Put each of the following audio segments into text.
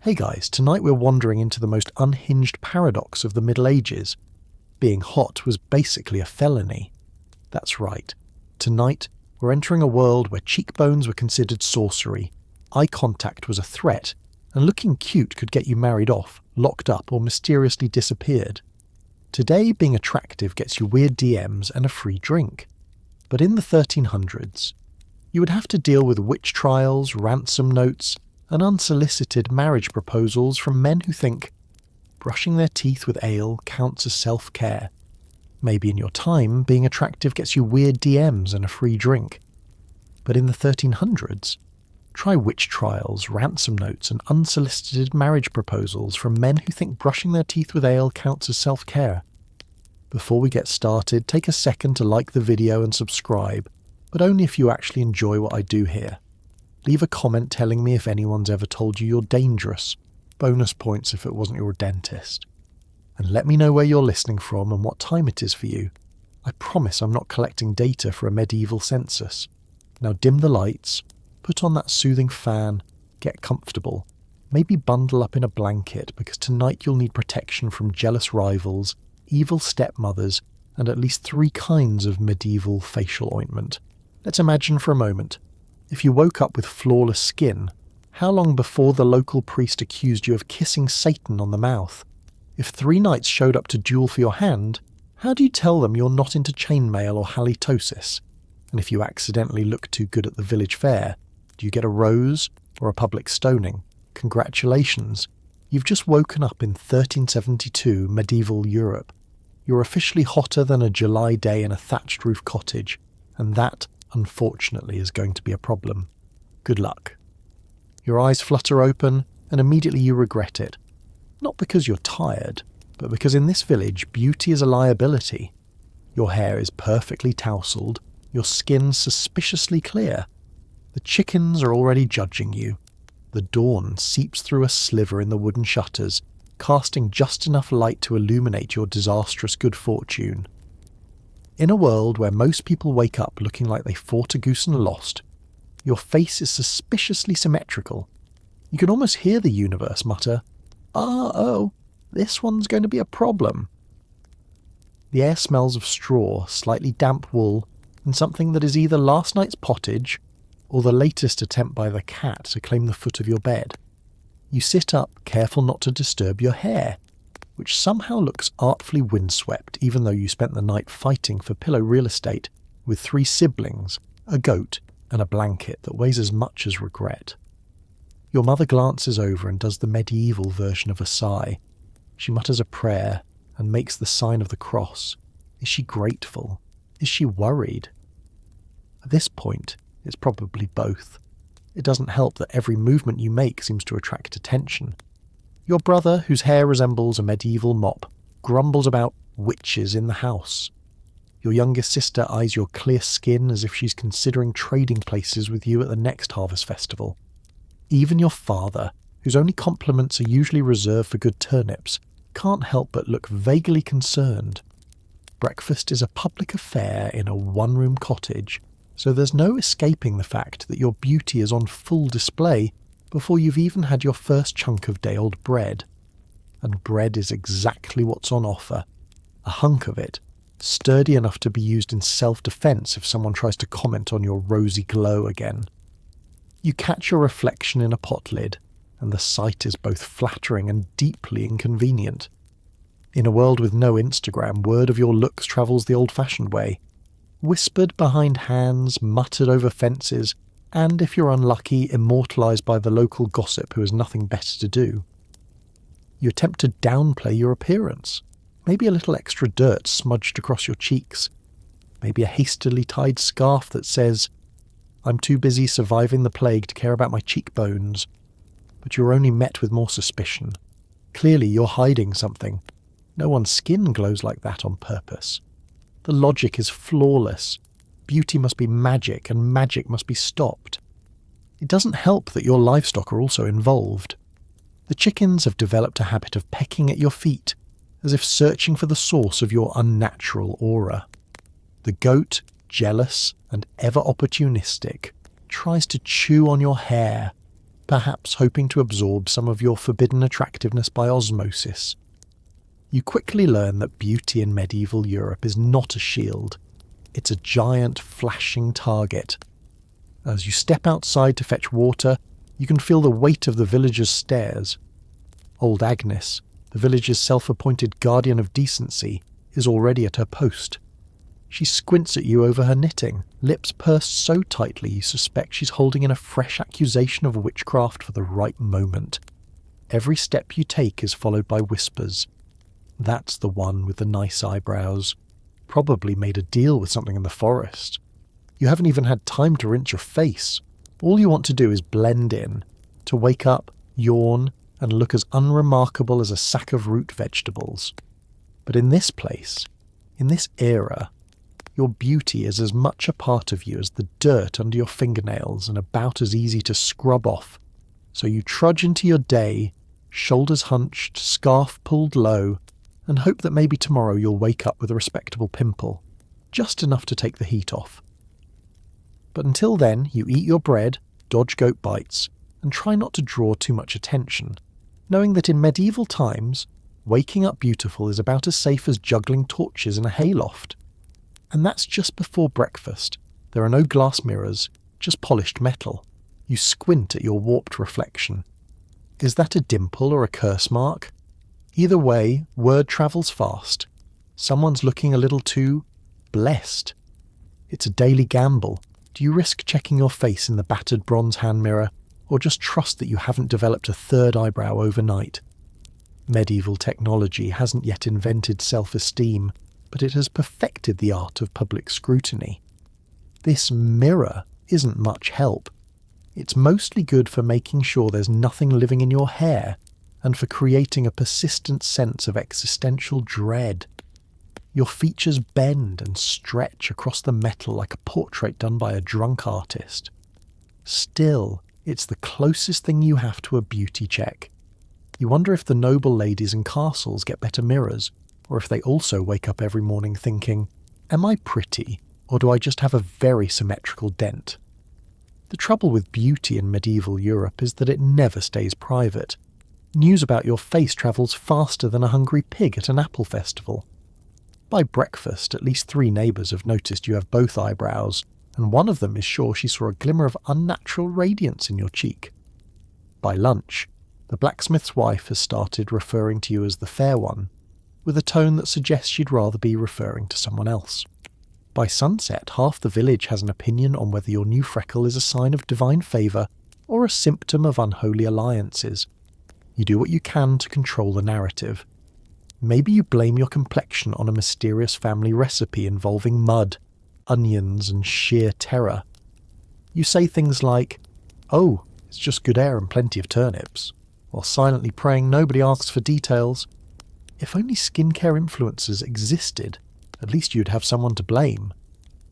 Hey guys, tonight we're wandering into the most unhinged paradox of the Middle Ages. Being hot was basically a felony. That's right. Tonight, we're entering a world where cheekbones were considered sorcery, eye contact was a threat, and looking cute could get you married off, locked up, or mysteriously disappeared. Today, being attractive gets you weird DMs and a free drink. But in the 1300s, you would have to deal with witch trials, ransom notes, and unsolicited marriage proposals from men who think brushing their teeth with ale counts as self-care. Maybe in your time, being attractive gets you weird DMs and a free drink. But in the 1300s, try witch trials, ransom notes, and unsolicited marriage proposals from men who think brushing their teeth with ale counts as self-care. Before we get started, take a second to like the video and subscribe, but only if you actually enjoy what I do here. Leave a comment telling me if anyone's ever told you you're dangerous. Bonus points if it wasn't your dentist. And let me know where you're listening from and what time it is for you. I promise I'm not collecting data for a medieval census. Now dim the lights, put on that soothing fan, get comfortable. Maybe bundle up in a blanket because tonight you'll need protection from jealous rivals, evil stepmothers, and at least 3 kinds of medieval facial ointment. Let's imagine for a moment. If you woke up with flawless skin, how long before the local priest accused you of kissing Satan on the mouth? If 3 knights showed up to duel for your hand, how do you tell them you're not into chainmail or halitosis? And if you accidentally look too good at the village fair, do you get a rose or a public stoning? Congratulations, you've just woken up in 1372 medieval Europe. You're officially hotter than a July day in a thatched roof cottage, and that, unfortunately, is going to be a problem. Good luck. Your eyes flutter open, and immediately you regret it. Not because you're tired, but because in this village, beauty is a liability. Your hair is perfectly tousled, your skin suspiciously clear. The chickens are already judging you. The dawn seeps through a sliver in the wooden shutters, casting just enough light to illuminate your disastrous good fortune. In a world where most people wake up looking like they fought a goose and lost, your face is suspiciously symmetrical. You can almost hear the universe mutter, "Oh, this one's going to be a problem." The air smells of straw, slightly damp wool, and something that is either last night's pottage or the latest attempt by the cat to claim the foot of your bed. You sit up, careful not to disturb your hair, which somehow looks artfully windswept even though you spent the night fighting for pillow real estate with 3 siblings, a goat, and a blanket that weighs as much as regret. Your mother glances over and does the medieval version of a sigh. She mutters a prayer and makes the sign of the cross. Is she grateful? Is she worried? At this point, it's probably both. It doesn't help that every movement you make seems to attract attention. Your brother, whose hair resembles a medieval mop, grumbles about witches in the house. Your youngest sister eyes your clear skin as if she's considering trading places with you at the next harvest festival. Even your father, whose only compliments are usually reserved for good turnips, can't help but look vaguely concerned. Breakfast is a public affair in a one-room cottage, so there's no escaping the fact that your beauty is on full display before you've even had your first chunk of day-old bread. And bread is exactly what's on offer. A hunk of it, sturdy enough to be used in self-defense if someone tries to comment on your rosy glow again. You catch your reflection in a pot lid, and the sight is both flattering and deeply inconvenient. In a world with no Instagram, word of your looks travels the old-fashioned way. Whispered behind hands, muttered over fences, and, if you're unlucky, immortalised by the local gossip who has nothing better to do. You attempt to downplay your appearance. Maybe a little extra dirt smudged across your cheeks. Maybe a hastily tied scarf that says, "I'm too busy surviving the plague to care about my cheekbones." But you're only met with more suspicion. Clearly you're hiding something. No one's skin glows like that on purpose. The logic is flawless. Beauty must be magic, and magic must be stopped. It doesn't help that your livestock are also involved. The chickens have developed a habit of pecking at your feet, as if searching for the source of your unnatural aura. The goat, jealous and ever opportunistic, tries to chew on your hair. perhaps hoping to absorb some of your forbidden attractiveness by osmosis. You quickly learn that beauty in medieval Europe is not a shield. It's a giant, flashing target. As you step outside to fetch water, you can feel the weight of the villagers' stares. Old Agnes, the village's self-appointed guardian of decency, is already at her post. She squints at you over her knitting, lips pursed so tightly you suspect she's holding in a fresh accusation of witchcraft for the right moment. Every step you take is followed by whispers. That's the one with the nice eyebrows. Probably made a deal with something in the forest. You haven't even had time to rinse your face. All you want to do is blend in, to wake up, yawn, and look as unremarkable as a sack of root vegetables. But in this place, in this era, your beauty is as much a part of you as the dirt under your fingernails and about as easy to scrub off. So you trudge into your day, shoulders hunched, scarf pulled low, and hope that maybe tomorrow you'll wake up with a respectable pimple, just enough to take the heat off. But until then, you eat your bread, dodge goat bites, and try not to draw too much attention, knowing that in medieval times, waking up beautiful is about as safe as juggling torches in a hayloft. And that's just before breakfast. There are no glass mirrors, just polished metal. You squint at your warped reflection. Is that a dimple or a curse mark? Either way, word travels fast. Someone's looking a little too blessed. It's a daily gamble. Do you risk checking your face in the battered bronze hand mirror, or just trust that you haven't developed a third eyebrow overnight? Medieval technology hasn't yet invented self-esteem, but it has perfected the art of public scrutiny. This mirror isn't much help. It's mostly good for making sure there's nothing living in your hair, and for creating a persistent sense of existential dread. Your features bend and stretch across the metal like a portrait done by a drunk artist. Still, it's the closest thing you have to a beauty check. You wonder if the noble ladies in castles get better mirrors, or if they also wake up every morning thinking, am I pretty, or do I just have a very symmetrical dent? The trouble with beauty in medieval Europe is that it never stays private. News about your face travels faster than a hungry pig at an apple festival. By breakfast, at least 3 neighbours have noticed you have both eyebrows, and one of them is sure she saw a glimmer of unnatural radiance in your cheek. By lunch, the blacksmith's wife has started referring to you as the fair one, with a tone that suggests she'd rather be referring to someone else. By sunset, half the village has an opinion on whether your new freckle is a sign of divine favour or a symptom of unholy alliances. You do what you can to control the narrative. Maybe you blame your complexion on a mysterious family recipe involving mud, onions, and sheer terror. You say things like, "Oh, it's just good air and plenty of turnips," while silently praying nobody asks for details. If only skincare influencers existed, at least you'd have someone to blame.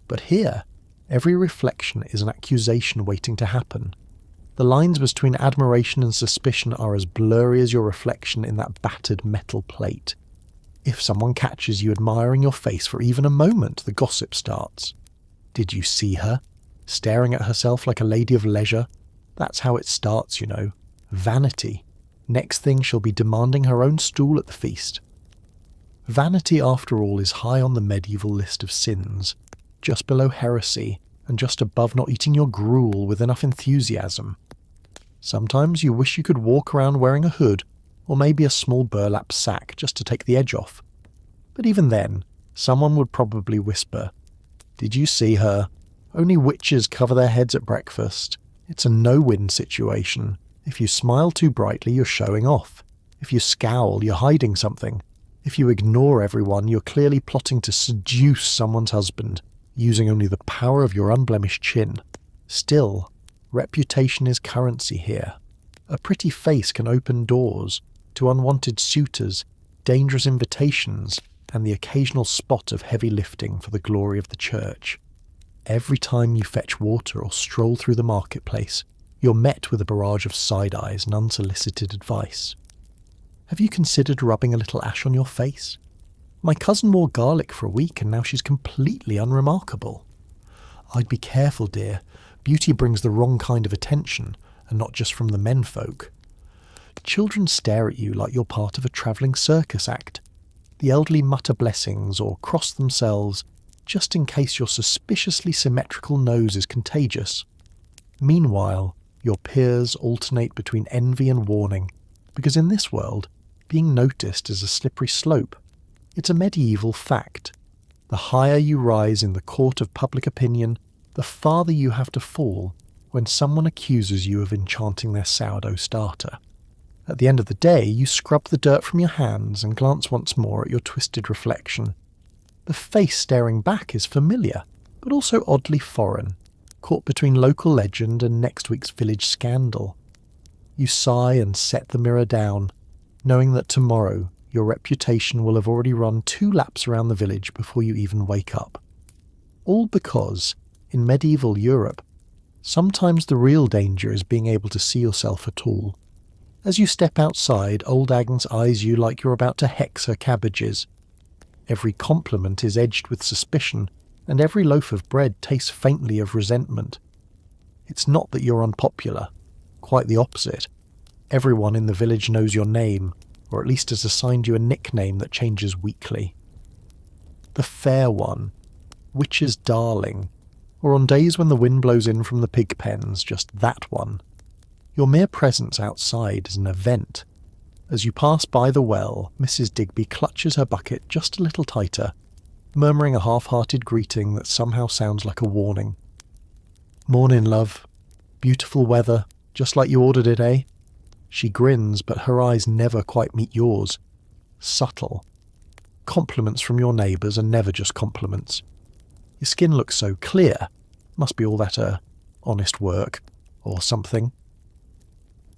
But here, every reflection is an accusation waiting to happen. The lines between admiration and suspicion are as blurry as your reflection in that battered metal plate. If someone catches you admiring your face for even a moment, the gossip starts. Did you see her? Staring at herself like a lady of leisure? That's how it starts, you know. Vanity. Next thing she'll be demanding her own stool at the feast. Vanity, after all, is high on the medieval list of sins, just below heresy, and just above not eating your gruel with enough enthusiasm. Sometimes you wish you could walk around wearing a hood, or maybe a small burlap sack just to take the edge off. But even then, someone would probably whisper, "Did you see her? Only witches cover their heads at breakfast. It's a no-win situation. If you smile too brightly, you're showing off. If you scowl, you're hiding something. If you ignore everyone, you're clearly plotting to seduce someone's husband, using only the power of your unblemished chin. Still, reputation is currency here. A pretty face can open doors to unwanted suitors, dangerous invitations, and the occasional spot of heavy lifting for the glory of the church. Every time you fetch water or stroll through the marketplace, you're met with a barrage of side-eyes and unsolicited advice. Have you considered rubbing a little ash on your face? My cousin wore garlic for a week and now she's completely unremarkable. I'd be careful, dear. Beauty brings the wrong kind of attention, and not just from the menfolk. Children stare at you like you're part of a travelling circus act. The elderly mutter blessings or cross themselves just in case your suspiciously symmetrical nose is contagious. Meanwhile, your peers alternate between envy and warning, because in this world, being noticed is a slippery slope. It's a medieval fact. The higher you rise in the court of public opinion, the farther you have to fall when someone accuses you of enchanting their sourdough starter. At the end of the day, you scrub the dirt from your hands and glance once more at your twisted reflection. The face staring back is familiar, but also oddly foreign, caught between local legend and next week's village scandal. You sigh and set the mirror down, knowing that tomorrow your reputation will have already run 2 laps around the village before you even wake up. All because, in medieval Europe, sometimes the real danger is being able to see yourself at all. As you step outside, old Agnes eyes you like you're about to hex her cabbages. Every compliment is edged with suspicion, and every loaf of bread tastes faintly of resentment. It's not that you're unpopular. Quite the opposite. Everyone in the village knows your name, or at least has assigned you a nickname that changes weekly. The Fair One, Witch's Darling, or on days when the wind blows in from the pig pens, just that one. Your mere presence outside is an event. As you pass by the well, Mrs. Digby clutches her bucket just a little tighter, murmuring a half-hearted greeting that somehow sounds like a warning. "Morning, love. Beautiful weather, just like you ordered it, eh?" She grins, but her eyes never quite meet yours. Subtle. Compliments from your neighbours are never just compliments. Your skin looks so clear. Must be all that, honest work, or something.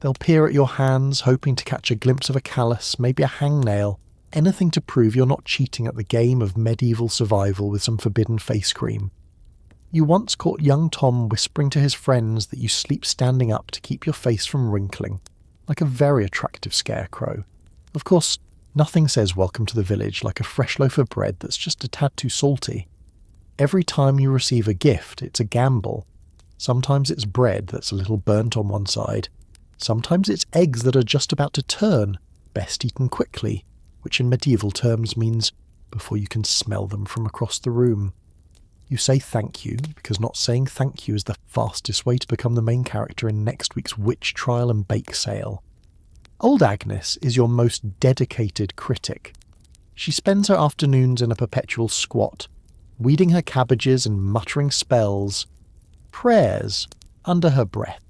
They'll peer at your hands, hoping to catch a glimpse of a callus, maybe a hangnail, anything to prove you're not cheating at the game of medieval survival with some forbidden face cream. You once caught young Tom whispering to his friends that you sleep standing up to keep your face from wrinkling, like a very attractive scarecrow. Of course, nothing says welcome to the village like a fresh loaf of bread that's just a tad too salty. Every time you receive a gift, it's a gamble. Sometimes it's bread that's a little burnt on one side. Sometimes it's eggs that are just about to turn, best eaten quickly, which in medieval terms means before you can smell them from across the room. You say thank you, because not saying thank you is the fastest way to become the main character in next week's witch trial and bake sale. Old Agnes is your most dedicated critic. She spends her afternoons in a perpetual squat, weeding her cabbages and muttering spells, prayers, under her breath,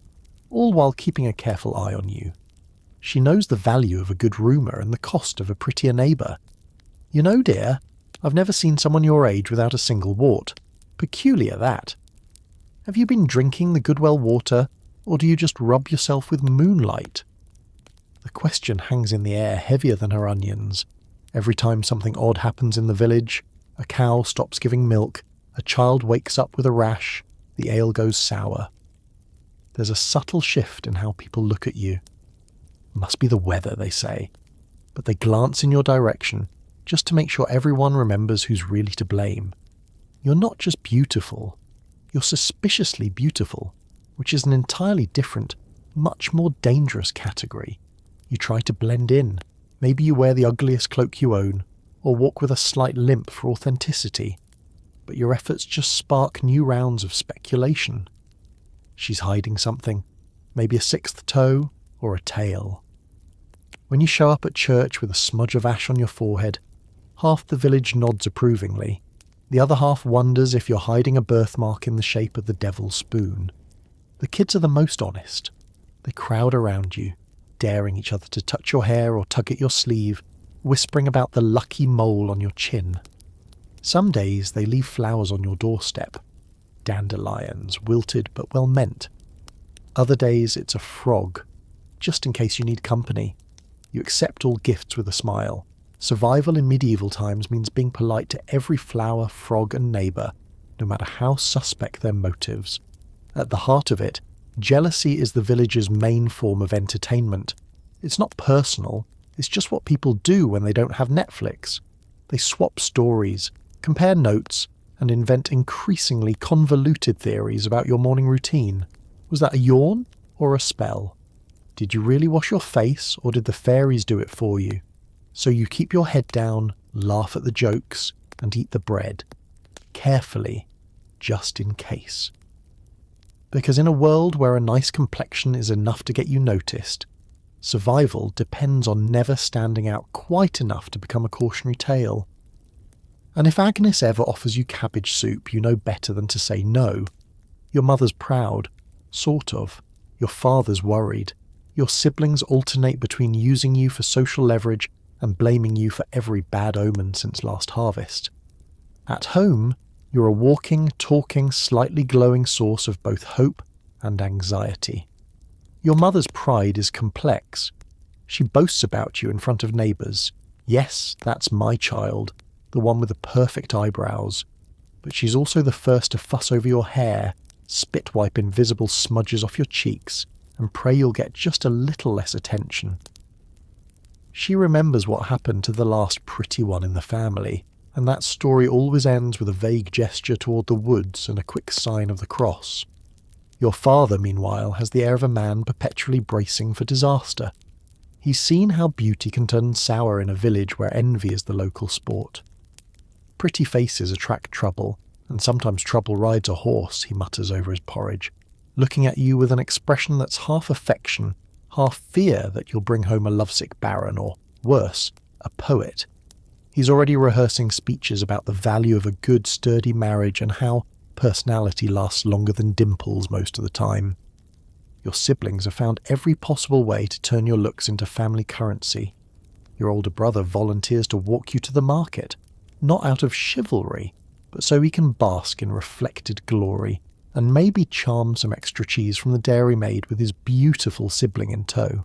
all while keeping a careful eye on you. She knows the value of a good rumour and the cost of a prettier neighbour. "You know, dear, I've never seen someone your age without a single wart. Peculiar, that. Have you been drinking the Goodwell water, or do you just rub yourself with moonlight?" The question hangs in the air heavier than her onions. Every time something odd happens in the village, a cow stops giving milk, a child wakes up with a rash, the ale goes sour. There's a subtle shift in how people look at you. Must be the weather, they say, but they glance in your direction just to make sure everyone remembers who's really to blame. You're not just beautiful, you're suspiciously beautiful, which is an entirely different, much more dangerous category. You try to blend in. Maybe you wear the ugliest cloak you own, or walk with a slight limp for authenticity, but your efforts just spark new rounds of speculation. She's hiding something, maybe a 6th toe or a tail. When you show up at church with a smudge of ash on your forehead, half the village nods approvingly. The other half wonders if you're hiding a birthmark in the shape of the devil's spoon. The kids are the most honest. They crowd around you, daring each other to touch your hair or tug at your sleeve, whispering about the lucky mole on your chin. Some days they leave flowers on your doorstep. Dandelions, wilted but well meant. Other days it's a frog, just in case you need company. You accept all gifts with a smile. Survival in medieval times means being polite to every flower, frog and neighbour, no matter how suspect their motives. At the heart of it, jealousy is the village's main form of entertainment. It's not personal, it's just what people do when they don't have Netflix. They swap stories, compare notes, and invent increasingly convoluted theories about your morning routine. Was that a yawn? or a spell? Did you really wash your face, or did the fairies do it for you? So you keep your head down, laugh at the jokes, and eat the bread. Carefully, just in case. Because in a world where a nice complexion is enough to get you noticed, survival depends on never standing out quite enough to become a cautionary tale. And if Agnes ever offers you cabbage soup, you know better than to say no. Your mother's proud, sort of. Your father's worried. Your siblings alternate between using you for social leverage and blaming you for every bad omen since last harvest. At home, you're a walking, talking, slightly glowing source of both hope and anxiety. Your mother's pride is complex. She boasts about you in front of neighbours. Yes, that's my child, the one with the perfect eyebrows. But she's also the first to fuss over your hair, spit wipe invisible smudges off your cheeks, and pray you'll get just a little less attention. She remembers what happened to the last pretty one in the family, and that story always ends with a vague gesture toward the woods and a quick sign of the cross. Your father, meanwhile, has the air of a man perpetually bracing for disaster. He's seen how beauty can turn sour in a village where envy is the local sport. Pretty faces attract trouble, and sometimes trouble rides a horse, he mutters over his porridge, looking at you with an expression that's half affection, half fear that you'll bring home a lovesick baron or, worse, a poet. He's already rehearsing speeches about the value of a good, sturdy marriage and how personality lasts longer than dimples most of the time. Your siblings have found every possible way to turn your looks into family currency. Your older brother volunteers to walk you to the market, not out of chivalry, but so he can bask in reflected glory and maybe charm some extra cheese from the dairymaid with his beautiful sibling in tow.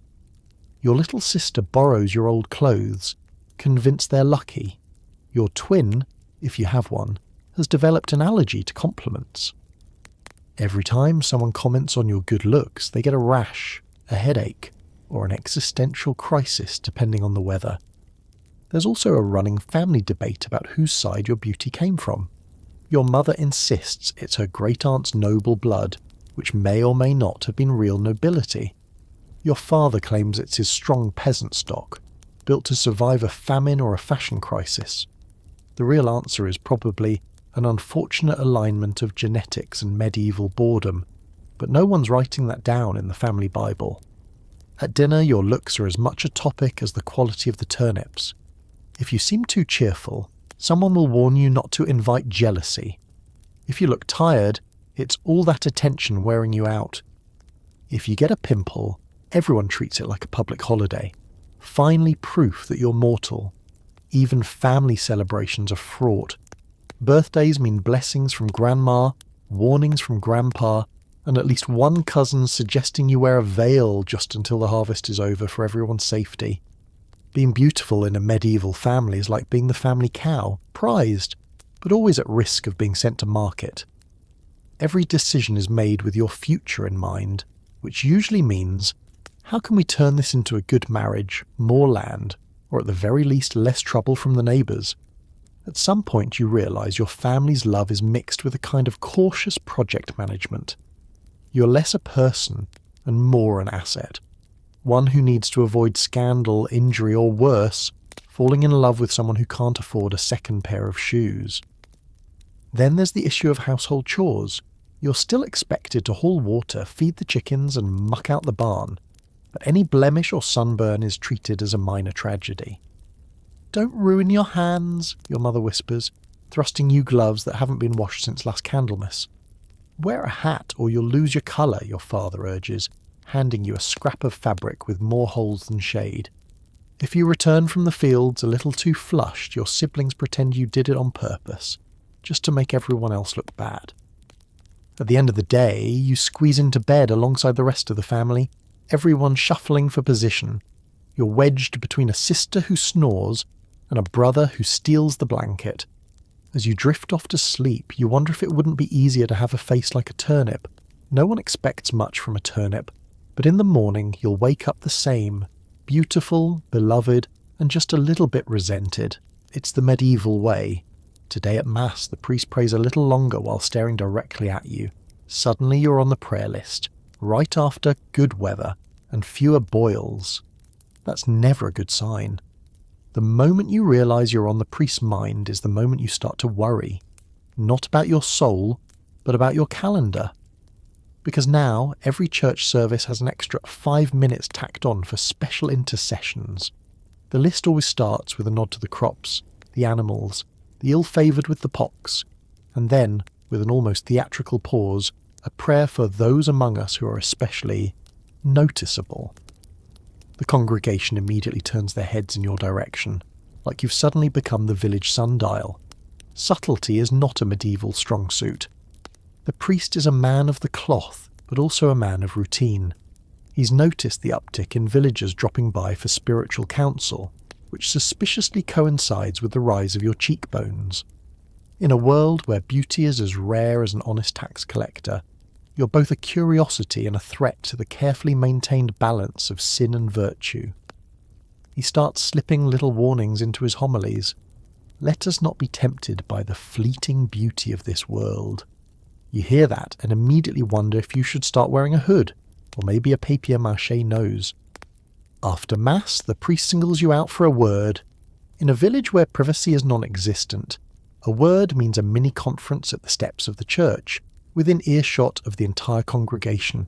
Your little sister borrows your old clothes, convinced they're lucky. Your twin, if you have one, has developed an allergy to compliments. Every time someone comments on your good looks, they get a rash, a headache, or an existential crisis depending on the weather. There's also a running family debate about whose side your beauty came from. Your mother insists it's her great-aunt's noble blood, which may or may not have been real nobility. Your father claims it's his strong peasant stock, built to survive a famine or a fashion crisis. The real answer is probably an unfortunate alignment of genetics and medieval boredom, but no one's writing that down in the family Bible. At dinner, your looks are as much a topic as the quality of the turnips. If you seem too cheerful, someone will warn you not to invite jealousy. If you look tired, it's all that attention wearing you out. If you get a pimple, everyone treats it like a public holiday. Finally proof that you're mortal. Even family celebrations are fraught. Birthdays mean blessings from grandma, warnings from grandpa, and at least one cousin suggesting you wear a veil just until the harvest is over for everyone's safety. Being beautiful in a medieval family is like being the family cow, prized, but always at risk of being sent to market. Every decision is made with your future in mind, which usually means, how can we turn this into a good marriage, more land, or at the very least less trouble from the neighbours? At some point you realise your family's love is mixed with a kind of cautious project management. You're less a person and more an asset. One who needs to avoid scandal, injury, or worse, falling in love with someone who can't afford a second pair of shoes. Then there's the issue of household chores. You're still expected to haul water, feed the chickens, and muck out the barn, but any blemish or sunburn is treated as a minor tragedy. "Don't ruin your hands," your mother whispers, thrusting you gloves that haven't been washed since last Candlemas. "Wear a hat or you'll lose your colour," your father urges, handing you a scrap of fabric with more holes than shade. If you return from the fields a little too flushed, your siblings pretend you did it on purpose, just to make everyone else look bad. At the end of the day, you squeeze into bed alongside the rest of the family, everyone shuffling for position. You're wedged between a sister who snores and a brother who steals the blanket. As you drift off to sleep, you wonder if it wouldn't be easier to have a face like a turnip. No one expects much from a turnip, but in the morning you'll wake up the same, beautiful, beloved, and just a little bit resented. It's the medieval way. Today at Mass, the priest prays a little longer while staring directly at you. Suddenly you're on the prayer list, right after good weather and fewer boils. That's never a good sign. The moment you realise you're on the priest's mind is the moment you start to worry, not about your soul, but about your calendar. Because now every church service has an extra 5 minutes tacked on for special intercessions. The list always starts with a nod to the crops, the animals, the ill-favoured with the pox, and then, with an almost theatrical pause, a prayer for those among us who are especially noticeable. The congregation immediately turns their heads in your direction, like you've suddenly become the village sundial. Subtlety is not a medieval strong suit. The priest is a man of the cloth, but also a man of routine. He's noticed the uptick in villagers dropping by for spiritual counsel, which suspiciously coincides with the rise of your cheekbones. In a world where beauty is as rare as an honest tax collector, you're both a curiosity and a threat to the carefully maintained balance of sin and virtue. He starts slipping little warnings into his homilies. Let us not be tempted by the fleeting beauty of this world. You hear that and immediately wonder if you should start wearing a hood, or maybe a papier-mâché nose. After Mass, the priest singles you out for a word. In a village where privacy is non-existent, a word means a mini-conference at the steps of the church, within earshot of the entire congregation.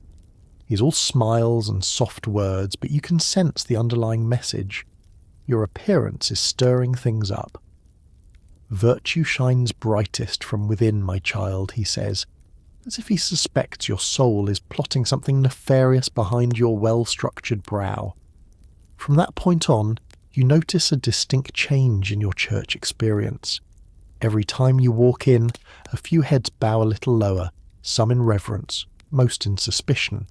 He's all smiles and soft words, but you can sense the underlying message. Your appearance is stirring things up. Virtue shines brightest from within, my child, he says, as if he suspects your soul is plotting something nefarious behind your well-structured brow. From that point on, you notice a distinct change in your church experience. Every time you walk in, a few heads bow a little lower, some in reverence, most in suspicion.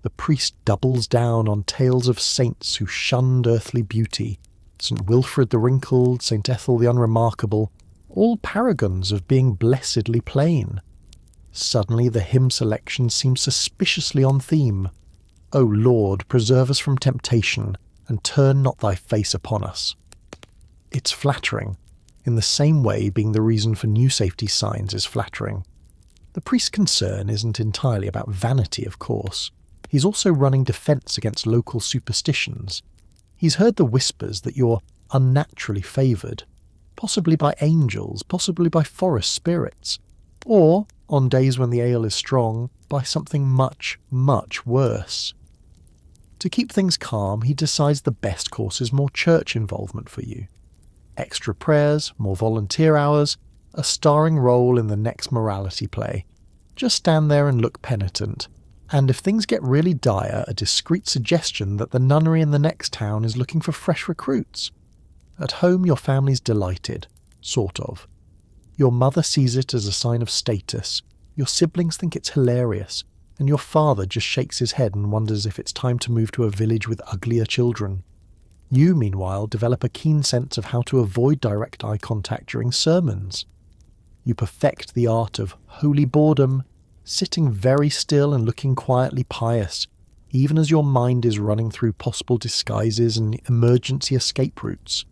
The priest doubles down on tales of saints who shunned earthly beauty, St. Wilfrid the Wrinkled, St. Ethel the Unremarkable, all paragons of being blessedly plain. Suddenly the hymn selection seems suspiciously on theme. O Lord, preserve us from temptation, and turn not thy face upon us. It's flattering, in the same way being the reason for new safety signs is flattering. The priest's concern isn't entirely about vanity, of course. He's also running defence against local superstitions. He's heard the whispers that you're unnaturally favoured, possibly by angels, possibly by forest spirits, or, on days when the ale is strong, by something much, much worse. To keep things calm, he decides the best course is more church involvement for you. Extra prayers, more volunteer hours, a starring role in the next morality play. Just stand there and look penitent. And if things get really dire, a discreet suggestion that the nunnery in the next town is looking for fresh recruits. At home, your family's delighted. Sort of. Your mother sees it as a sign of status. Your siblings think it's hilarious. And your father just shakes his head and wonders if it's time to move to a village with uglier children. You, meanwhile, develop a keen sense of how to avoid direct eye contact during sermons. You perfect the art of holy boredom, sitting very still and looking quietly pious, even as your mind is running through possible disguises and emergency escape routes.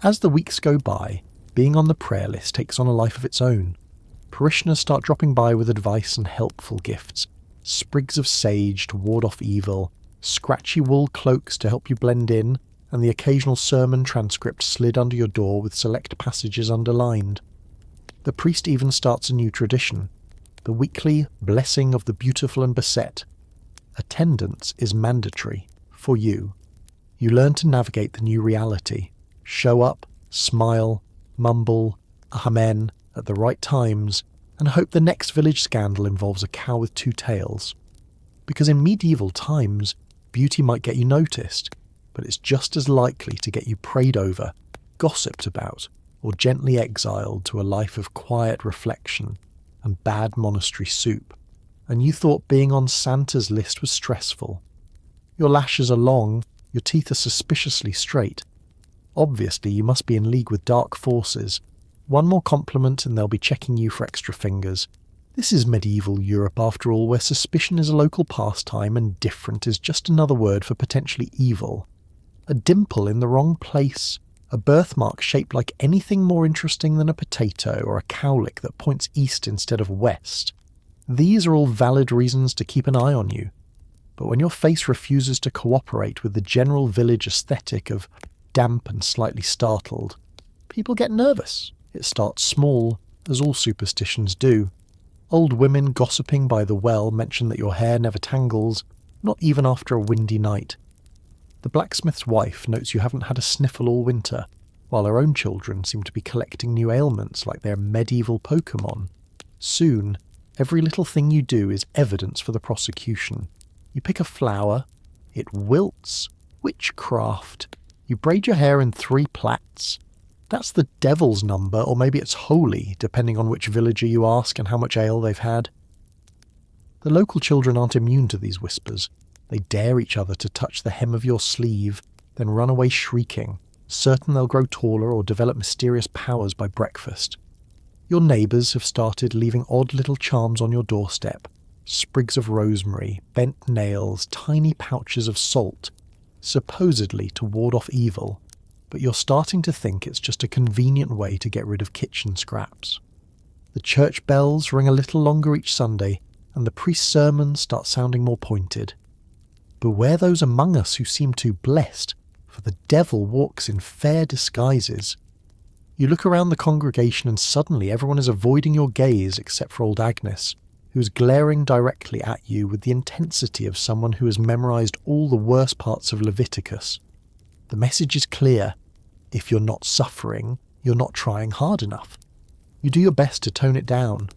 As the weeks go by, being on the prayer list takes on a life of its own. Parishioners start dropping by with advice and helpful gifts, sprigs of sage to ward off evil, scratchy wool cloaks to help you blend in, and the occasional sermon transcript slid under your door with select passages underlined. The priest even starts a new tradition, the weekly blessing of the beautiful and beset. Attendance is mandatory, for you. You learn to navigate the new reality, show up, smile, mumble, amen at the right times, and hope the next village scandal involves a cow with two tails. Because in medieval times, beauty might get you noticed, but it's just as likely to get you prayed over, gossiped about, or gently exiled to a life of quiet reflection and bad monastery soup. And you thought being on Santa's list was stressful. Your lashes are long, your teeth are suspiciously straight. Obviously you must be in league with dark forces. One more compliment and they'll be checking you for extra fingers. This is medieval Europe after all, where suspicion is a local pastime and different is just another word for potentially evil. A dimple in the wrong place, a birthmark shaped like anything more interesting than a potato, or a cowlick that points east instead of west. These are all valid reasons to keep an eye on you. But when your face refuses to cooperate with the general village aesthetic of damp and slightly startled, people get nervous. It starts small, as all superstitions do. Old women gossiping by the well mention that your hair never tangles, not even after a windy night. The blacksmith's wife notes you haven't had a sniffle all winter, while her own children seem to be collecting new ailments like they're medieval Pokemon. Soon, every little thing you do is evidence for the prosecution. You pick a flower, it wilts. Witchcraft. You braid your hair in 3 plaits. That's the devil's number, or maybe it's holy, depending on which villager you ask and how much ale they've had. The local children aren't immune to these whispers. They dare each other to touch the hem of your sleeve, then run away shrieking, certain they'll grow taller or develop mysterious powers by breakfast. Your neighbours have started leaving odd little charms on your doorstep. Sprigs of rosemary, bent nails, tiny pouches of salt, supposedly to ward off evil, but you're starting to think it's just a convenient way to get rid of kitchen scraps. The church bells ring a little longer each Sunday, and the priest's sermons start sounding more pointed. Beware those among us who seem too blessed, for the devil walks in fair disguises. You look around the congregation and suddenly everyone is avoiding your gaze except for old Agnes, who is glaring directly at you with the intensity of someone who has memorized all the worst parts of Leviticus. The message is clear. If you're not suffering, you're not trying hard enough. You do your best to tone it down.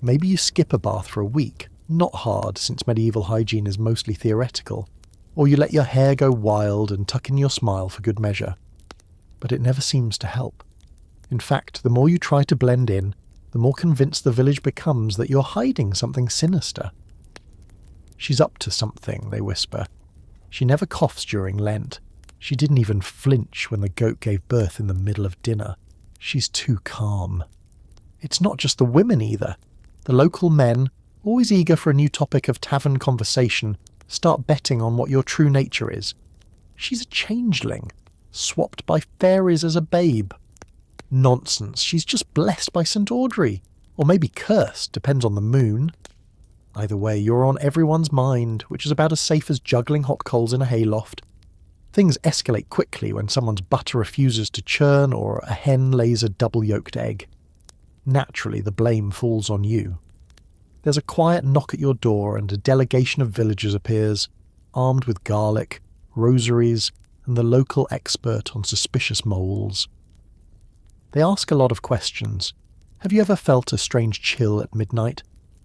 Maybe you skip a bath for a week, not hard since medieval hygiene is mostly theoretical, or you let your hair go wild and tuck in your smile for good measure. But it never seems to help. In fact, the more you try to blend in, the more convinced the village becomes that you're hiding something sinister. She's up to something, they whisper. She never coughs during Lent. She didn't even flinch when the goat gave birth in the middle of dinner. She's too calm. It's not just the women either. The local men, always eager for a new topic of tavern conversation, start betting on what your true nature is. She's a changeling, swapped by fairies as a babe. Nonsense, she's just blessed by St. Audrey. Or maybe cursed, depends on the moon. Either way, you're on everyone's mind, which is about as safe as juggling hot coals in a hayloft. Things escalate quickly when someone's butter refuses to churn or a hen lays a double-yolked egg. Naturally, the blame falls on you. There's a quiet knock at your door and a delegation of villagers appears, armed with garlic, rosaries, and the local expert on suspicious moles. They ask a lot of questions. Have you ever felt a strange chill at midnight?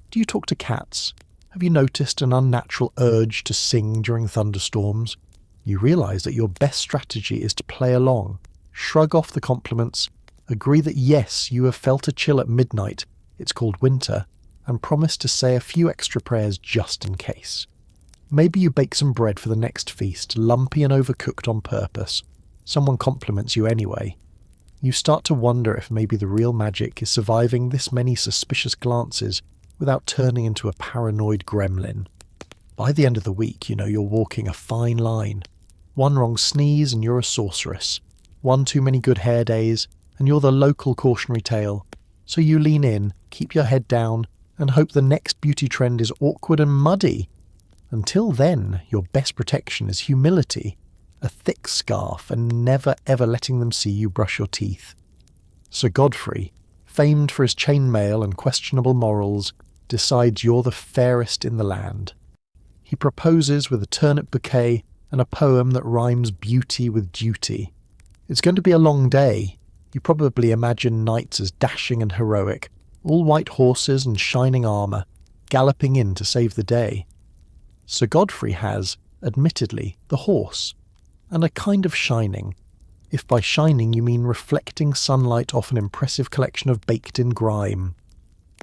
Do you talk to cats? Have you noticed an unnatural urge to sing during thunderstorms? You realise that your best strategy is to play along, shrug off the compliments, agree that yes, you have felt a chill at midnight, it's called winter, and promise to say a few extra prayers just in case. Maybe you bake some bread for the next feast, lumpy and overcooked on purpose. Someone compliments you anyway. You start to wonder if maybe the real magic is surviving this many suspicious glances without turning into a paranoid gremlin. By the end of the week, you know you're walking a fine line. One wrong sneeze and you're a sorceress. One too many good hair days and you're the local cautionary tale. So you lean in, keep your head down, and hope the next beauty trend is awkward and muddy. Until then, your best protection is humility, a thick scarf, and never ever letting them see you brush your teeth. Sir Godfrey, famed for his chainmail and questionable morals, decides you're the fairest in the land. He proposes with a turnip bouquet and a poem that rhymes beauty with duty. It's going to be a long day. You probably imagine knights as dashing and heroic, all white horses and shining armour, galloping in to save the day. Sir Godfrey has, admittedly, the horse, and a kind of shining, if by shining you mean reflecting sunlight off an impressive collection of baked-in grime.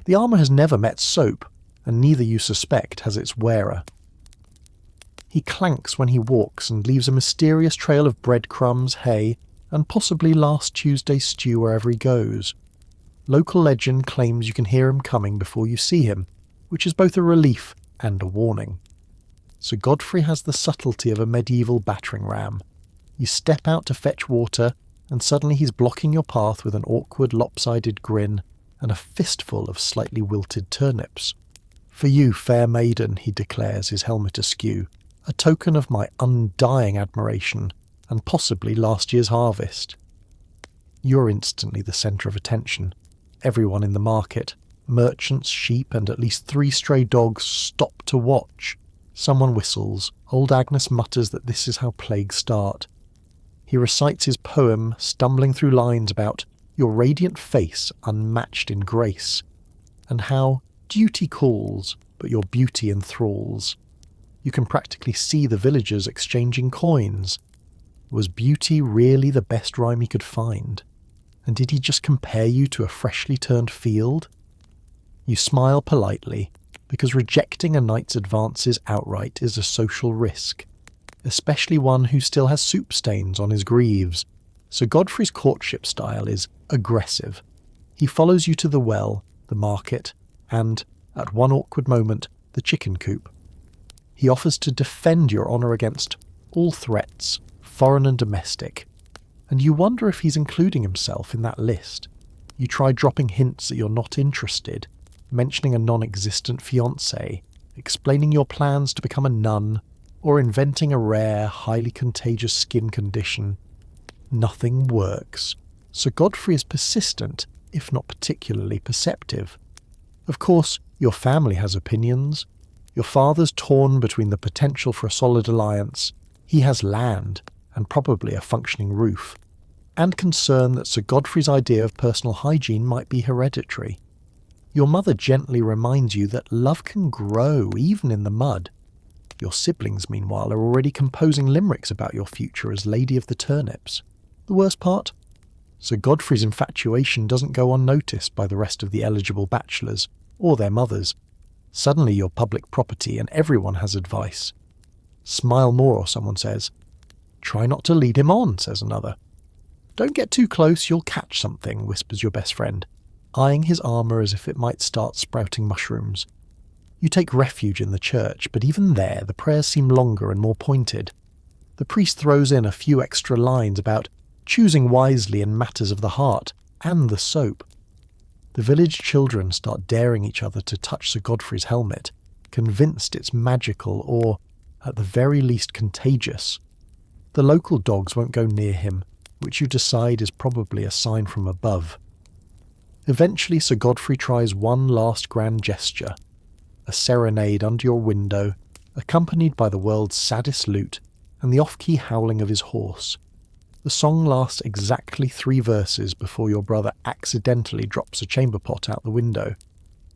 The armour has never met soap, and neither you suspect has its wearer. He clanks when he walks and leaves a mysterious trail of breadcrumbs, hay, and possibly last Tuesday's stew wherever he goes. Local legend claims you can hear him coming before you see him, which is both a relief and a warning. Sir Godfrey has the subtlety of a medieval battering ram. You step out to fetch water, and suddenly he's blocking your path with an awkward, lopsided grin and a fistful of slightly wilted turnips. For you, fair maiden, he declares, his helmet askew, a token of my undying admiration, and possibly last year's harvest. You're instantly the centre of attention. Everyone in the market, merchants, sheep, and at least 3 stray dogs stop to watch. Someone whistles. Old Agnes mutters that this is how plagues start. He recites his poem, stumbling through lines about your radiant face unmatched in grace, and how duty calls, but your beauty enthralls. You can practically see the villagers exchanging coins. Was beauty really the best rhyme he could find? And did he just compare you to a freshly turned field? You smile politely, because rejecting a knight's advances outright is a social risk, especially one who still has soup stains on his greaves. So Godfrey's courtship style is aggressive. He follows you to the well, the market, and, at one awkward moment, the chicken coop. He offers to defend your honour against all threats, foreign and domestic, and you wonder if he's including himself in that list. You try dropping hints that you're not interested, mentioning a non-existent fiancé, explaining your plans to become a nun, or inventing a rare, highly contagious skin condition. Nothing works. Sir Godfrey is persistent, if not particularly perceptive. Of course, your family has opinions. Your father's torn between the potential for a solid alliance. He has land, and probably a functioning roof, and concern that Sir Godfrey's idea of personal hygiene might be hereditary. Your mother gently reminds you that love can grow even in the mud. Your siblings, meanwhile, are already composing limericks about your future as Lady of the Turnips. The worst part? Sir Godfrey's infatuation doesn't go unnoticed by the rest of the eligible bachelors, or their mothers. Suddenly you're public property and everyone has advice. Smile more, someone says. Try not to lead him on, says another. Don't get too close, you'll catch something, whispers your best friend, eyeing his armour as if it might start sprouting mushrooms. You take refuge in the church, but even there the prayers seem longer and more pointed. The priest throws in a few extra lines about choosing wisely in matters of the heart, and the soap. The village children start daring each other to touch Sir Godfrey's helmet, convinced it's magical or, at the very least, contagious. The local dogs won't go near him, which you decide is probably a sign from above. Eventually Sir Godfrey tries one last grand gesture, a serenade under your window, accompanied by the world's saddest lute and the off-key howling of his horse. The song lasts exactly 3 verses before your brother accidentally drops a chamber pot out the window.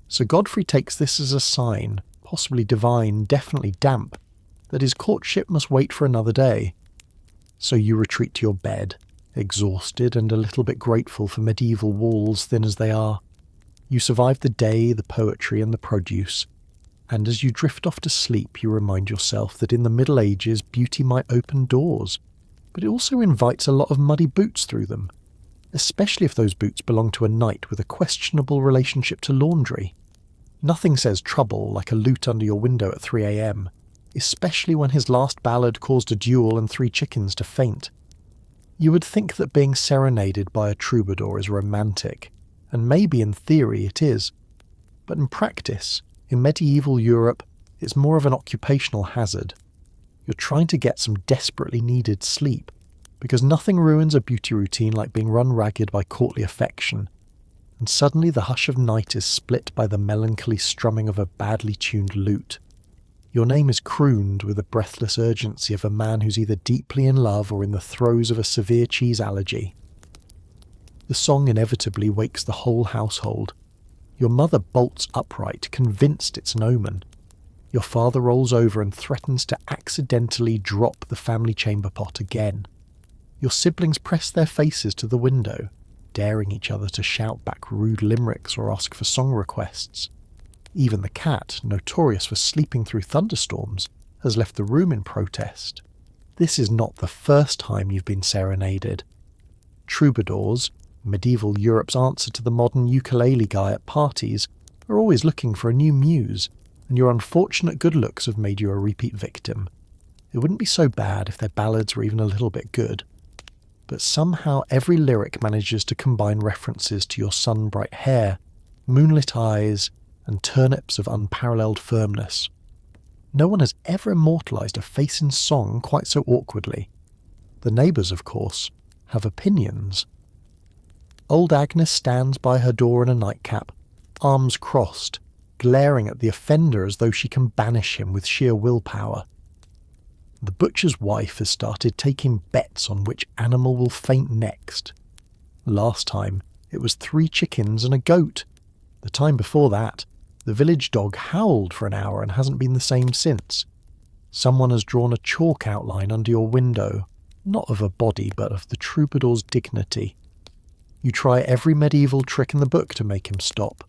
Sir Godfrey takes this as a sign, possibly divine, definitely damp, that his courtship must wait for another day. So you retreat to your bed, exhausted and a little bit grateful for medieval walls thin as they are. You survive the day, the poetry and the produce, and as you drift off to sleep you remind yourself that in the Middle Ages beauty might open doors, but it also invites a lot of muddy boots through them, especially if those boots belong to a knight with a questionable relationship to laundry. Nothing says trouble like a lute under your window at 3 a.m, especially when his last ballad caused a duel and 3 chickens to faint. You would think that being serenaded by a troubadour is romantic, and maybe in theory it is, but in practice, in medieval Europe, it's more of an occupational hazard. You're trying to get some desperately needed sleep, because nothing ruins a beauty routine like being run ragged by courtly affection, and suddenly the hush of night is split by the melancholy strumming of a badly tuned lute. Your name is crooned with the breathless urgency of a man who's either deeply in love or in the throes of a severe cheese allergy. The song inevitably wakes the whole household. Your mother bolts upright, convinced it's an omen. Your father rolls over and threatens to accidentally drop the family chamber pot again. Your siblings press their faces to the window, daring each other to shout back rude limericks or ask for song requests. Even the cat, notorious for sleeping through thunderstorms, has left the room in protest. This is not the first time you've been serenaded. Troubadours, medieval Europe's answer to the modern ukulele guy at parties, are always looking for a new muse, and your unfortunate good looks have made you a repeat victim. It wouldn't be so bad if their ballads were even a little bit good. But somehow every lyric manages to combine references to your sun-bright hair, moonlit eyes, and turnips of unparalleled firmness. No one has ever immortalised a face in song quite so awkwardly. The neighbours, of course, have opinions. Old Agnes stands by her door in a nightcap, arms crossed, glaring at the offender as though she can banish him with sheer willpower. The butcher's wife has started taking bets on which animal will faint next. Last time, it was 3 chickens and a goat. The time before that, the village dog howled for an hour and hasn't been the same since. Someone has drawn a chalk outline under your window, not of a body but of the troubadour's dignity. You try every medieval trick in the book to make him stop.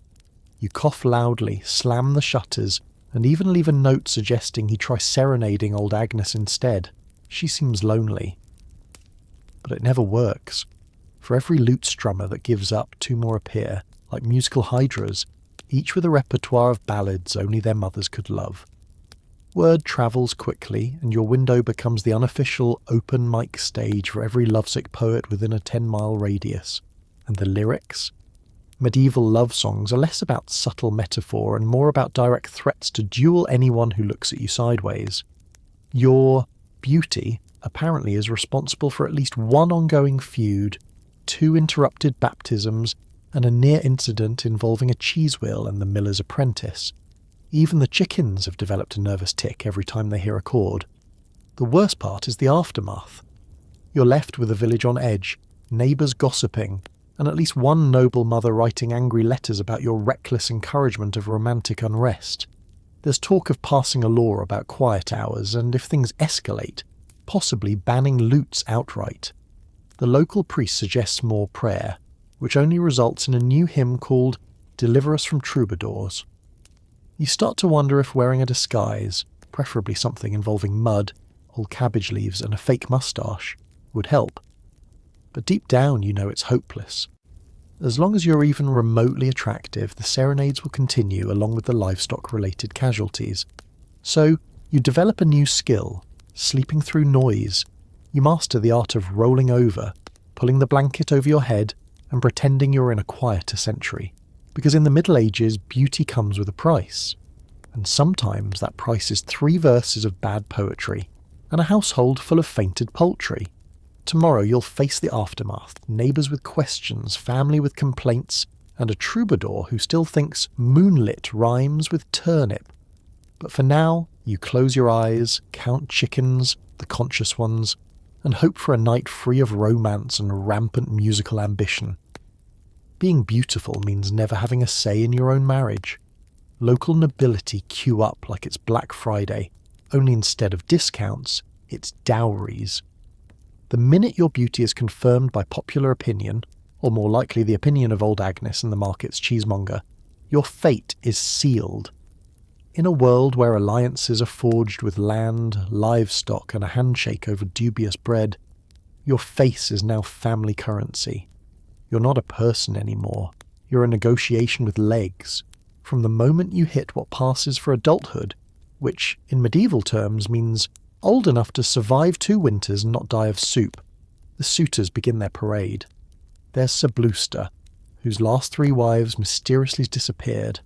You cough loudly, slam the shutters, and even leave a note suggesting he try serenading old Agnes instead. She seems lonely. But it never works. For every lute strummer that gives up, 2 more appear, like musical hydras, each with a repertoire of ballads only their mothers could love. Word travels quickly, and your window becomes the unofficial open mic stage for every lovesick poet within a 10-mile radius. And the lyrics? Medieval love songs are less about subtle metaphor and more about direct threats to duel anyone who looks at you sideways. Your beauty apparently is responsible for at least 1 ongoing feud, 2 interrupted baptisms, and a near incident involving a cheese wheel and the miller's apprentice. Even the chickens have developed a nervous tic every time they hear a chord. The worst part is the aftermath. You're left with a village on edge, neighbours gossiping, and at least 1 noble mother writing angry letters about your reckless encouragement of romantic unrest. There's talk of passing a law about quiet hours, and if things escalate, possibly banning lutes outright. The local priest suggests more prayer, which only results in a new hymn called Deliver Us from Troubadours. You start to wonder if wearing a disguise, preferably something involving mud, old cabbage leaves and a fake moustache, would help. But deep down you know it's hopeless. As long as you're even remotely attractive, the serenades will continue along with the livestock-related casualties. So you develop a new skill, sleeping through noise. You master the art of rolling over, pulling the blanket over your head, and pretending you're in a quieter century. Because in the Middle Ages, beauty comes with a price. And sometimes that price is 3 verses of bad poetry, and a household full of fainted poultry. Tomorrow you'll face the aftermath, neighbours with questions, family with complaints, and a troubadour who still thinks moonlit rhymes with turnip. But for now, you close your eyes, count chickens, the conscious ones, and hope for a night free of romance and rampant musical ambition. Being beautiful means never having a say in your own marriage. Local nobility queue up like it's Black Friday, only instead of discounts, it's dowries. The minute your beauty is confirmed by popular opinion, or more likely the opinion of old Agnes and the market's cheesemonger, your fate is sealed. In a world where alliances are forged with land, livestock, and a handshake over dubious bread, your face is now family currency. You're not a person anymore. You're a negotiation with legs. From the moment you hit what passes for adulthood, which, in medieval terms, means old enough to survive 2 winters and not die of soup, the suitors begin their parade. There's Sir Bluster, whose last 3 wives mysteriously disappeared.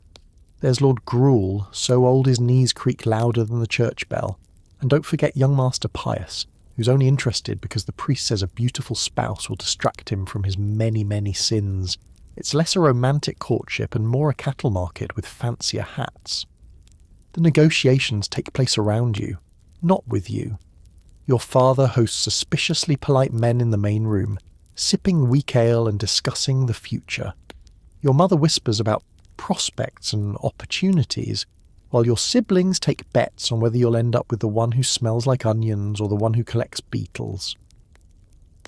There's Lord Gruel, so old his knees creak louder than the church bell. And don't forget young Master Pius, who's only interested because the priest says a beautiful spouse will distract him from his many, many sins. It's less a romantic courtship and more a cattle market with fancier hats. The negotiations take place around you, not with you. Your father hosts suspiciously polite men in the main room, sipping weak ale and discussing the future. Your mother whispers about prospects and opportunities, while your siblings take bets on whether you'll end up with the one who smells like onions or the one who collects beetles.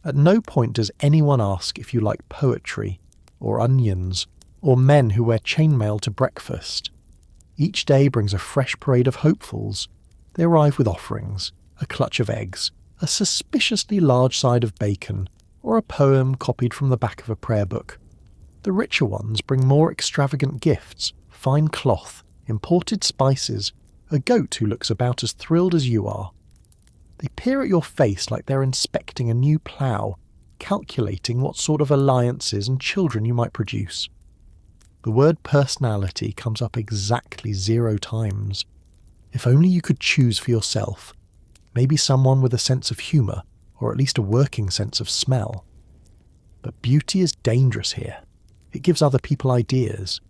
At no point does anyone ask if you like poetry, or onions, or men who wear chainmail to breakfast. Each day brings a fresh parade of hopefuls. They arrive with offerings, a clutch of eggs, a suspiciously large side of bacon, or a poem copied from the back of a prayer book. The richer ones bring more extravagant gifts, fine cloth, imported spices, a goat who looks about as thrilled as you are. They peer at your face like they're inspecting a new plough, calculating what sort of alliances and children you might produce. The word personality comes up exactly 0 times. If only you could choose for yourself. Maybe someone with a sense of humour, or at least a working sense of smell. But beauty is dangerous here. It gives other people ideas.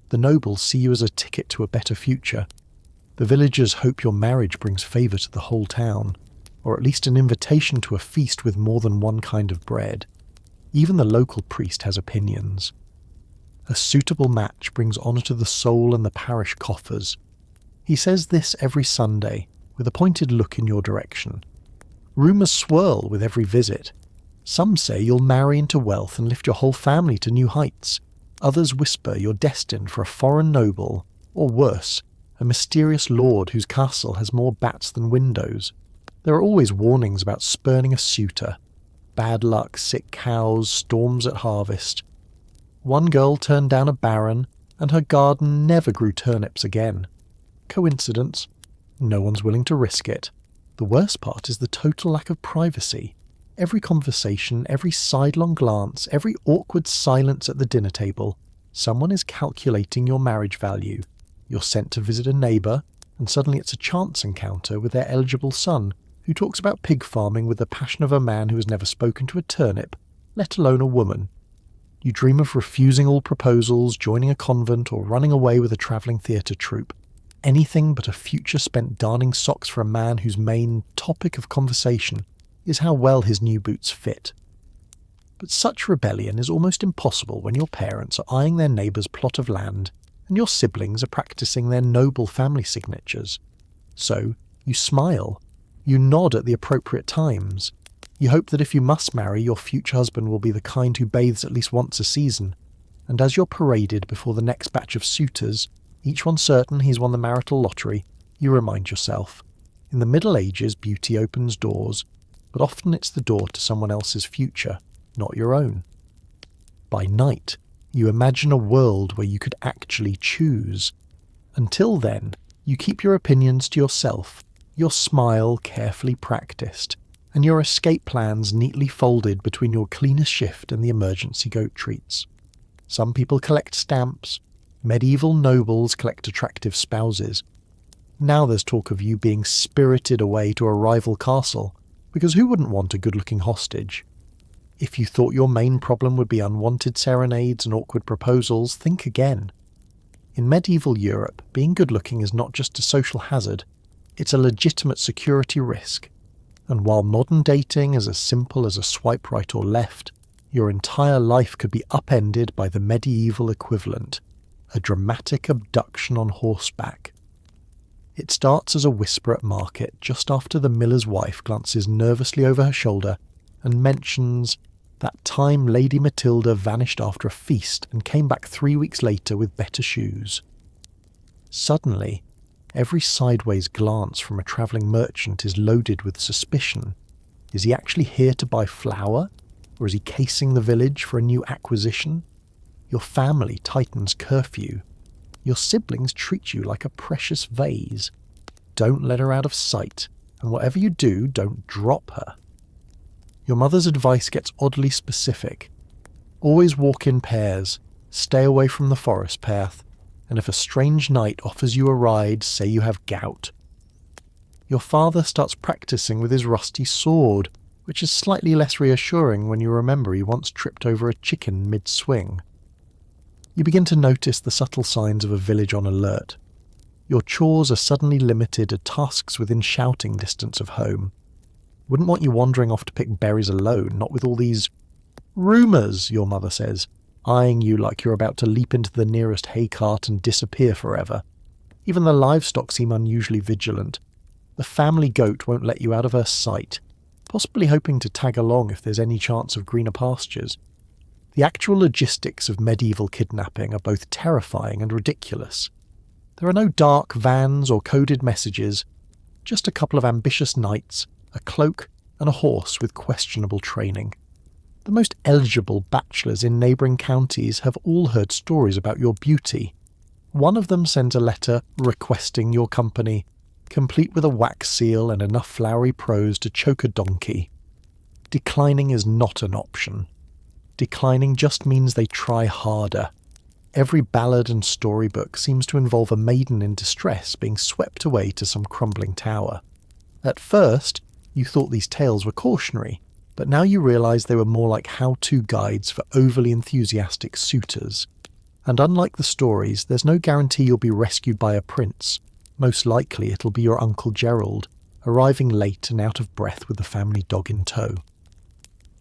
The nobles see you as a ticket to a better future. The villagers hope your marriage brings favour to the whole town, or at least an invitation to a feast with more than one kind of bread. Even the local priest has opinions. A suitable match brings honour to the soul and the parish coffers. He says this every Sunday, with a pointed look in your direction. Rumours swirl with every visit. Some say you'll marry into wealth and lift your whole family to new heights. Others whisper you're destined for a foreign noble, or worse, a mysterious lord whose castle has more bats than windows. There are always warnings about spurning a suitor. Bad luck, sick cows, storms at harvest. One girl turned down a baron, and her garden never grew turnips again. Coincidence? No one's willing to risk it. The worst part is the total lack of privacy. Every conversation, every sidelong glance, every awkward silence at the dinner table, someone is calculating your marriage value. You're sent to visit a neighbour, and suddenly it's a chance encounter with their eligible son, who talks about pig farming with the passion of a man who has never spoken to a turnip, let alone a woman. You dream of refusing all proposals, joining a convent, or running away with a travelling theatre troupe. Anything but a future spent darning socks for a man whose main topic of conversation is how well his new boots fit. But such rebellion is almost impossible when your parents are eyeing their neighbour's plot of land and your siblings are practising their noble family signatures. So, you smile. You nod at the appropriate times. You hope that if you must marry, your future husband will be the kind who bathes at least once a season. And as you're paraded before the next batch of suitors, each one certain he's won the marital lottery, you remind yourself. In the Middle Ages, beauty opens doors, but often it's the door to someone else's future, not your own. By night, you imagine a world where you could actually choose. Until then, you keep your opinions to yourself, your smile carefully practised, and your escape plans neatly folded between your cleanest shift and the emergency goat treats. Some people collect stamps. Medieval nobles collect attractive spouses. Now there's talk of you being spirited away to a rival castle, because who wouldn't want a good-looking hostage? If you thought your main problem would be unwanted serenades and awkward proposals, think again. In medieval Europe, being good-looking is not just a social hazard, it's a legitimate security risk. And while modern dating is as simple as a swipe right or left, your entire life could be upended by the medieval equivalent, a dramatic abduction on horseback. It starts as a whisper at market just after the miller's wife glances nervously over her shoulder and mentions that time Lady Matilda vanished after a feast and came back 3 weeks later with better shoes. Suddenly, every sideways glance from a travelling merchant is loaded with suspicion. Is he actually here to buy flour? Or is he casing the village for a new acquisition? Your family tightens curfew. Your siblings treat you like a precious vase. Don't let her out of sight, and whatever you do, don't drop her. Your mother's advice gets oddly specific. Always walk in pairs, stay away from the forest path, and if a strange knight offers you a ride, say you have gout. Your father starts practising with his rusty sword, which is slightly less reassuring when you remember he once tripped over a chicken mid-swing. You begin to notice the subtle signs of a village on alert. Your chores are suddenly limited to tasks within shouting distance of home. Wouldn't want you wandering off to pick berries alone, not with all these rumours, your mother says, eyeing you like you're about to leap into the nearest hay cart and disappear forever. Even the livestock seem unusually vigilant. The family goat won't let you out of her sight, possibly hoping to tag along if there's any chance of greener pastures. The actual logistics of medieval kidnapping are both terrifying and ridiculous. There are no dark vans or coded messages, just a couple of ambitious knights, a cloak, and a horse with questionable training. The most eligible bachelors in neighbouring counties have all heard stories about your beauty. One of them sends a letter requesting your company, complete with a wax seal and enough flowery prose to choke a donkey. Declining is not an option. Declining just means they try harder. Every ballad and storybook seems to involve a maiden in distress being swept away to some crumbling tower. At first, you thought these tales were cautionary, but now you realise they were more like how-to guides for overly enthusiastic suitors. And unlike the stories, there's no guarantee you'll be rescued by a prince. Most likely it'll be your Uncle Gerald, arriving late and out of breath with the family dog in tow.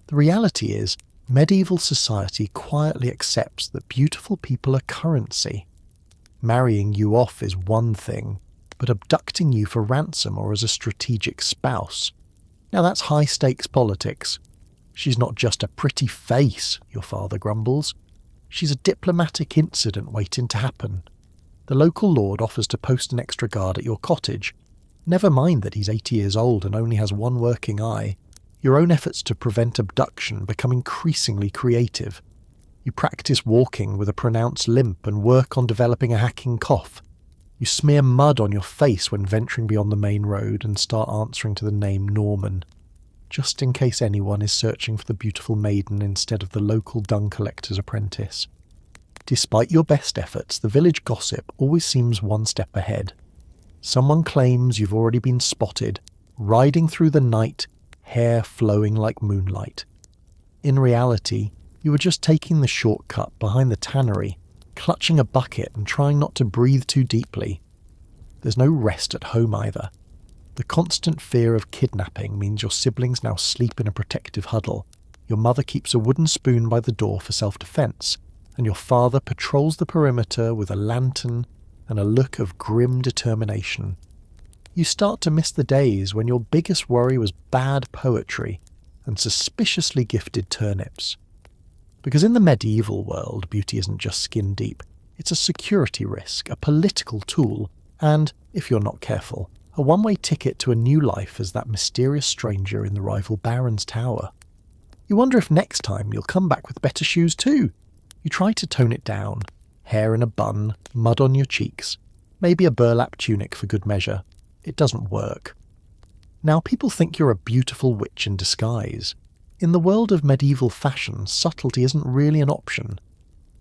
The reality is, medieval society quietly accepts that beautiful people are currency. Marrying you off is one thing, but abducting you for ransom or as a strategic spouse, now that's high-stakes politics. She's not just a pretty face, your father grumbles. She's a diplomatic incident waiting to happen. The local lord offers to post an extra guard at your cottage. Never mind that he's 80 years old and only has one working eye. Your own efforts to prevent abduction become increasingly creative. You practice walking with a pronounced limp and work on developing a hacking cough. You smear mud on your face when venturing beyond the main road and start answering to the name Norman, just in case anyone is searching for the beautiful maiden instead of the local dung collector's apprentice. Despite your best efforts, the village gossip always seems one step ahead. Someone claims you've already been spotted, riding through the night, hair flowing like moonlight. In reality, you were just taking the shortcut behind the tannery, clutching a bucket and trying not to breathe too deeply. There's no rest at home either. The constant fear of kidnapping means your siblings now sleep in a protective huddle. Your mother keeps a wooden spoon by the door for self-defense, and your father patrols the perimeter with a lantern and a look of grim determination. You start to miss the days when your biggest worry was bad poetry and suspiciously gifted turnips. Because in the medieval world, beauty isn't just skin deep. It's a security risk, a political tool, and, if you're not careful, a one-way ticket to a new life as that mysterious stranger in the rival baron's tower. You wonder if next time you'll come back with better shoes too. You try to tone it down. Hair in a bun, mud on your cheeks, maybe a burlap tunic for good measure. It doesn't work. Now people think you're a beautiful witch in disguise. In the world of medieval fashion, subtlety isn't really an option.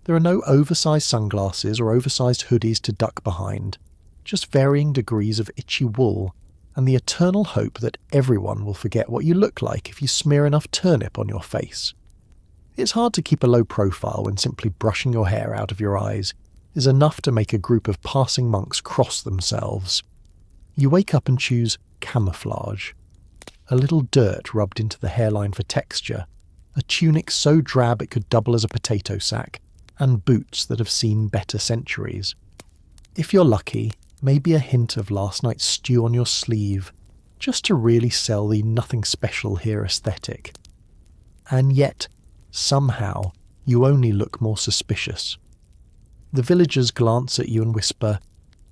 There are no oversized sunglasses or oversized hoodies to duck behind, just varying degrees of itchy wool, and the eternal hope that everyone will forget what you look like if you smear enough turnip on your face. It's hard to keep a low profile when simply brushing your hair out of your eyes is enough to make a group of passing monks cross themselves. You wake up and choose camouflage. A little dirt rubbed into the hairline for texture, a tunic so drab it could double as a potato sack, and boots that have seen better centuries. If you're lucky, maybe a hint of last night's stew on your sleeve, just to really sell the nothing special here aesthetic. And yet, somehow, you only look more suspicious. The villagers glance at you and whisper,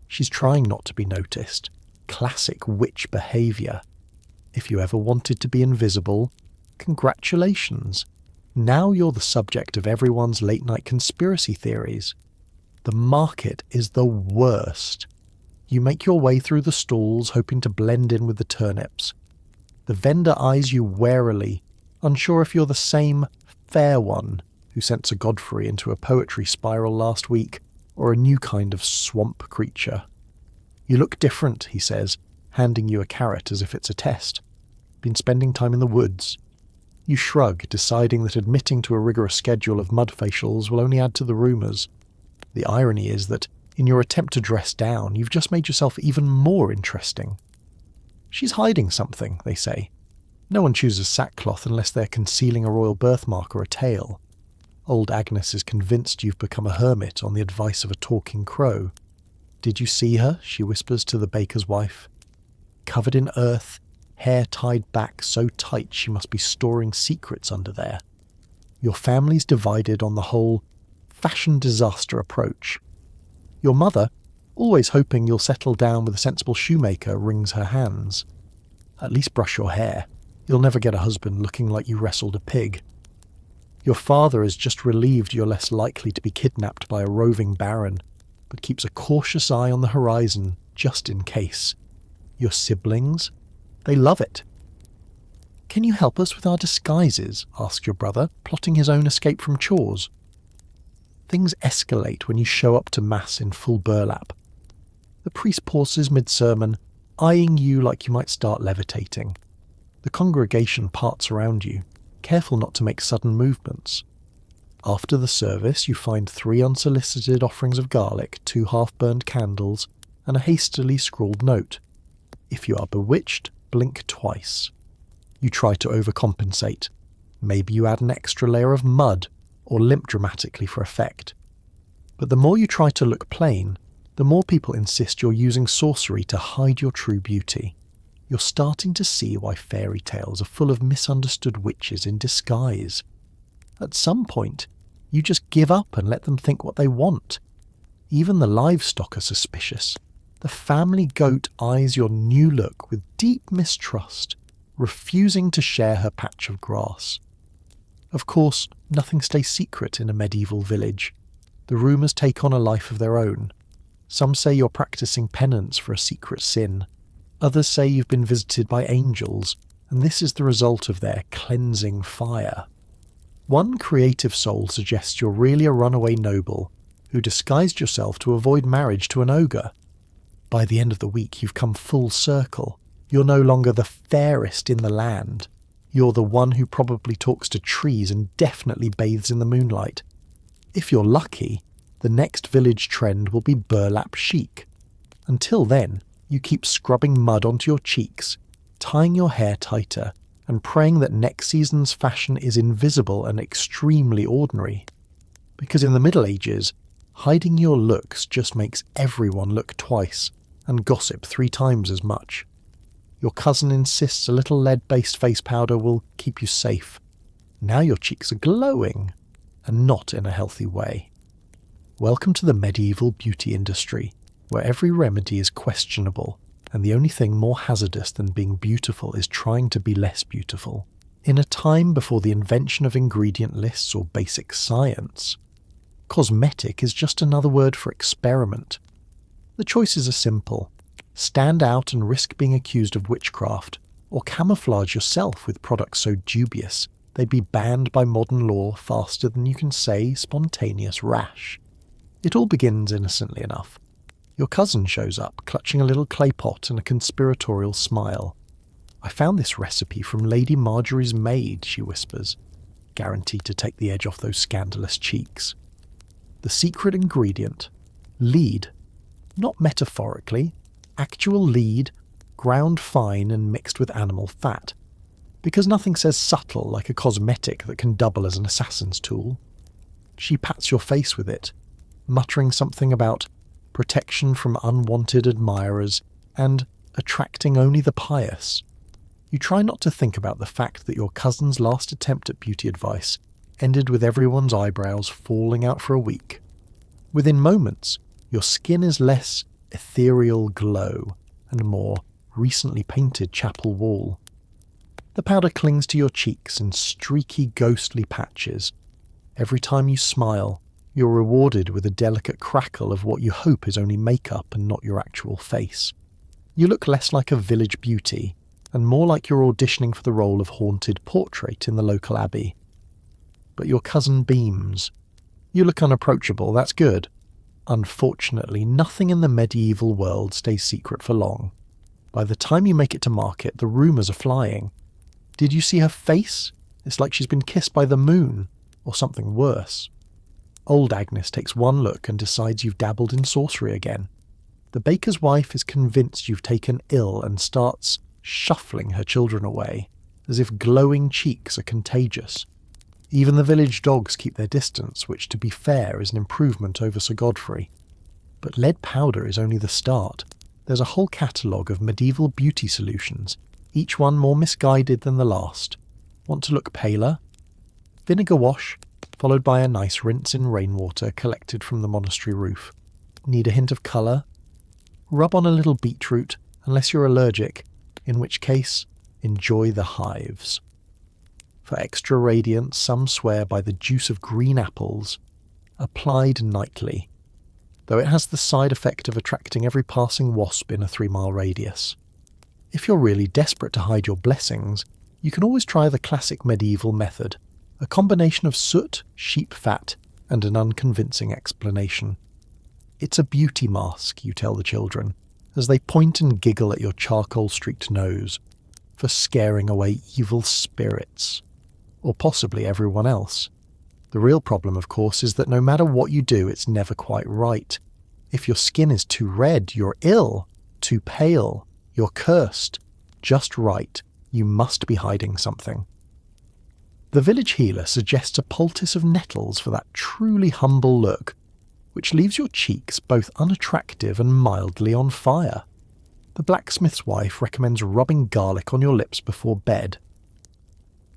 "She's trying not to be noticed." Classic witch behaviour. If you ever wanted to be invisible, congratulations. Now you're the subject of everyone's late-night conspiracy theories. The market is the worst. You make your way through the stalls, hoping to blend in with the turnips. The vendor eyes you warily, unsure if you're the same fair one who sent Sir Godfrey into a poetry spiral last week, or a new kind of swamp creature. "You look different," he says, handing you a carrot as if it's a test. "Been spending time in the woods." You shrug, deciding that admitting to a rigorous schedule of mud facials will only add to the rumours. The irony is that, in your attempt to dress down, you've just made yourself even more interesting. "She's hiding something," they say. No one chooses sackcloth unless they're concealing a royal birthmark or a tail. Old Agnes is convinced you've become a hermit on the advice of a talking crow. "Did you see her?" she whispers to the baker's wife. Covered in earth, hair tied back so tight she must be storing secrets under there. Your family's divided on the whole fashion disaster approach. Your mother, always hoping you'll settle down with a sensible shoemaker, wrings her hands. "At least brush your hair. You'll never get a husband looking like you wrestled a pig." Your father is just relieved you're less likely to be kidnapped by a roving baron, but keeps a cautious eye on the horizon, just in case. Your siblings? They love it. "Can you help us with our disguises?" asks your brother, plotting his own escape from chores. Things escalate when you show up to Mass in full burlap. The priest pauses mid-sermon, eyeing you like you might start levitating. The congregation parts around you, careful not to make sudden movements. After the service, you find 3 unsolicited offerings of garlic, 2 half-burned candles, and a hastily scrawled note. If you are bewitched, blink twice. You try to overcompensate. Maybe you add an extra layer of mud, or limp dramatically for effect. But the more you try to look plain, the more people insist you're using sorcery to hide your true beauty. You're starting to see why fairy tales are full of misunderstood witches in disguise. At some point, you just give up and let them think what they want. Even the livestock are suspicious. The family goat eyes your new look with deep mistrust, refusing to share her patch of grass. Of course, nothing stays secret in a medieval village. The rumours take on a life of their own. Some say you're practicing penance for a secret sin. Others say you've been visited by angels, and this is the result of their cleansing fire. One creative soul suggests you're really a runaway noble who disguised yourself to avoid marriage to an ogre. By the end of the week, you've come full circle. You're no longer the fairest in the land. You're the one who probably talks to trees and definitely bathes in the moonlight. If you're lucky, the next village trend will be burlap chic. Until then, you keep scrubbing mud onto your cheeks, tying your hair tighter, and praying that next season's fashion is invisible and extremely ordinary. Because in the Middle Ages, hiding your looks just makes everyone look twice, and gossip 3 times as much. Your cousin insists a little lead-based face powder will keep you safe. Now your cheeks are glowing, and not in a healthy way. Welcome to the medieval beauty industry, where every remedy is questionable, and the only thing more hazardous than being beautiful is trying to be less beautiful. In a time before the invention of ingredient lists or basic science, cosmetic is just another word for experiment. The choices are simple. Stand out and risk being accused of witchcraft, or camouflage yourself with products so dubious they'd be banned by modern law faster than you can say spontaneous rash. It all begins innocently enough. Your cousin shows up, clutching a little clay pot and a conspiratorial smile. "I found this recipe from Lady Marjorie's maid," she whispers, guaranteed to take the edge off those scandalous cheeks. The secret ingredient, lead. Not metaphorically, actual lead, ground fine and mixed with animal fat. Because nothing says subtle like a cosmetic that can double as an assassin's tool. She pats your face with it, muttering something about protection from unwanted admirers and attracting only the pious. You try not to think about the fact that your cousin's last attempt at beauty advice ended with everyone's eyebrows falling out for a week. Within moments, your skin is less ethereal glow and more recently painted chapel wall. The powder clings to your cheeks in streaky, ghostly patches. Every time you smile, you're rewarded with a delicate crackle of what you hope is only makeup and not your actual face. You look less like a village beauty, and more like you're auditioning for the role of haunted portrait in the local abbey. But your cousin beams. You look unapproachable, that's good. Unfortunately, nothing in the medieval world stays secret for long. By the time you make it to market, the rumours are flying. Did you see her face? It's like she's been kissed by the moon, or something worse. Old Agnes takes one look and decides you've dabbled in sorcery again. The baker's wife is convinced you've taken ill and starts shuffling her children away, as if glowing cheeks are contagious. Even the village dogs keep their distance, which, to be fair, is an improvement over Sir Godfrey. But lead powder is only the start. There's a whole catalogue of medieval beauty solutions, each one more misguided than the last. Want to look paler? Vinegar wash, followed by a nice rinse in rainwater collected from the monastery roof. Need a hint of colour? Rub on a little beetroot, unless you're allergic, in which case, enjoy the hives. For extra radiance, some swear by the juice of green apples, applied nightly, though it has the side effect of attracting every passing wasp in a 3-mile radius. If you're really desperate to hide your blessings, you can always try the classic medieval method, a combination of soot, sheep fat, and an unconvincing explanation. It's a beauty mask, you tell the children, as they point and giggle at your charcoal-streaked nose, for scaring away evil spirits, or possibly everyone else. The real problem, of course, is that no matter what you do, it's never quite right. If your skin is too red, you're ill. Too pale, you're cursed. Just right, you must be hiding something. The village healer suggests a poultice of nettles for that truly humble look, which leaves your cheeks both unattractive and mildly on fire. The blacksmith's wife recommends rubbing garlic on your lips before bed.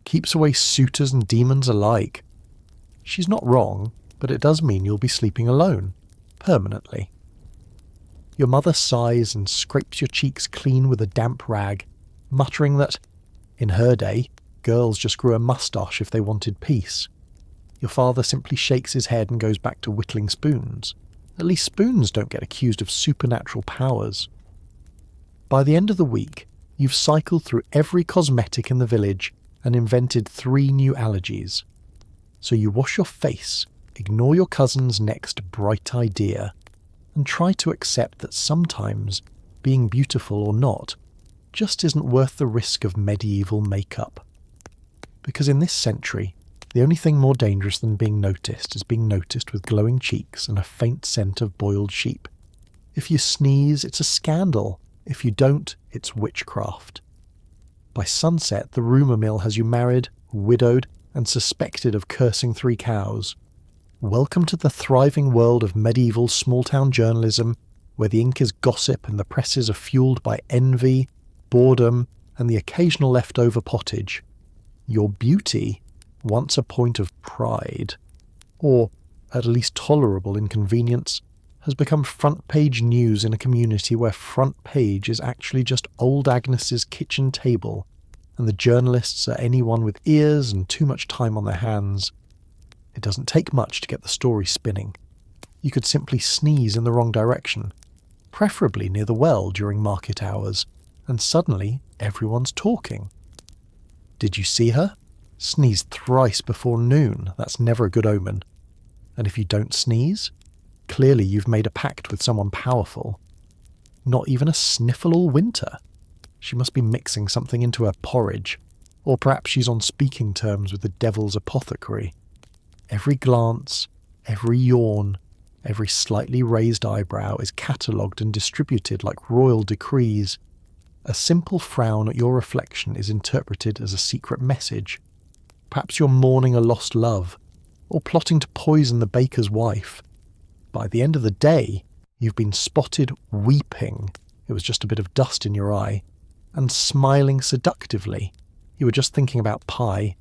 Keeps away suitors and demons alike. She's not wrong, but it does mean you'll be sleeping alone, permanently. Your mother sighs and scrapes your cheeks clean with a damp rag, muttering that, in her day, girls just grew a moustache if they wanted peace. Your father simply shakes his head and goes back to whittling spoons. At least spoons don't get accused of supernatural powers. By the end of the week, you've cycled through every cosmetic in the village and invented 3 new allergies. So you wash your face, ignore your cousin's next bright idea, and try to accept that sometimes being beautiful or not just isn't worth the risk of medieval makeup. Because in this century, the only thing more dangerous than being noticed is being noticed with glowing cheeks and a faint scent of boiled sheep. If you sneeze, it's a scandal. If you don't, it's witchcraft. By sunset, the rumour mill has you married, widowed, and suspected of cursing 3 cows. Welcome to the thriving world of medieval small-town journalism, where the ink is gossip and the presses are fueled by envy, boredom, and the occasional leftover pottage. Your beauty, once a point of pride, or at least tolerable inconvenience, has become front-page news in a community where front page is actually just old Agnes's kitchen table, and the journalists are anyone with ears and too much time on their hands. It doesn't take much to get the story spinning. You could simply sneeze in the wrong direction, preferably near the well during market hours, and suddenly everyone's talking. Did you see her? Sneeze thrice before noon. That's never a good omen. And if you don't sneeze, clearly you've made a pact with someone powerful. Not even a sniffle all winter. She must be mixing something into her porridge, or perhaps she's on speaking terms with the devil's apothecary. Every glance, every yawn, every slightly raised eyebrow is catalogued and distributed like royal decrees. A simple frown at your reflection is interpreted as a secret message. Perhaps you're mourning a lost love, or plotting to poison the baker's wife. By the end of the day, you've been spotted weeping. It was just a bit of dust in your eye. And smiling seductively. You were just thinking about pie.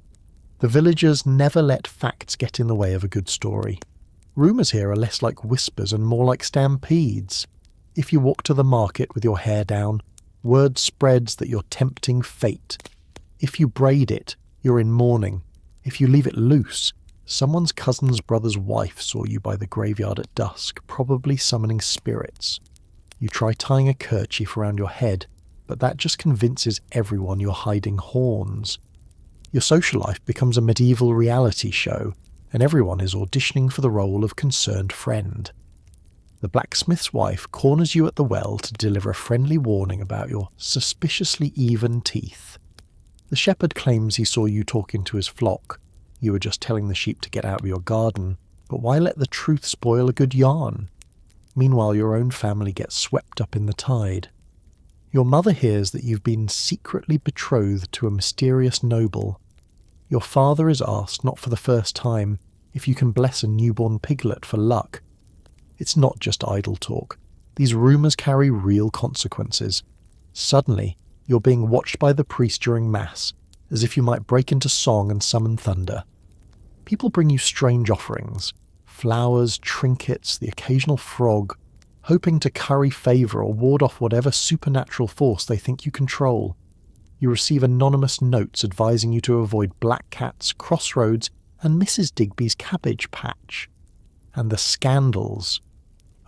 The villagers never let facts get in the way of a good story. Rumours here are less like whispers and more like stampedes. If you walk to the market with your hair down, word spreads that you're tempting fate. If you braid it, you're in mourning. If you leave it loose, someone's cousin's brother's wife saw you by the graveyard at dusk, probably summoning spirits. You try tying a kerchief around your head, but that just convinces everyone you're hiding horns. Your social life becomes a medieval reality show, and everyone is auditioning for the role of concerned friend. The blacksmith's wife corners you at the well to deliver a friendly warning about your suspiciously even teeth. The shepherd claims he saw you talking to his flock. You were just telling the sheep to get out of your garden, but why let the truth spoil a good yarn? Meanwhile, your own family gets swept up in the tide. Your mother hears that you've been secretly betrothed to a mysterious noble. Your father is asked, not for the first time, if you can bless a newborn piglet for luck. It's not just idle talk. These rumours carry real consequences. Suddenly, you're being watched by the priest during Mass, as if you might break into song and summon thunder. People bring you strange offerings, flowers, trinkets, the occasional frog, hoping to curry favour or ward off whatever supernatural force they think you control. You receive anonymous notes advising you to avoid black cats, crossroads, and Mrs. Digby's cabbage patch. And the scandals.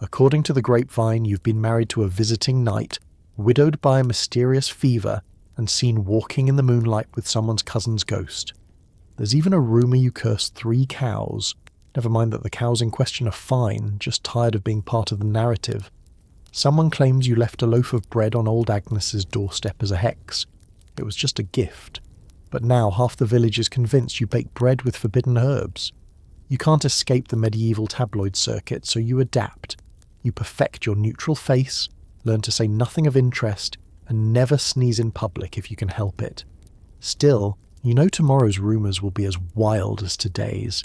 According to the grapevine, you've been married to a visiting knight, widowed by a mysterious fever, and seen walking in the moonlight with someone's cousin's ghost. There's even a rumour you cursed 3 cows, Never mind that the cows in question are fine, just tired of being part of the narrative. Someone claims you left a loaf of bread on old Agnes's doorstep as a hex. It was just a gift. But now half the village is convinced you bake bread with forbidden herbs. You can't escape the medieval tabloid circuit, so you adapt. You perfect your neutral face, learn to say nothing of interest, and never sneeze in public if you can help it. Still, you know tomorrow's rumours will be as wild as today's.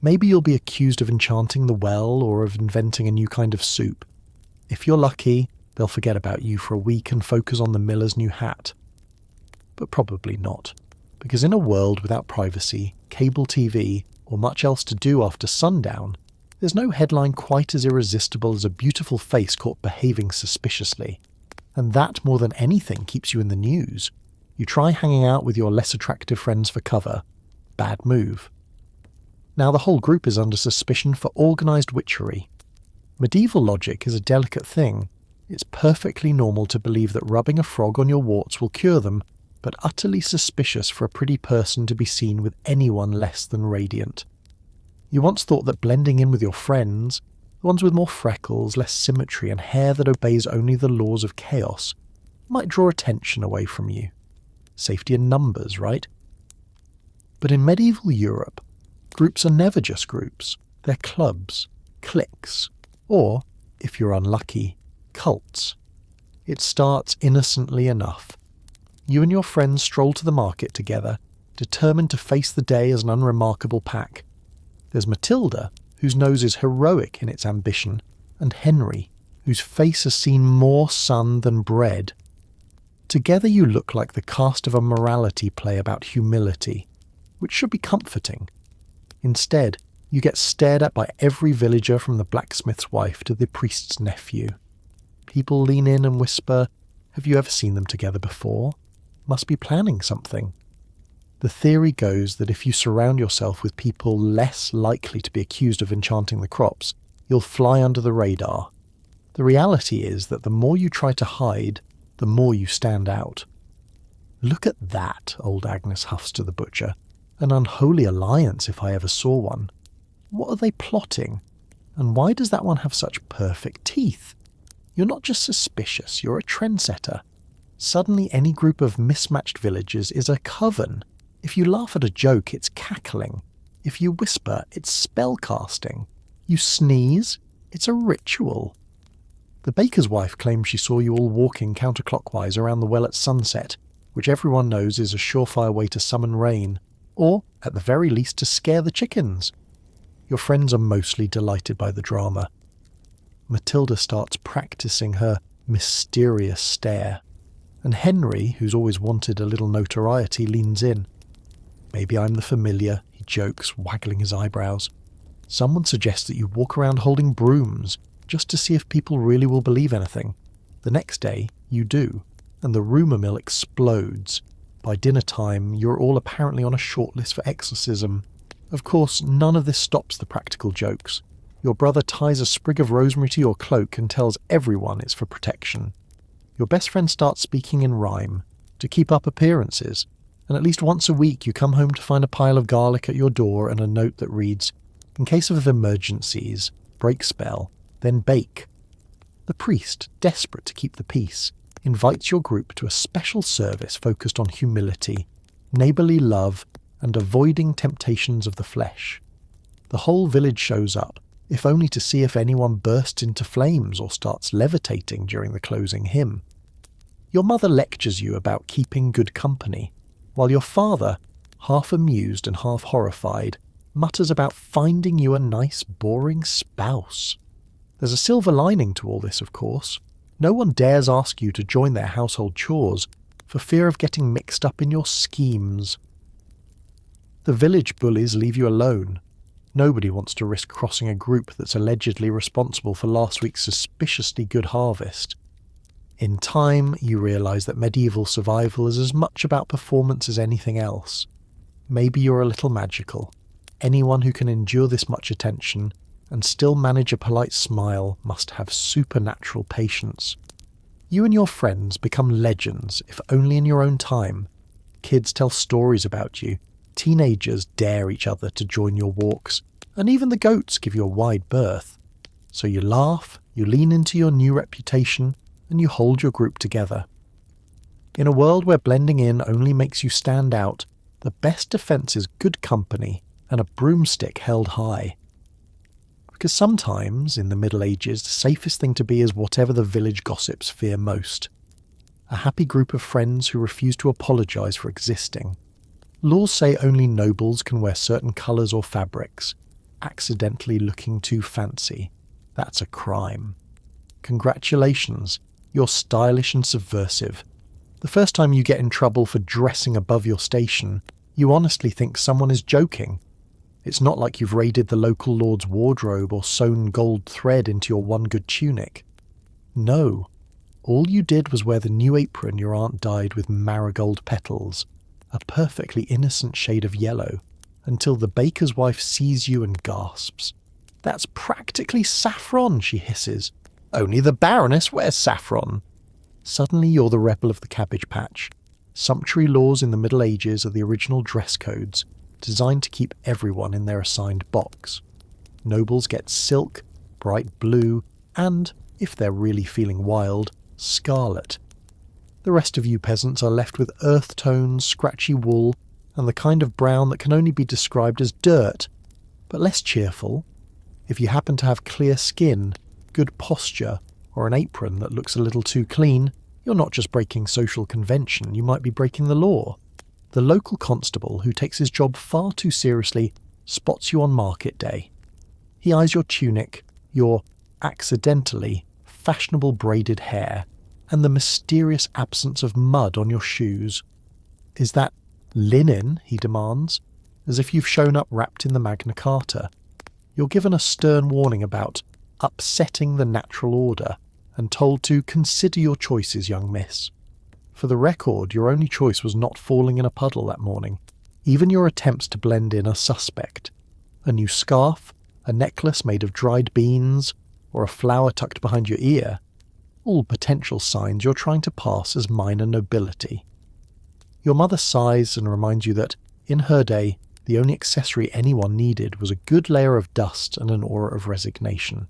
Maybe you'll be accused of enchanting the well or of inventing a new kind of soup. If you're lucky, they'll forget about you for a week and focus on the miller's new hat. But probably not, because in a world without privacy, cable TV, or much else to do after sundown, there's no headline quite as irresistible as a beautiful face caught behaving suspiciously. And that, more than anything, keeps you in the news. You try hanging out with your less attractive friends for cover. Bad move. Now the whole group is under suspicion for organised witchery. Medieval logic is a delicate thing. It's perfectly normal to believe that rubbing a frog on your warts will cure them, but utterly suspicious for a pretty person to be seen with anyone less than radiant. You once thought that blending in with your friends, the ones with more freckles, less symmetry, and hair that obeys only the laws of chaos, might draw attention away from you. Safety in numbers, right? But in medieval Europe, groups are never just groups. They're clubs, cliques, or, if you're unlucky, cults. It starts innocently enough. You and your friends stroll to the market together, determined to face the day as an unremarkable pack. There's Matilda, whose nose is heroic in its ambition, and Henry, whose face has seen more sun than bread. Together you look like the cast of a morality play about humility, which should be comforting. Instead, you get stared at by every villager from the blacksmith's wife to the priest's nephew. People lean in and whisper, "Have you ever seen them together before? Must be planning something." The theory goes that if you surround yourself with people less likely to be accused of enchanting the crops, you'll fly under the radar. The reality is that the more you try to hide, the more you stand out. "Look at that," old Agnes huffs to the butcher. "An unholy alliance if I ever saw one. What are they plotting? And why does that one have such perfect teeth? You're not just suspicious, you're a trendsetter. Suddenly any group of mismatched villagers is a coven. If you laugh at a joke, it's cackling. If you whisper, it's spellcasting. You sneeze, it's a ritual." The baker's wife claims she saw you all walking counterclockwise around the well at sunset, which everyone knows is a surefire way to summon rain, or, at the very least, to scare the chickens. Your friends are mostly delighted by the drama. Matilda starts practicing her mysterious stare, and Henry, who's always wanted a little notoriety, leans in. "Maybe I'm the familiar," he jokes, waggling his eyebrows. Someone suggests that you walk around holding brooms, just to see if people really will believe anything. The next day, you do, and the rumour mill explodes. By dinner time, you're all apparently on a shortlist for exorcism. Of course, none of this stops the practical jokes. Your brother ties a sprig of rosemary to your cloak and tells everyone it's for protection. Your best friend starts speaking in rhyme, to keep up appearances, and at least once a week you come home to find a pile of garlic at your door and a note that reads, "In case of emergencies, break spell, then bake." The priest, desperate to keep the peace, invites your group to a special service focused on humility, neighbourly love, and avoiding temptations of the flesh. The whole village shows up, if only to see if anyone bursts into flames or starts levitating during the closing hymn. Your mother lectures you about keeping good company, while your father, half amused and half horrified, mutters about finding you a nice, boring spouse. There's a silver lining to all this, of course. No one dares ask you to join their household chores for fear of getting mixed up in your schemes. The village bullies leave you alone. Nobody wants to risk crossing a group that's allegedly responsible for last week's suspiciously good harvest. In time, you realise that medieval survival is as much about performance as anything else. Maybe you're a little magical. Anyone who can endure this much attention and still manage a polite smile must have supernatural patience. You and your friends become legends, if only in your own time. Kids tell stories about you. Teenagers dare each other to join your walks, and even the goats give you a wide berth. So you laugh, you lean into your new reputation, and you hold your group together. In a world where blending in only makes you stand out, the best defense is good company and a broomstick held high. Because sometimes, in the Middle Ages, the safest thing to be is whatever the village gossips fear most. A happy group of friends who refuse to apologise for existing. Laws say only nobles can wear certain colours or fabrics. Accidentally looking too fancy. That's a crime. Congratulations, you're stylish and subversive. The first time you get in trouble for dressing above your station, you honestly think someone is joking. It's not like you've raided the local lord's wardrobe or sewn gold thread into your one good tunic. No, all you did was wear the new apron your aunt dyed with marigold petals, a perfectly innocent shade of yellow, until the baker's wife sees you and gasps. "That's practically saffron," she hisses. "Only the Baroness wears saffron." Suddenly you're the rebel of the cabbage patch. Sumptuary laws in the Middle Ages are the original dress codes, designed to keep everyone in their assigned box. Nobles get silk, bright blue, and, if they're really feeling wild, scarlet. The rest of you peasants are left with earth tones, scratchy wool, and the kind of brown that can only be described as dirt, but less cheerful. If you happen to have clear skin, good posture, or an apron that looks a little too clean, you're not just breaking social convention, you might be breaking the law. The local constable, who takes his job far too seriously, spots you on market day. He eyes your tunic, your accidentally fashionable braided hair, and the mysterious absence of mud on your shoes. "Is that linen?" he demands, as if you've shown up wrapped in the Magna Carta. You're given a stern warning about upsetting the natural order, and told to consider your choices, young miss. For the record, your only choice was not falling in a puddle that morning. Even your attempts to blend in are suspect. A new scarf, a necklace made of dried beans, or a flower tucked behind your ear, all potential signs you're trying to pass as minor nobility. Your mother sighs and reminds you that, in her day, the only accessory anyone needed was a good layer of dust and an aura of resignation.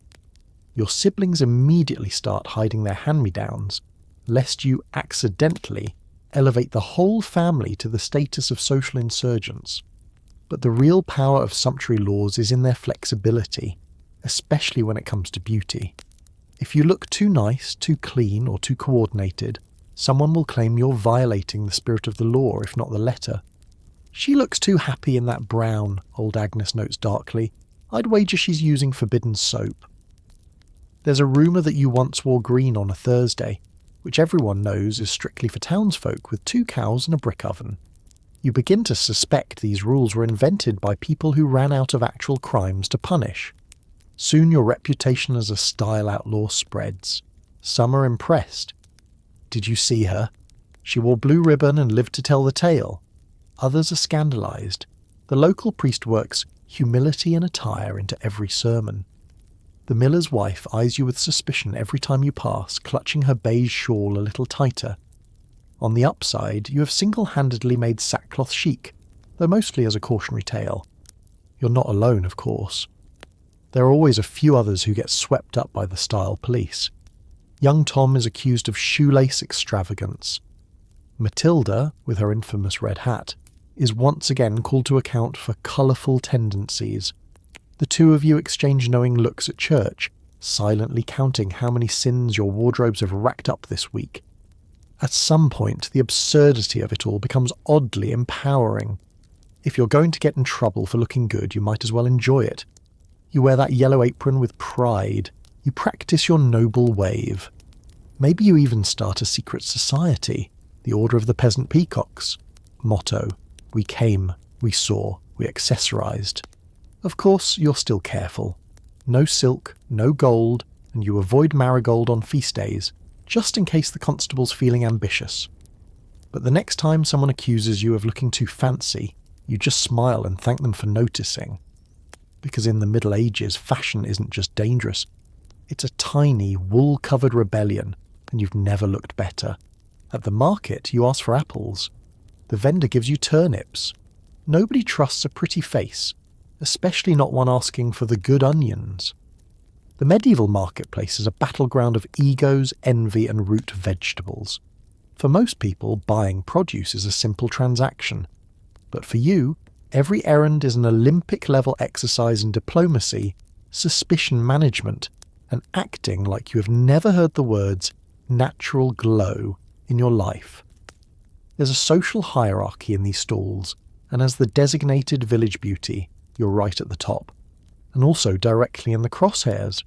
Your siblings immediately start hiding their hand-me-downs, lest you accidentally elevate the whole family to the status of social insurgents. But the real power of sumptuary laws is in their flexibility, especially when it comes to beauty. If you look too nice, too clean, or too coordinated, someone will claim you're violating the spirit of the law, if not the letter. "She looks too happy in that brown," old Agnes notes darkly. "I'd wager she's using forbidden soap." There's a rumour that you once wore green on a Thursday, which everyone knows is strictly for townsfolk with 2 cows and a brick oven. You begin to suspect these rules were invented by people who ran out of actual crimes to punish. Soon your reputation as a style outlaw spreads. Some are impressed. "Did you see her? She wore blue ribbon and lived to tell the tale." Others are scandalised. The local priest works humility and attire into every sermon. The miller's wife eyes you with suspicion every time you pass, clutching her beige shawl a little tighter. On the upside, you have single-handedly made sackcloth chic, though mostly as a cautionary tale. You're not alone, of course. There are always a few others who get swept up by the style police. Young Tom is accused of shoelace extravagance. Matilda, with her infamous red hat, is once again called to account for colourful tendencies. The two of you exchange knowing looks at church, silently counting how many sins your wardrobes have racked up this week. At some point, the absurdity of it all becomes oddly empowering. If you're going to get in trouble for looking good, you might as well enjoy it. You wear that yellow apron with pride. You practice your noble wave. Maybe you even start a secret society, the Order of the Peasant Peacocks. Motto: we came, we saw, we accessorized. Of course, you're still careful. No silk, no gold, and you avoid marigold on feast days, just in case the constable's feeling ambitious. But the next time someone accuses you of looking too fancy, you just smile and thank them for noticing. Because in the Middle Ages, fashion isn't just dangerous. It's a tiny, wool-covered rebellion, and you've never looked better. At the market, you ask for apples. The vendor gives you turnips. Nobody trusts a pretty face. especially not one asking for the good onions. The medieval marketplace is a battleground of egos, envy and root vegetables. For most people, buying produce is a simple transaction. But for you, every errand is an Olympic-level exercise in diplomacy, suspicion management, and acting like you have never heard the words natural glow in your life. There's a social hierarchy in these stalls, and as the designated village beauty, you're right at the top, and also directly in the crosshairs.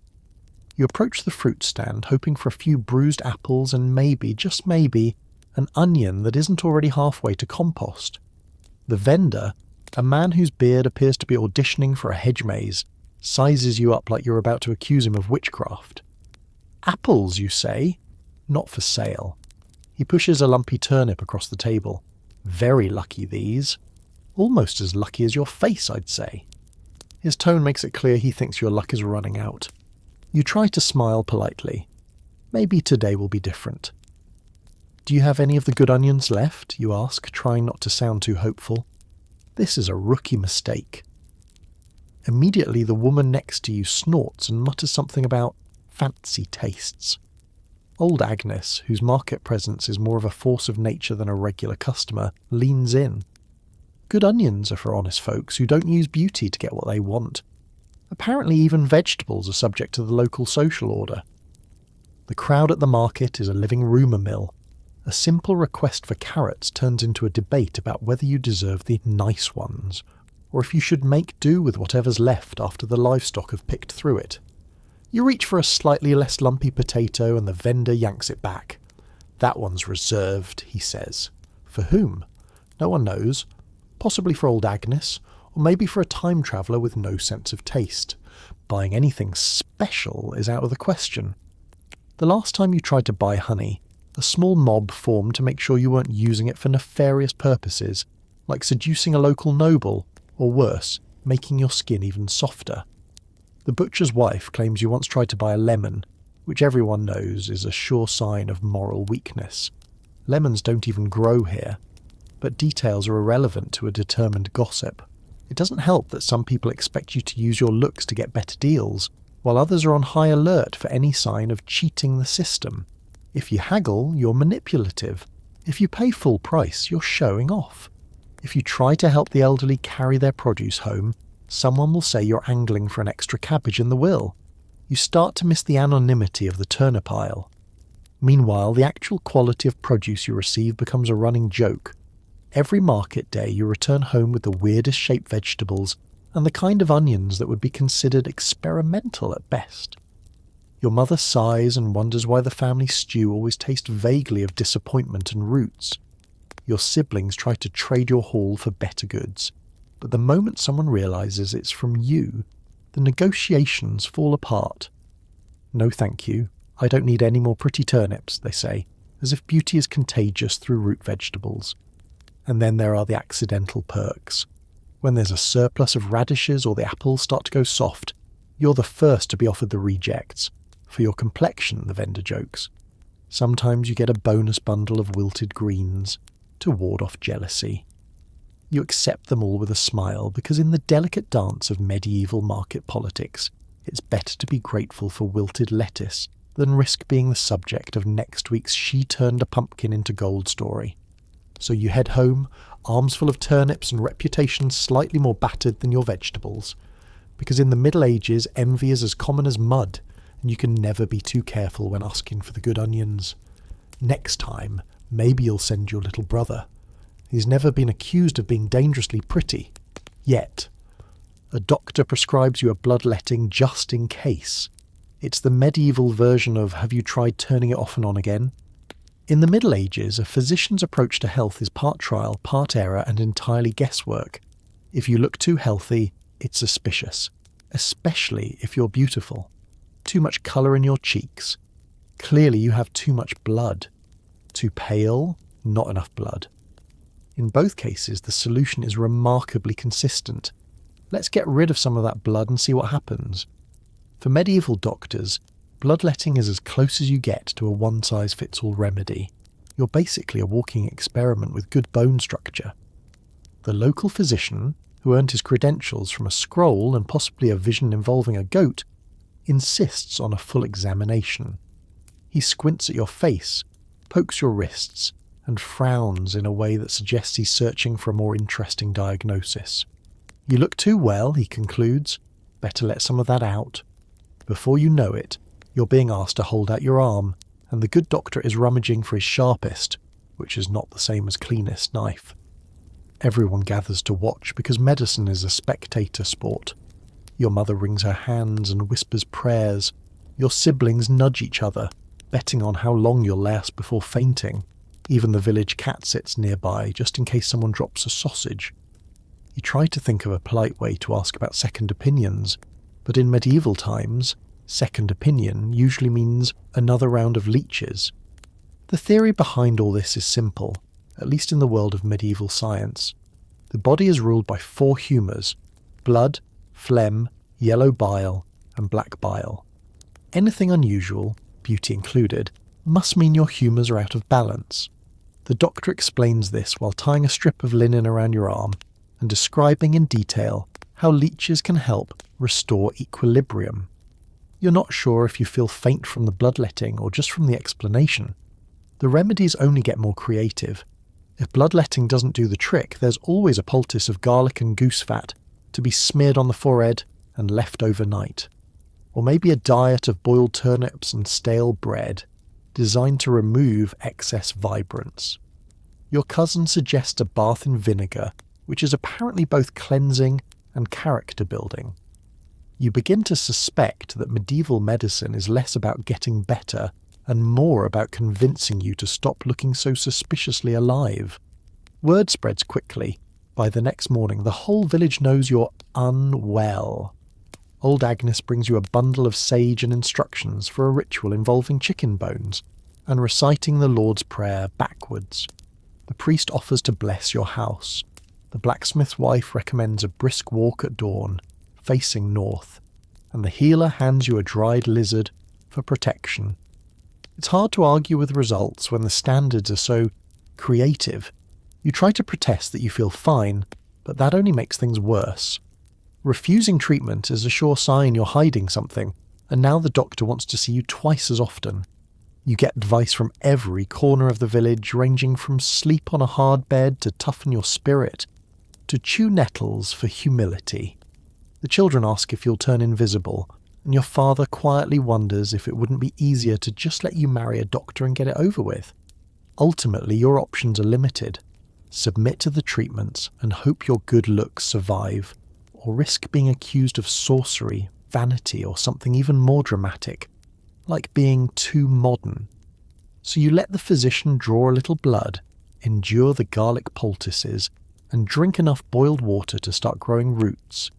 You approach the fruit stand hoping for a few bruised apples and maybe, just maybe, an onion that isn't already halfway to compost. The vendor, a man whose beard appears to be auditioning for a hedge maze, sizes you up like you're about to accuse him of witchcraft. Apples, you say? Not for sale. He pushes a lumpy turnip across the table. Very lucky these. Almost as lucky as your face, I'd say. His tone makes it clear he thinks your luck is running out. You try to smile politely. Maybe today will be different. Do you have any of the good onions left? You ask, trying not to sound too hopeful. This is a rookie mistake. Immediately the woman next to you snorts and mutters something about fancy tastes. Old Agnes, whose market presence is more of a force of nature than a regular customer, leans in. Good onions are for honest folks who don't use beauty to get what they want. Apparently even vegetables are subject to the local social order. The crowd at the market is a living rumour mill. A simple request for carrots turns into a debate about whether you deserve the nice ones, or if you should make do with whatever's left after the livestock have picked through it. You reach for a slightly less lumpy potato and the vendor yanks it back. That one's reserved, he says. For whom? No one knows. Possibly for old Agnes, or maybe for a time traveller with no sense of taste. Buying anything special is out of the question. The last time you tried to buy honey, a small mob formed to make sure you weren't using it for nefarious purposes, like seducing a local noble, or worse, making your skin even softer. The butcher's wife claims you once tried to buy a lemon, which everyone knows is a sure sign of moral weakness. Lemons don't even grow here, but details are irrelevant to a determined gossip. It doesn't help that some people expect you to use your looks to get better deals, while others are on high alert for any sign of cheating the system. If you haggle, you're manipulative. If you pay full price, you're showing off. If you try to help the elderly carry their produce home, someone will say you're angling for an extra cabbage in the will. You start to miss the anonymity of the turnip aisle. Meanwhile, the actual quality of produce you receive becomes a running joke. Every market day you return home with the weirdest shaped vegetables and the kind of onions that would be considered experimental at best. Your mother sighs and wonders why the family stew always tastes vaguely of disappointment and roots. Your siblings try to trade your haul for better goods, but the moment someone realises it's from you, the negotiations fall apart. No thank you, I don't need any more pretty turnips, they say, as if beauty is contagious through root vegetables. And then there are the accidental perks. When there's a surplus of radishes or the apples start to go soft, you're the first to be offered the rejects. For your complexion, the vendor jokes. Sometimes you get a bonus bundle of wilted greens to ward off jealousy. You accept them all with a smile because in the delicate dance of medieval market politics, it's better to be grateful for wilted lettuce than risk being the subject of next week's She Turned a Pumpkin into Gold story. So you head home, arms full of turnips and reputation slightly more battered than your vegetables. Because in the Middle Ages, envy is as common as mud, and you can never be too careful when asking for the good onions. Next time, maybe you'll send your little brother. He's never been accused of being dangerously pretty. Yet. A doctor prescribes you a bloodletting just in case. It's the medieval version of have you tried turning it off and on again? In the Middle Ages, a physician's approach to health is part trial, part error, and entirely guesswork. If you look too healthy, it's suspicious, especially if you're beautiful. Too much colour in your cheeks. Clearly you have too much blood. Too pale, not enough blood. In both cases, the solution is remarkably consistent. Let's get rid of some of that blood and see what happens. For medieval doctors, bloodletting is as close as you get to a one-size-fits-all remedy. You're basically a walking experiment with good bone structure. The local physician, who earned his credentials from a scroll and possibly a vision involving a goat, insists on a full examination. He squints at your face, pokes your wrists, and frowns in a way that suggests he's searching for a more interesting diagnosis. You look too well, he concludes. Better let some of that out. Before you know it, you're being asked to hold out your arm, and the good doctor is rummaging for his sharpest, which is not the same as cleanest, knife. Everyone gathers to watch because medicine is a spectator sport. Your mother wrings her hands and whispers prayers. Your siblings nudge each other, betting on how long you'll last before fainting. Even the village cat sits nearby, just in case someone drops a sausage. You try to think of a polite way to ask about second opinions, but in medieval times, second opinion usually means another round of leeches. The theory behind all this is simple, at least in the world of medieval science. The body is ruled by 4 humours: blood, phlegm, yellow bile, and black bile. Anything unusual, beauty included, must mean your humours are out of balance. The doctor explains this while tying a strip of linen around your arm and describing in detail how leeches can help restore equilibrium. You're not sure if you feel faint from the bloodletting or just from the explanation. The remedies only get more creative. If bloodletting doesn't do the trick, there's always a poultice of garlic and goose fat to be smeared on the forehead and left overnight. Or maybe a diet of boiled turnips and stale bread, designed to remove excess vibrance. Your cousin suggests a bath in vinegar, which is apparently both cleansing and character building. You begin to suspect that medieval medicine is less about getting better and more about convincing you to stop looking so suspiciously alive. Word spreads quickly. By the next morning, the whole village knows you're unwell. Old Agnes brings you a bundle of sage and instructions for a ritual involving chicken bones and reciting the Lord's Prayer backwards. The priest offers to bless your house. The blacksmith's wife recommends a brisk walk at dawn, facing north, and the healer hands you a dried lizard for protection. It's hard to argue with results when the standards are so creative. You try to protest that you feel fine, but that only makes things worse. Refusing treatment is a sure sign you're hiding something, and now the doctor wants to see you twice as often. You get advice from every corner of the village, ranging from sleep on a hard bed to toughen your spirit, to chew nettles for humility. The children ask if you'll turn invisible, and your father quietly wonders if it wouldn't be easier to just let you marry a doctor and get it over with. Ultimately, your options are limited. Submit to the treatments and hope your good looks survive, or risk being accused of sorcery, vanity, or something even more dramatic, like being too modern. So you let the physician draw a little blood, endure the garlic poultices, and drink enough boiled water to start growing roots.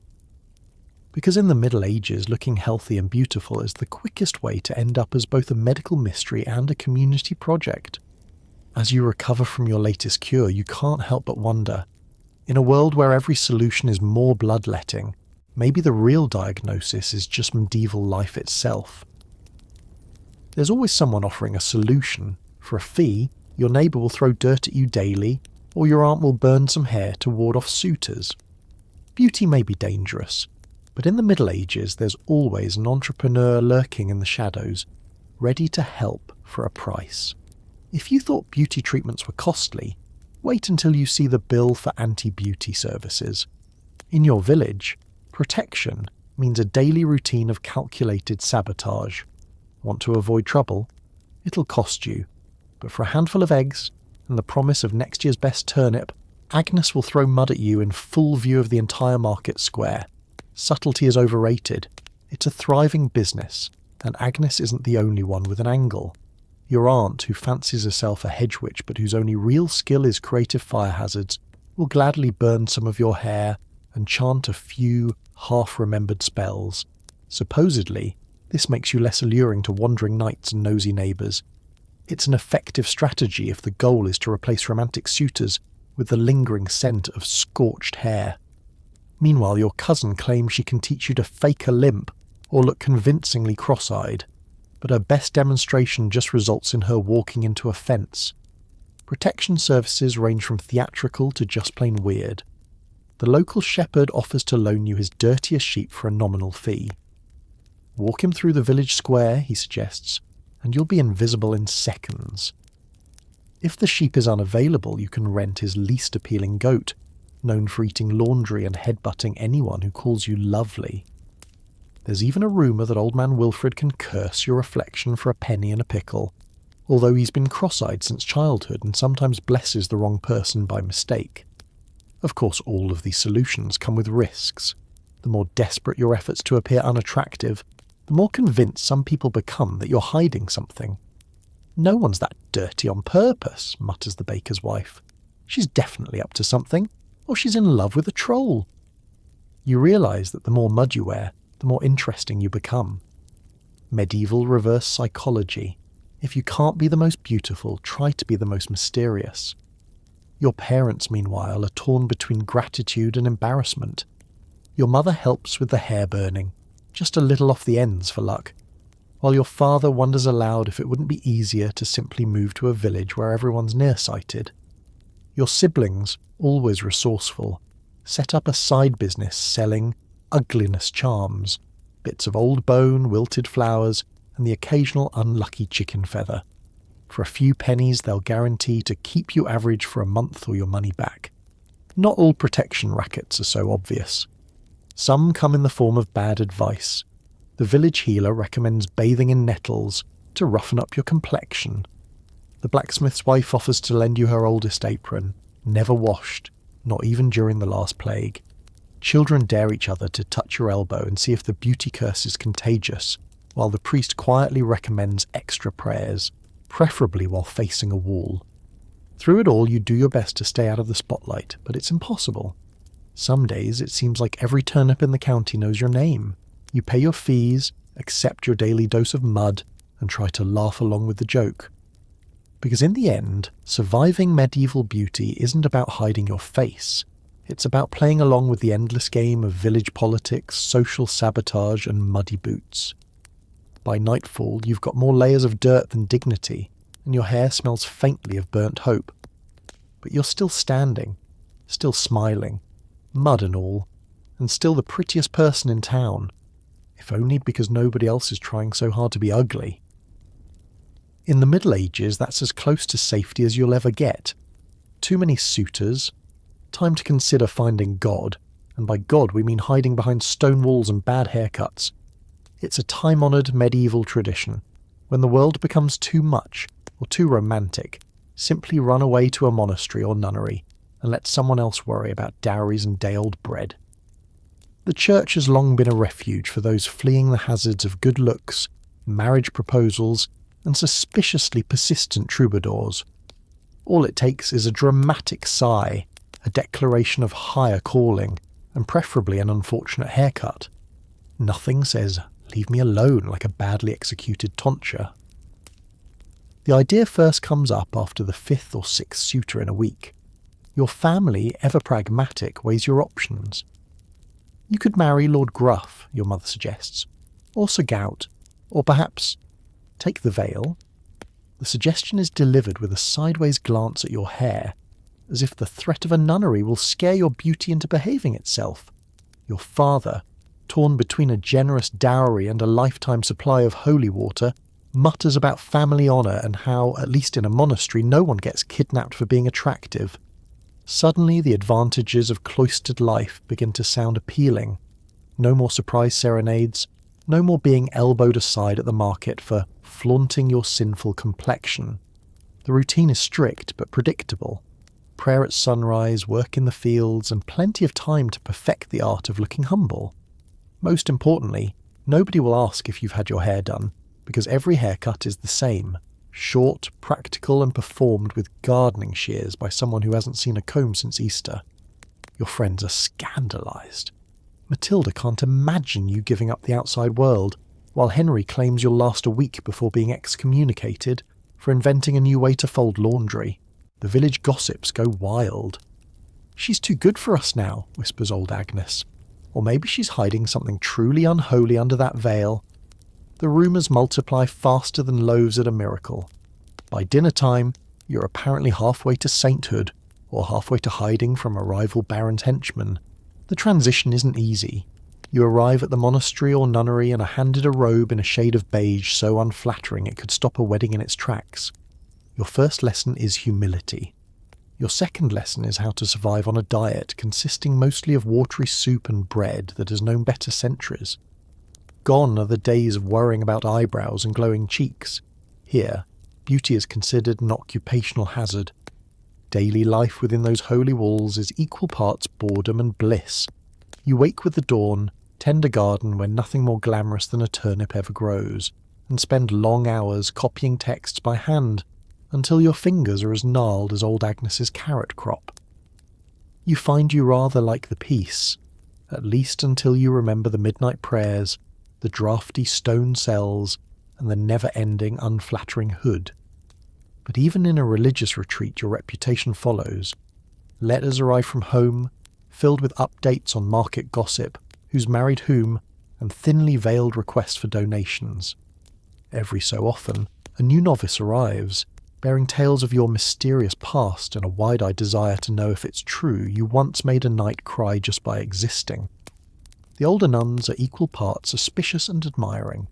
Because in the Middle Ages, looking healthy and beautiful is the quickest way to end up as both a medical mystery and a community project. As you recover from your latest cure, you can't help but wonder, in a world where every solution is more bloodletting, maybe the real diagnosis is just medieval life itself. There's always someone offering a solution. For a fee, your neighbour will throw dirt at you daily, or your aunt will burn some hair to ward off suitors. Beauty may be dangerous, but in the Middle Ages there's always an entrepreneur lurking in the shadows, ready to help for a price. If you thought beauty treatments were costly, wait until you see the bill for anti-beauty services. In your village, protection means a daily routine of calculated sabotage. Want to avoid trouble? It'll cost you, but for a handful of eggs and the promise of next year's best turnip, Agnes will throw mud at you in full view of the entire market square. Subtlety is overrated. It's a thriving business, and Agnes isn't the only one with an angle. Your aunt, who fancies herself a hedge witch but whose only real skill is creative fire hazards, will gladly burn some of your hair and chant a few half-remembered spells. Supposedly, this makes you less alluring to wandering knights and nosy neighbours. It's an effective strategy if the goal is to replace romantic suitors with the lingering scent of scorched hair. Meanwhile, your cousin claims she can teach you to fake a limp or look convincingly cross-eyed, but her best demonstration just results in her walking into a fence. Protection services range from theatrical to just plain weird. the local shepherd offers to loan you his dirtiest sheep for a nominal fee. Walk him through the village square, he suggests, and you'll be invisible in seconds. If the sheep is unavailable, you can rent his least appealing goat, known for eating laundry and headbutting anyone who calls you lovely. There's even a rumour that old man Wilfred can curse your reflection for a penny and a pickle, although he's been cross-eyed since childhood and sometimes blesses the wrong person by mistake. Of course, all of these solutions come with risks. The more desperate your efforts to appear unattractive, the more convinced some people become that you're hiding something. "No one's that dirty on purpose," mutters the baker's wife. "She's definitely up to something, or she's in love with a troll." You realise that the more mud you wear, the more interesting you become. Medieval reverse psychology. If you can't be the most beautiful, try to be the most mysterious. Your parents, meanwhile, are torn between gratitude and embarrassment. Your mother helps with the hair burning, just a little off the ends for luck, while your father wonders aloud if it wouldn't be easier to simply move to a village where everyone's nearsighted. Your siblings, always resourceful, set up a side business selling ugliness charms, bits of old bone, wilted flowers, and the occasional unlucky chicken feather. For a few pennies, they'll guarantee to keep you average for a month or your money back. Not all protection rackets are so obvious. Some come in the form of bad advice. The village healer recommends bathing in nettles to roughen up your complexion. The blacksmith's wife offers to lend you her oldest apron, never washed, not even during the last plague. Children dare each other to touch your elbow and see if the beauty curse is contagious, while the priest quietly recommends extra prayers, preferably while facing a wall. Through it all, you do your best to stay out of the spotlight, but it's impossible. Some days it seems like every turnip in the county knows your name. You pay your fees, accept your daily dose of mud, and try to laugh along with the joke. Because in the end, surviving medieval beauty isn't about hiding your face. It's about playing along with the endless game of village politics, social sabotage, and muddy boots. By nightfall, you've got more layers of dirt than dignity, and your hair smells faintly of burnt hope. But you're still standing, still smiling, mud and all, and still the prettiest person in town, if only because nobody else is trying so hard to be ugly. In the Middle Ages, that's as close to safety as you'll ever get. Too many suitors, time to consider finding God, and by God we mean hiding behind stone walls and bad haircuts. It's a time-honoured medieval tradition. When the world becomes too much, or too romantic, simply run away to a monastery or nunnery, and let someone else worry about dowries and day-old bread. The church has long been a refuge for those fleeing the hazards of good looks, marriage proposals, and suspiciously persistent troubadours. All it takes is a dramatic sigh, a declaration of higher calling, and preferably an unfortunate haircut. Nothing says, "Leave me alone," like a badly executed tonsure. The idea first comes up after the 5th or 6th suitor in a week. Your family, ever pragmatic, weighs your options. You could marry Lord Gruff, your mother suggests, or Sir Gout, or perhaps take the veil. The suggestion is delivered with a sideways glance at your hair, as if the threat of a nunnery will scare your beauty into behaving itself. Your father, torn between a generous dowry and a lifetime supply of holy water, mutters about family honour and how, at least in a monastery, no one gets kidnapped for being attractive. Suddenly the advantages of cloistered life begin to sound appealing. No more surprise serenades, no more being elbowed aside at the market for flaunting your sinful complexion. The routine is strict but predictable. Prayer at sunrise, work in the fields, and plenty of time to perfect the art of looking humble. Most importantly, nobody will ask if you've had your hair done, because every haircut is the same. Short, practical, and performed with gardening shears by someone who hasn't seen a comb since Easter. Your friends are scandalised. Matilda can't imagine you giving up the outside world, while Henry claims you'll last a week before being excommunicated for inventing a new way to fold laundry. The village gossips go wild. "She's too good for us now," whispers old Agnes. Or maybe she's hiding something truly unholy under that veil. The rumours multiply faster than loaves at a miracle. By dinner time, you're apparently halfway to sainthood, or halfway to hiding from a rival baron's henchman, The transition isn't easy. You arrive at the monastery or nunnery and are handed a robe in a shade of beige so unflattering it could stop a wedding in its tracks. Your first lesson is humility. Your second lesson is how to survive on a diet consisting mostly of watery soup and bread that has known better centuries. Gone are the days of worrying about eyebrows and glowing cheeks. Here, beauty is considered an occupational hazard. Daily life within those holy walls is equal parts boredom and bliss. You wake with the dawn, tend a garden where nothing more glamorous than a turnip ever grows, and spend long hours copying texts by hand until your fingers are as gnarled as old Agnes's carrot crop. You find you rather like the peace, at least until you remember the midnight prayers, the draughty stone cells, and the never-ending unflattering hood. But even in a religious retreat your reputation follows. Letters arrive from home, filled with updates on market gossip, who's married whom, and thinly veiled requests for donations. Every so often, a new novice arrives, bearing tales of your mysterious past and a wide-eyed desire to know if it's true you once made a knight cry just by existing. The older nuns are equal parts suspicious and admiring.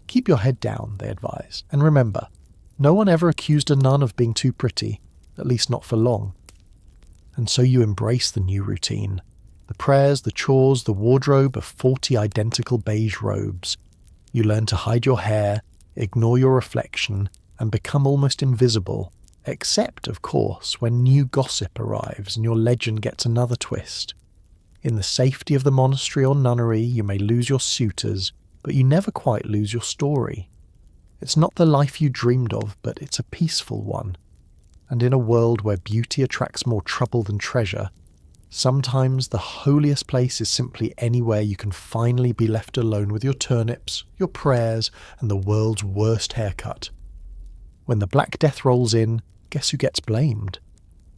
Keep your head down, they advise, and remember, no one ever accused a nun of being too pretty, at least not for long. And so you embrace the new routine. The prayers, the chores, the wardrobe of 40 identical beige robes. You learn to hide your hair, ignore your reflection, and become almost invisible, except, of course, when new gossip arrives and your legend gets another twist. In the safety of the monastery or nunnery, you may lose your suitors, but you never quite lose your story. It's not the life you dreamed of, but it's a peaceful one. And in a world where beauty attracts more trouble than treasure, sometimes the holiest place is simply anywhere you can finally be left alone with your turnips, your prayers, and the world's worst haircut. When the Black Death rolls in, guess who gets blamed?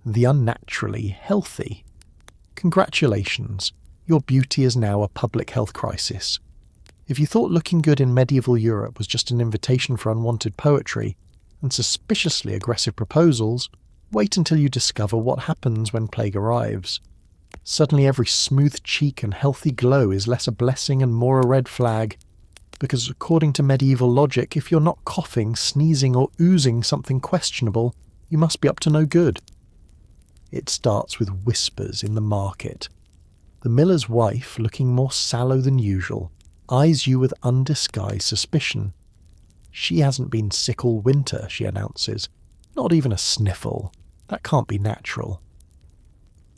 The unnaturally healthy. Congratulations, your beauty is now a public health crisis. If you thought looking good in medieval Europe was just an invitation for unwanted poetry and suspiciously aggressive proposals, wait until you discover what happens when plague arrives. Suddenly every smooth cheek and healthy glow is less a blessing and more a red flag, because according to medieval logic, if you're not coughing, sneezing or oozing something questionable, you must be up to no good. It starts with whispers in the market. The miller's wife, looking more sallow than usual, eyes you with undisguised suspicion. She hasn't been sick all winter, she announces. Not even a sniffle. That can't be natural.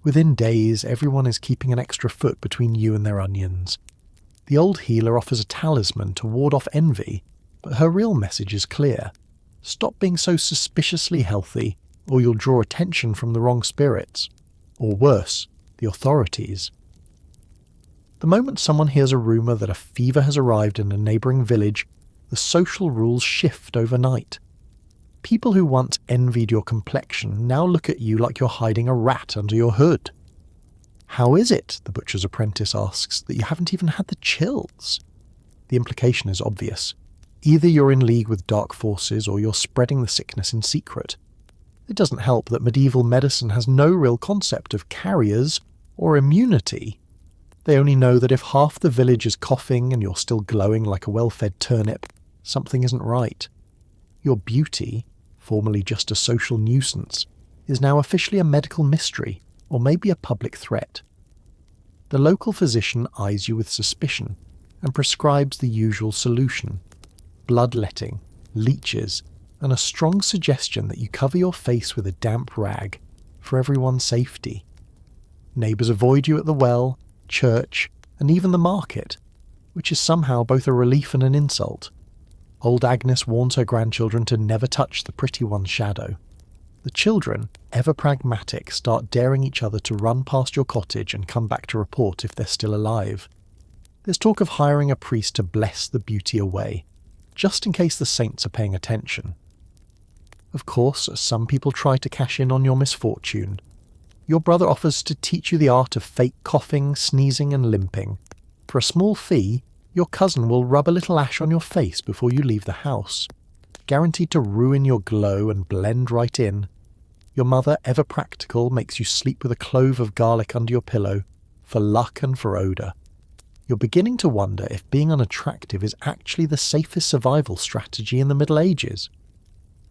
Within days, everyone is keeping an extra foot between you and their onions. The old healer offers a talisman to ward off envy, but her real message is clear. Stop being so suspiciously healthy, or you'll draw attention from the wrong spirits. Or worse, the authorities. The moment someone hears a rumour that a fever has arrived in a neighbouring village, the social rules shift overnight. People who once envied your complexion now look at you like you're hiding a rat under your hood. How is it, the butcher's apprentice asks, that you haven't even had the chills? The implication is obvious. Either you're in league with dark forces or you're spreading the sickness in secret. It doesn't help that medieval medicine has no real concept of carriers or immunity. They only know that if half the village is coughing and you're still glowing like a well-fed turnip, something isn't right. Your beauty, formerly just a social nuisance, is now officially a medical mystery, or maybe a public threat. The local physician eyes you with suspicion and prescribes the usual solution: bloodletting, leeches, and a strong suggestion that you cover your face with a damp rag for everyone's safety. Neighbours avoid you at the well, church, and even the market, which is somehow both a relief and an insult. Old Agnes warns her grandchildren to never touch the pretty one's shadow. The children, ever pragmatic, start daring each other to run past your cottage and come back to report if they're still alive. There's talk of hiring a priest to bless the beauty away, just in case the saints are paying attention. Of course, some people try to cash in on your misfortune. Your brother offers to teach you the art of fake coughing, sneezing and limping. For a small fee, your cousin will rub a little ash on your face before you leave the house, guaranteed to ruin your glow and blend right in. Your mother, ever practical, makes you sleep with a clove of garlic under your pillow, for luck and for odour. You're beginning to wonder if being unattractive is actually the safest survival strategy in the Middle Ages.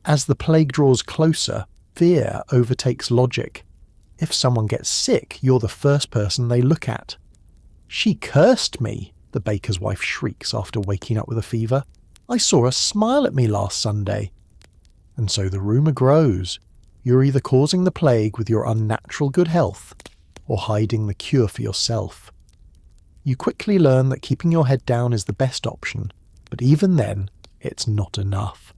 As the plague draws closer, fear overtakes logic. If someone gets sick, you're the first person they look at. "She cursed me," the baker's wife shrieks after waking up with a fever. "I saw her smile at me last Sunday." And so the rumour grows. You're either causing the plague with your unnatural good health, or hiding the cure for yourself. You quickly learn that keeping your head down is the best option, but even then, it's not enough.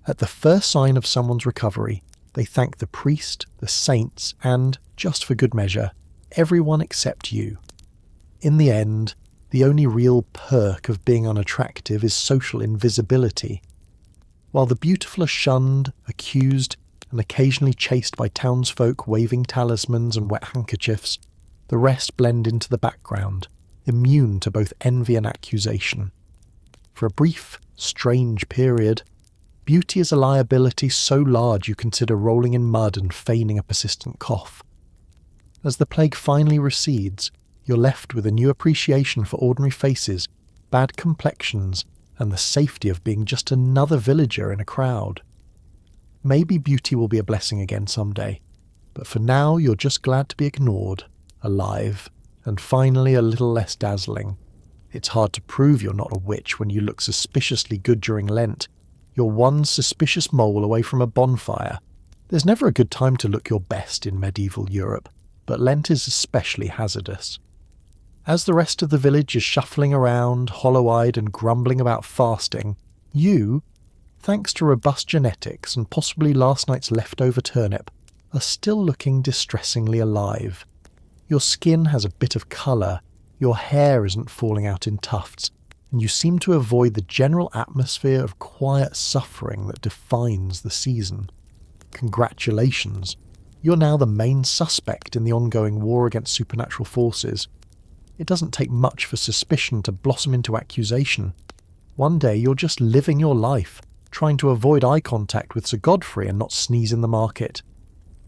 At the first sign of someone's recovery, they thank the priest, the saints, and, just for good measure, everyone except you. In the end, the only real perk of being unattractive is social invisibility. While the beautiful are shunned, accused, and occasionally chased by townsfolk waving talismans and wet handkerchiefs, the rest blend into the background, immune to both envy and accusation. For a brief, strange period, beauty is a liability so large you consider rolling in mud and feigning a persistent cough. As the plague finally recedes, you're left with a new appreciation for ordinary faces, bad complexions, and the safety of being just another villager in a crowd. Maybe beauty will be a blessing again someday, but for now you're just glad to be ignored, alive, and finally a little less dazzling. It's hard to prove you're not a witch when you look suspiciously good during Lent. You're one suspicious mole away from a bonfire. There's never a good time to look your best in medieval Europe, but Lent is especially hazardous. As the rest of the village is shuffling around, hollow-eyed and grumbling about fasting, you, thanks to robust genetics and possibly last night's leftover turnip, are still looking distressingly alive. Your skin has a bit of colour, your hair isn't falling out in tufts, and you seem to avoid the general atmosphere of quiet suffering that defines the season. Congratulations, you're now the main suspect in the ongoing war against supernatural forces. It doesn't take much for suspicion to blossom into accusation. One day you're just living your life, trying to avoid eye contact with Sir Godfrey and not sneeze in the market.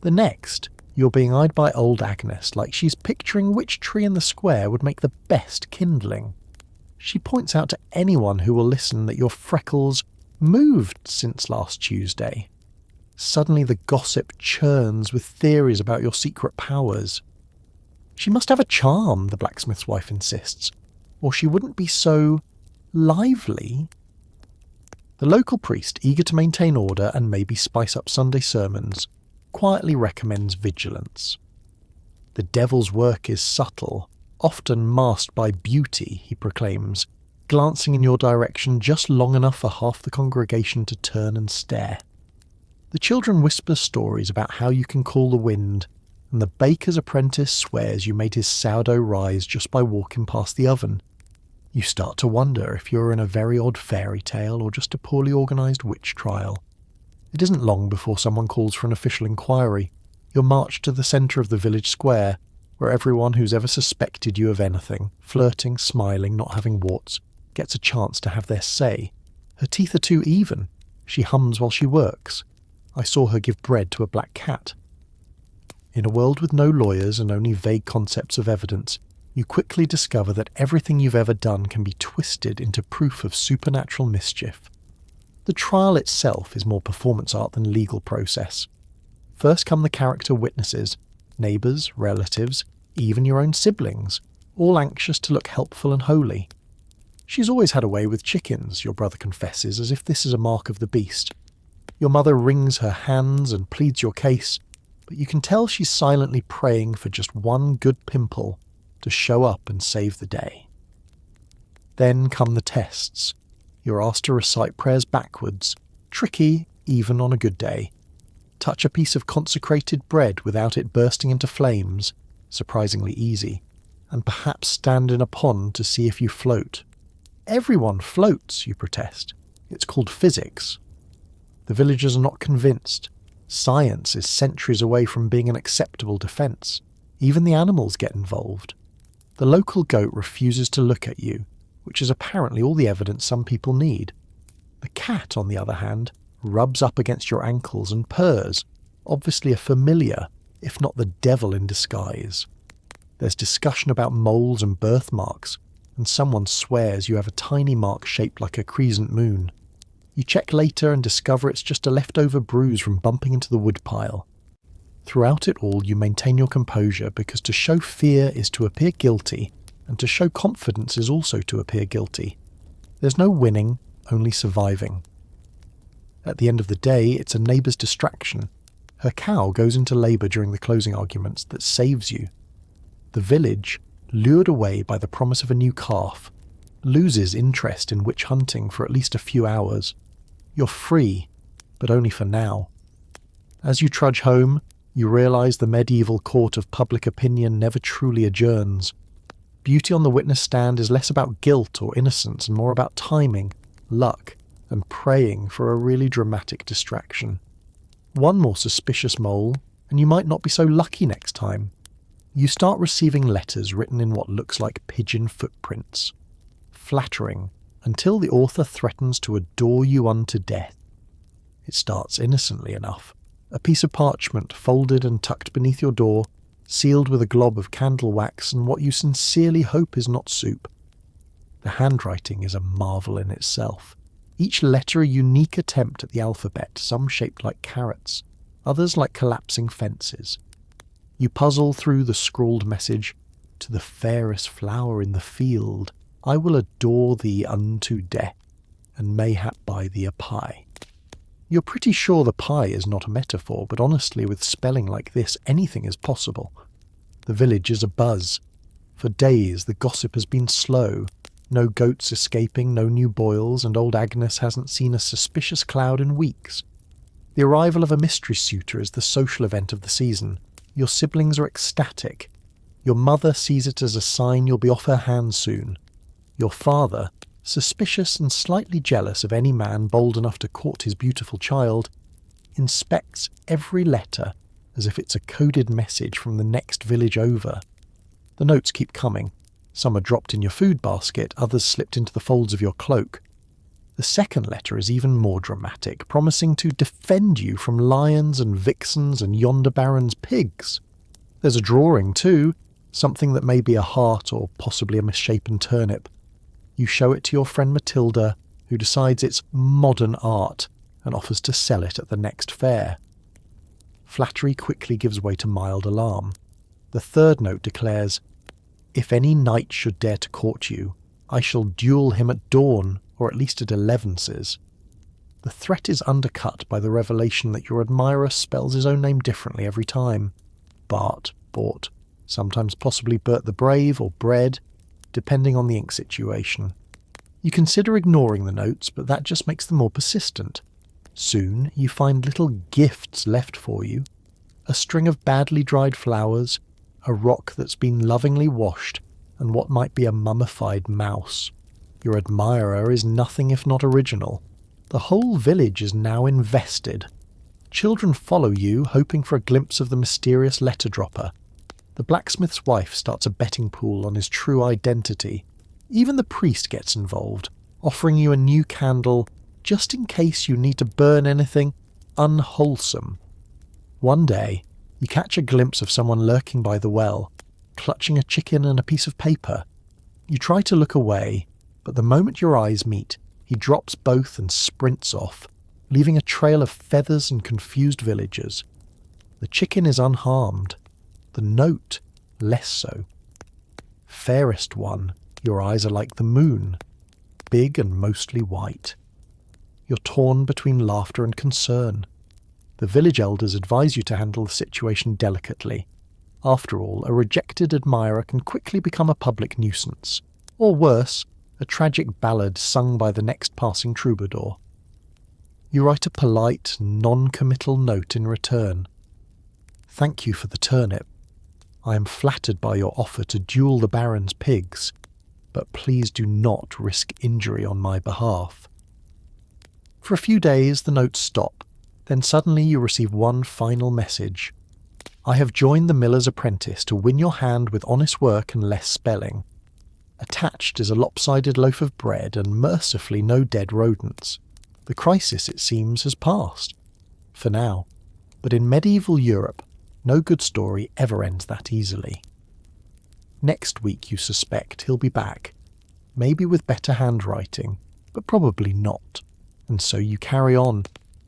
The next, you're being eyed by old Agnes like she's picturing which tree in the square would make the best kindling. She points out to anyone who will listen that your freckles moved since last Tuesday. Suddenly the gossip churns with theories about your secret powers. She must have a charm, the blacksmith's wife insists, or she wouldn't be so lively. The local priest, eager to maintain order and maybe spice up Sunday sermons, quietly recommends vigilance. The devil's work is subtle, often masked by beauty, he proclaims, glancing in your direction just long enough for half the congregation to turn and stare. The children whisper stories about how you can call the wind, and the baker's apprentice swears you made his sourdough rise just by walking past the oven. You start to wonder if you're in a very odd fairy tale or just a poorly organised witch trial. It isn't long before someone calls for an official inquiry. You're marched to the centre of the village square, where everyone who's ever suspected you of anything, flirting, smiling, not having warts, gets a chance to have their say. Her teeth are too even. She hums while she works. I saw her give bread to a black cat. In a world with no lawyers and only vague concepts of evidence, you quickly discover that everything you've ever done can be twisted into proof of supernatural mischief. The trial itself is more performance art than legal process. First come the character witnesses, neighbours, relatives, even your own siblings, all anxious to look helpful and holy. She's always had a way with chickens, your brother confesses, as if this is a mark of the beast. Your mother wrings her hands and pleads your case, but you can tell she's silently praying for just one good pimple to show up and save the day. Then come the tests. You're asked to recite prayers backwards, tricky even on a good day. Touch a piece of consecrated bread without it bursting into flames, surprisingly easy, and perhaps stand in a pond to see if you float. Everyone floats, you protest. It's called physics. The villagers are not convinced. Science is centuries away from being an acceptable defence. Even the animals get involved. The local goat refuses to look at you, which is apparently all the evidence some people need. The cat, on the other hand, rubs up against your ankles and purrs, obviously a familiar, if not the devil in disguise. There's discussion about moles and birthmarks, and someone swears you have a tiny mark shaped like a crescent moon. You check later and discover it's just a leftover bruise from bumping into the woodpile. Throughout it all, you maintain your composure because to show fear is to appear guilty, and to show confidence is also to appear guilty. There's no winning, only surviving. At the end of the day, it's a neighbour's distraction. Her cow goes into labour during the closing arguments that saves you. The village, lured away by the promise of a new calf, loses interest in witch hunting for at least a few hours. You're free, but only for now. As you trudge home, you realise the medieval court of public opinion never truly adjourns. Beauty on the witness stand is less about guilt or innocence and more about timing, luck, and praying for a really dramatic distraction. One more suspicious mole, and you might not be so lucky next time. You start receiving letters written in what looks like pigeon footprints. Flattering, until the author threatens to adore you unto death. It starts innocently enough. A piece of parchment folded and tucked beneath your door, sealed with a glob of candle wax and what you sincerely hope is not soup. The handwriting is a marvel in itself. Each letter a unique attempt at the alphabet, some shaped like carrots, others like collapsing fences. You puzzle through the scrawled message, "To the fairest flower in the field, I will adore thee unto death, and mayhap buy thee a pie." You're pretty sure the pie is not a metaphor, but honestly, with spelling like this, anything is possible. The village is abuzz. For days, the gossip has been slow. No goats escaping, no new boils, and old Agnes hasn't seen a suspicious cloud in weeks. The arrival of a mystery suitor is the social event of the season. Your siblings are ecstatic. Your mother sees it as a sign you'll be off her hands soon. Your father, suspicious and slightly jealous of any man bold enough to court his beautiful child, inspects every letter as if it's a coded message from the next village over. The notes keep coming. Some are dropped in your food basket, others slipped into the folds of your cloak. The second letter is even more dramatic, promising to defend you from lions and vixens and yonder baron's pigs. There's a drawing too, something that may be a heart or possibly a misshapen turnip. You show it to your friend Matilda, who decides it's modern art and offers to sell it at the next fair. Flattery quickly gives way to mild alarm. The third note declares, "If any knight should dare to court you, I shall duel him at dawn, or at least at elevenses." The threat is undercut by the revelation that your admirer spells his own name differently every time. Bart, Bort, sometimes possibly Bert the Brave or Bread, depending on the ink situation. You consider ignoring the notes, but that just makes them more persistent. Soon you find little gifts left for you. A string of badly dried flowers, a rock that's been lovingly washed, and what might be a mummified mouse. Your admirer is nothing if not original. The whole village is now invested. Children follow you, hoping for a glimpse of the mysterious letter dropper. The blacksmith's wife starts a betting pool on his true identity. Even the priest gets involved, offering you a new candle just in case you need to burn anything unwholesome. One day, you catch a glimpse of someone lurking by the well, clutching a chicken and a piece of paper. You try to look away, but the moment your eyes meet, he drops both and sprints off, leaving a trail of feathers and confused villagers. The chicken is unharmed. The note, less so. Fairest one, your eyes are like the moon, big and mostly white. You're torn between laughter and concern. The village elders advise you to handle the situation delicately. After all, a rejected admirer can quickly become a public nuisance. Or worse, a tragic ballad sung by the next passing troubadour. You write a polite, non-committal note in return. "Thank you for the turnip. I am flattered by your offer to duel the Baron's pigs, but please do not risk injury on my behalf." For a few days the notes stop, then suddenly you receive one final message. "I have joined the miller's apprentice to win your hand with honest work and less spelling." Attached is a lopsided loaf of bread and mercifully no dead rodents. The crisis, it seems, has passed. For now. But in medieval Europe, no good story ever ends that easily. Next week you suspect he'll be back, maybe with better handwriting, but probably not. And so you carry on,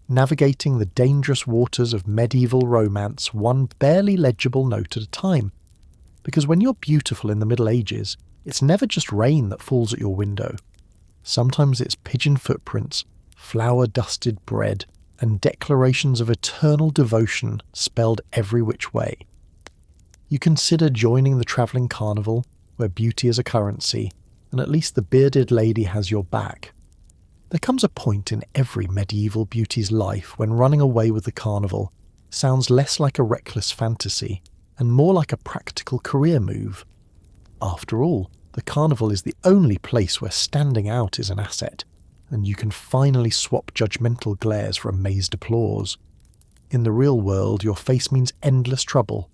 navigating the dangerous waters of medieval romance one barely legible note at a time. Because when you're beautiful in the Middle Ages, it's never just rain that falls at your window. Sometimes it's pigeon footprints, flour-dusted bread, and declarations of eternal devotion spelled every which way. You consider joining the travelling carnival, where beauty is a currency, and at least the bearded lady has your back. There comes a point in every medieval beauty's life when running away with the carnival sounds less like a reckless fantasy and more like a practical career move. After all, the carnival is the only place where standing out is an asset, and you can finally swap judgmental glares for amazed applause. In the real world, your face means endless trouble.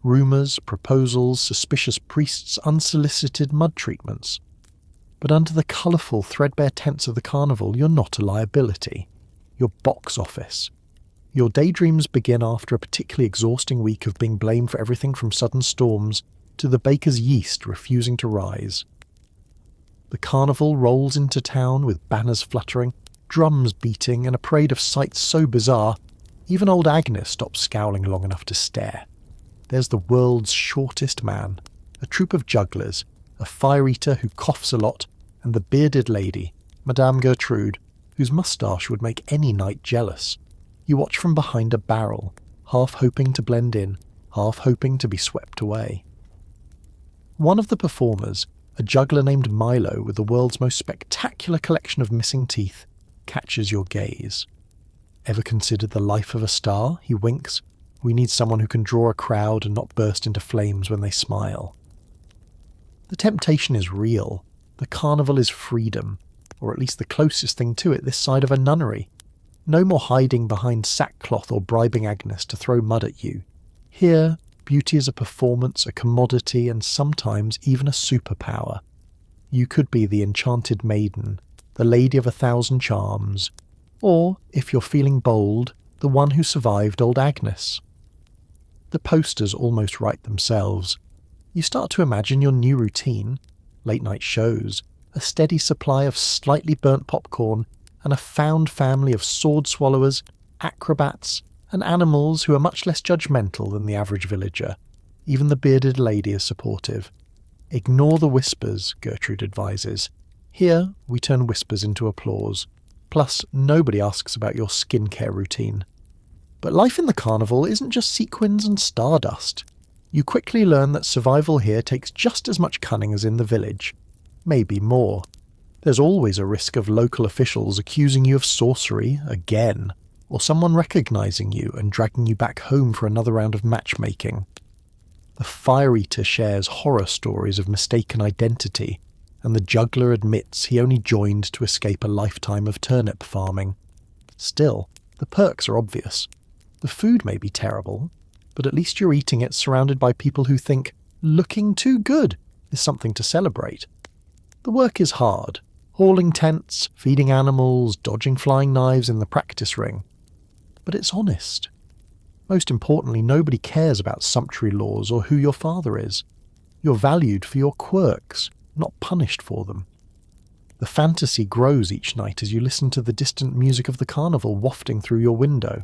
Rumours, proposals, suspicious priests, unsolicited mud treatments. But under the colourful, threadbare tents of the carnival, you're not a liability. You're box office. Your daydreams begin after a particularly exhausting week of being blamed for everything from sudden storms to the baker's yeast refusing to rise. The carnival rolls into town with banners fluttering, drums beating, and a parade of sights so bizarre, even old Agnes stops scowling long enough to stare. There's the world's shortest man, a troupe of jugglers, a fire-eater who coughs a lot, and the bearded lady, Madame Gertrude, whose moustache would make any knight jealous. You watch from behind a barrel, half hoping to blend in, half hoping to be swept away. One of the performers, a juggler named Milo with the world's most spectacular collection of missing teeth, catches your gaze. Ever considered the life of a star? He winks. We need someone who can draw a crowd and not burst into flames when they smile. The temptation is real. The carnival is freedom, or at least the closest thing to it this side of a nunnery. No more hiding behind sackcloth or bribing Agnes to throw mud at you. Here, beauty is a performance, a commodity, and sometimes even a superpower. You could be the enchanted maiden, the lady of 1,000 charms, or, if you're feeling bold, the one who survived old Agnes. The posters almost write themselves. You start to imagine your new routine, late-night shows, a steady supply of slightly burnt popcorn, and a found family of sword-swallowers, acrobats, and animals who are much less judgmental than the average villager. Even the bearded lady is supportive. Ignore the whispers, Gertrude advises. Here, we turn whispers into applause. Plus, nobody asks about your skincare routine. But life in the carnival isn't just sequins and stardust. You quickly learn that survival here takes just as much cunning as in the village. Maybe more. There's always a risk of local officials accusing you of sorcery again, or someone recognising you and dragging you back home for another round of matchmaking. The fire-eater shares horror stories of mistaken identity, and the juggler admits he only joined to escape a lifetime of turnip farming. Still, the perks are obvious. The food may be terrible, but at least you're eating it surrounded by people who think looking too good is something to celebrate. The work is hard, hauling tents, feeding animals, dodging flying knives in the practice ring. But it's honest. Most importantly, nobody cares about sumptuary laws or who your father is. You're valued for your quirks, not punished for them. The fantasy grows each night as you listen to the distant music of the carnival wafting through your window.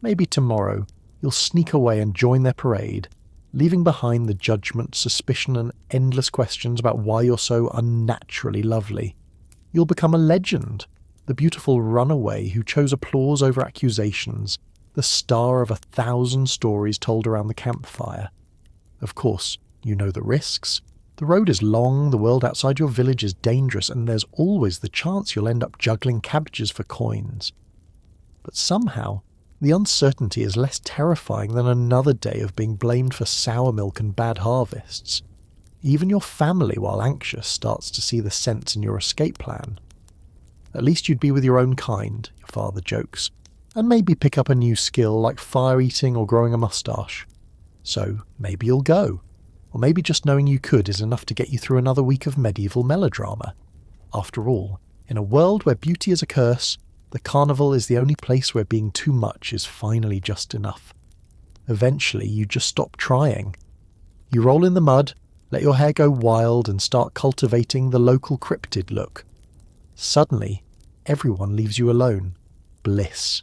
Maybe tomorrow you'll sneak away and join their parade, leaving behind the judgment, suspicion, and endless questions about why you're so unnaturally lovely. You'll become a legend, the beautiful runaway who chose applause over accusations, the star of 1,000 stories told around the campfire. Of course, you know the risks. The road is long, the world outside your village is dangerous, and there's always the chance you'll end up juggling cabbages for coins. But somehow, the uncertainty is less terrifying than another day of being blamed for sour milk and bad harvests. Even your family, while anxious, starts to see the sense in your escape plan. At least you'd be with your own kind, your father jokes, and maybe pick up a new skill like fire-eating or growing a moustache. So maybe you'll go. Or maybe just knowing you could is enough to get you through another week of medieval melodrama. After all, in a world where beauty is a curse, the carnival is the only place where being too much is finally just enough. Eventually, you just stop trying. You roll in the mud, Let your hair go wild and start cultivating the local cryptid look. Suddenly, everyone leaves you alone. Bliss.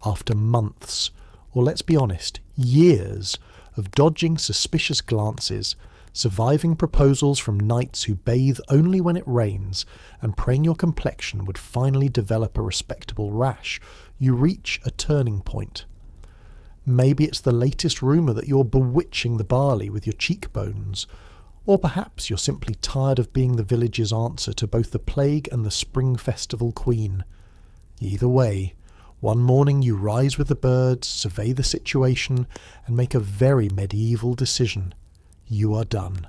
After months, or let's be honest, years of dodging suspicious glances, surviving proposals from knights who bathe only when it rains, and praying your complexion would finally develop a respectable rash, you reach a turning point. Maybe it's the latest rumour that you're bewitching the barley with your cheekbones, or perhaps you're simply tired of being the village's answer to both the plague and the spring festival queen. Either way, one morning you rise with the birds, survey the situation, and make a very medieval decision. You are done.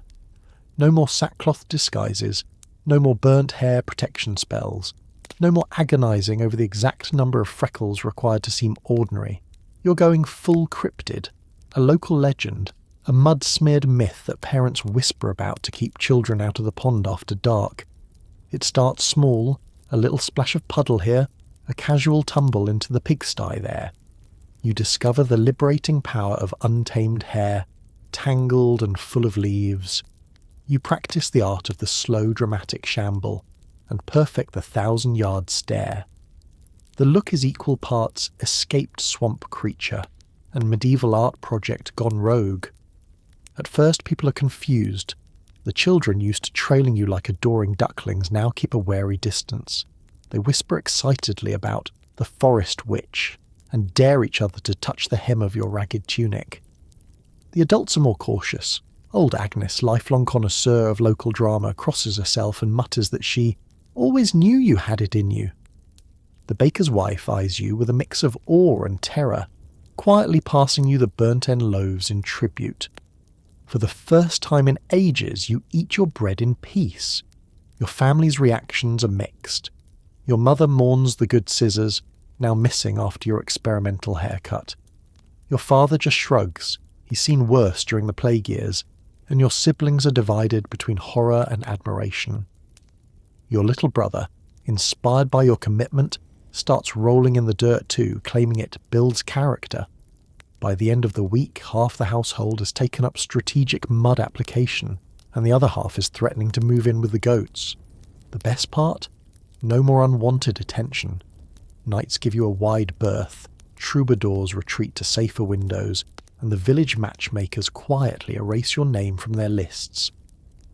No more sackcloth disguises, no more burnt hair protection spells, no more agonising over the exact number of freckles required to seem ordinary. You're going full cryptid, a local legend, a mud-smeared myth that parents whisper about to keep children out of the pond after dark. It starts small, a little splash of puddle here, a casual tumble into the pigsty there. You discover the liberating power of untamed hair, tangled and full of leaves. You practice the art of the slow dramatic shamble, and perfect the 1,000-yard stare. The look is equal parts escaped swamp creature and medieval art project gone rogue. At first people are confused. The children used to trailing you like adoring ducklings now keep a wary distance. They whisper excitedly about the forest witch and dare each other to touch the hem of your ragged tunic. The adults are more cautious. Old Agnes, lifelong connoisseur of local drama, crosses herself and mutters that she always knew you had it in you. The baker's wife eyes you with a mix of awe and terror, quietly passing you the burnt-end loaves in tribute. For the first time in ages, you eat your bread in peace. Your family's reactions are mixed. Your mother mourns the good scissors, now missing after your experimental haircut. Your father just shrugs. He's seen worse during the plague years, and your siblings are divided between horror and admiration. Your little brother, inspired by your commitment, starts rolling in the dirt too, claiming it builds character. By the end of the week, half the household has taken up strategic mud application, and the other half is threatening to move in with the goats. The best part? No more unwanted attention. Knights give you a wide berth, troubadours retreat to safer windows, and the village matchmakers quietly erase your name from their lists.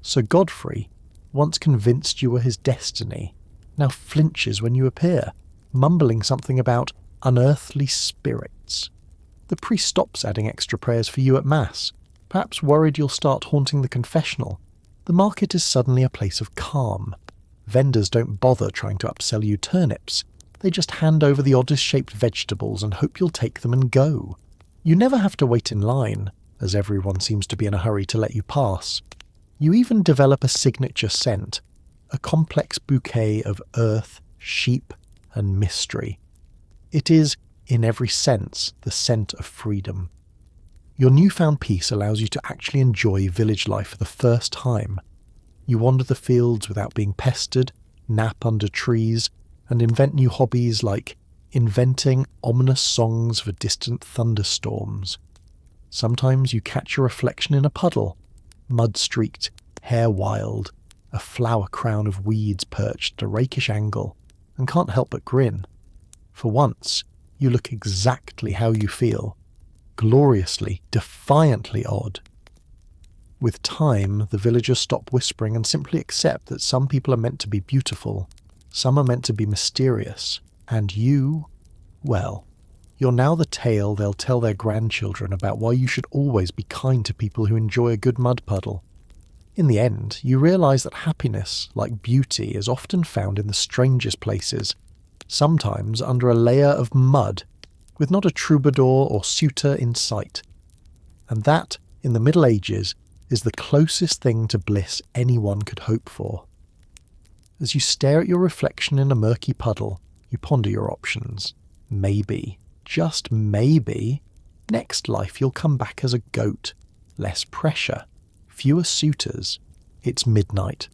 Sir Godfrey, once convinced you were his destiny, now flinches when you appear, mumbling something about unearthly spirits. The priest stops adding extra prayers for you at Mass, perhaps worried you'll start haunting the confessional. The market is suddenly a place of calm. Vendors don't bother trying to upsell you turnips. They just hand over the oddest-shaped vegetables and hope you'll take them and go. You never have to wait in line, as everyone seems to be in a hurry to let you pass. You even develop a signature scent, a complex bouquet of earth, sheep, and mystery. It is, in every sense, the scent of freedom. Your newfound peace allows you to actually enjoy village life for the first time. You wander the fields without being pestered, nap under trees, and invent new hobbies like inventing ominous songs for distant thunderstorms. Sometimes you catch your reflection in a puddle, mud-streaked, hair wild, a flower crown of weeds perched at a rakish angle, and can't help but grin. For once, you look exactly how you feel, gloriously, defiantly odd. With time, the villagers stop whispering and simply accept that some people are meant to be beautiful, some are meant to be mysterious, and you, well, you're now the tale they'll tell their grandchildren about why you should always be kind to people who enjoy a good mud puddle. In the end, you realise that happiness, like beauty, is often found in the strangest places, sometimes under a layer of mud, with not a troubadour or suitor in sight. And that, in the Middle Ages, is the closest thing to bliss anyone could hope for. As you stare at your reflection in a murky puddle, you ponder your options. Maybe, just maybe, next life you'll come back as a goat. Less pressure, fewer suitors. It's midnight.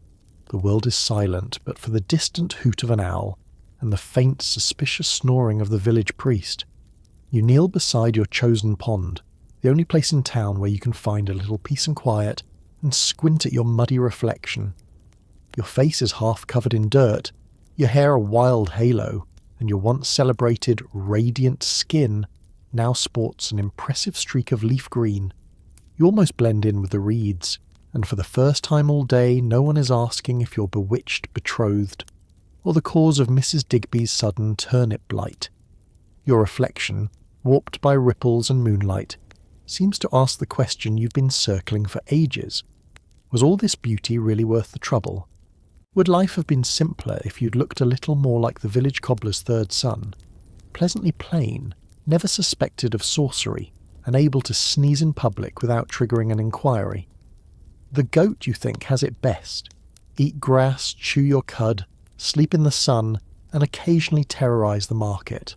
The world is silent but for the distant hoot of an owl and the faint, suspicious snoring of the village priest. You kneel beside your chosen pond, the only place in town where you can find a little peace and quiet, and squint at your muddy reflection. Your face is half covered in dirt, your hair a wild halo, and your once celebrated radiant skin now sports an impressive streak of leaf green. You almost blend in with the reeds, and for the first time all day no one is asking if you're bewitched betrothed, or the cause of Mrs. Digby's sudden turnip blight. Your reflection, warped by ripples and moonlight, seems to ask the question you've been circling for ages. Was all this beauty really worth the trouble? Would life have been simpler if you'd looked a little more like the village cobbler's third son, pleasantly plain, never suspected of sorcery, and able to sneeze in public without triggering an inquiry? The goat, you think, has it best. Eat grass, chew your cud, sleep in the sun, and occasionally terrorise the market.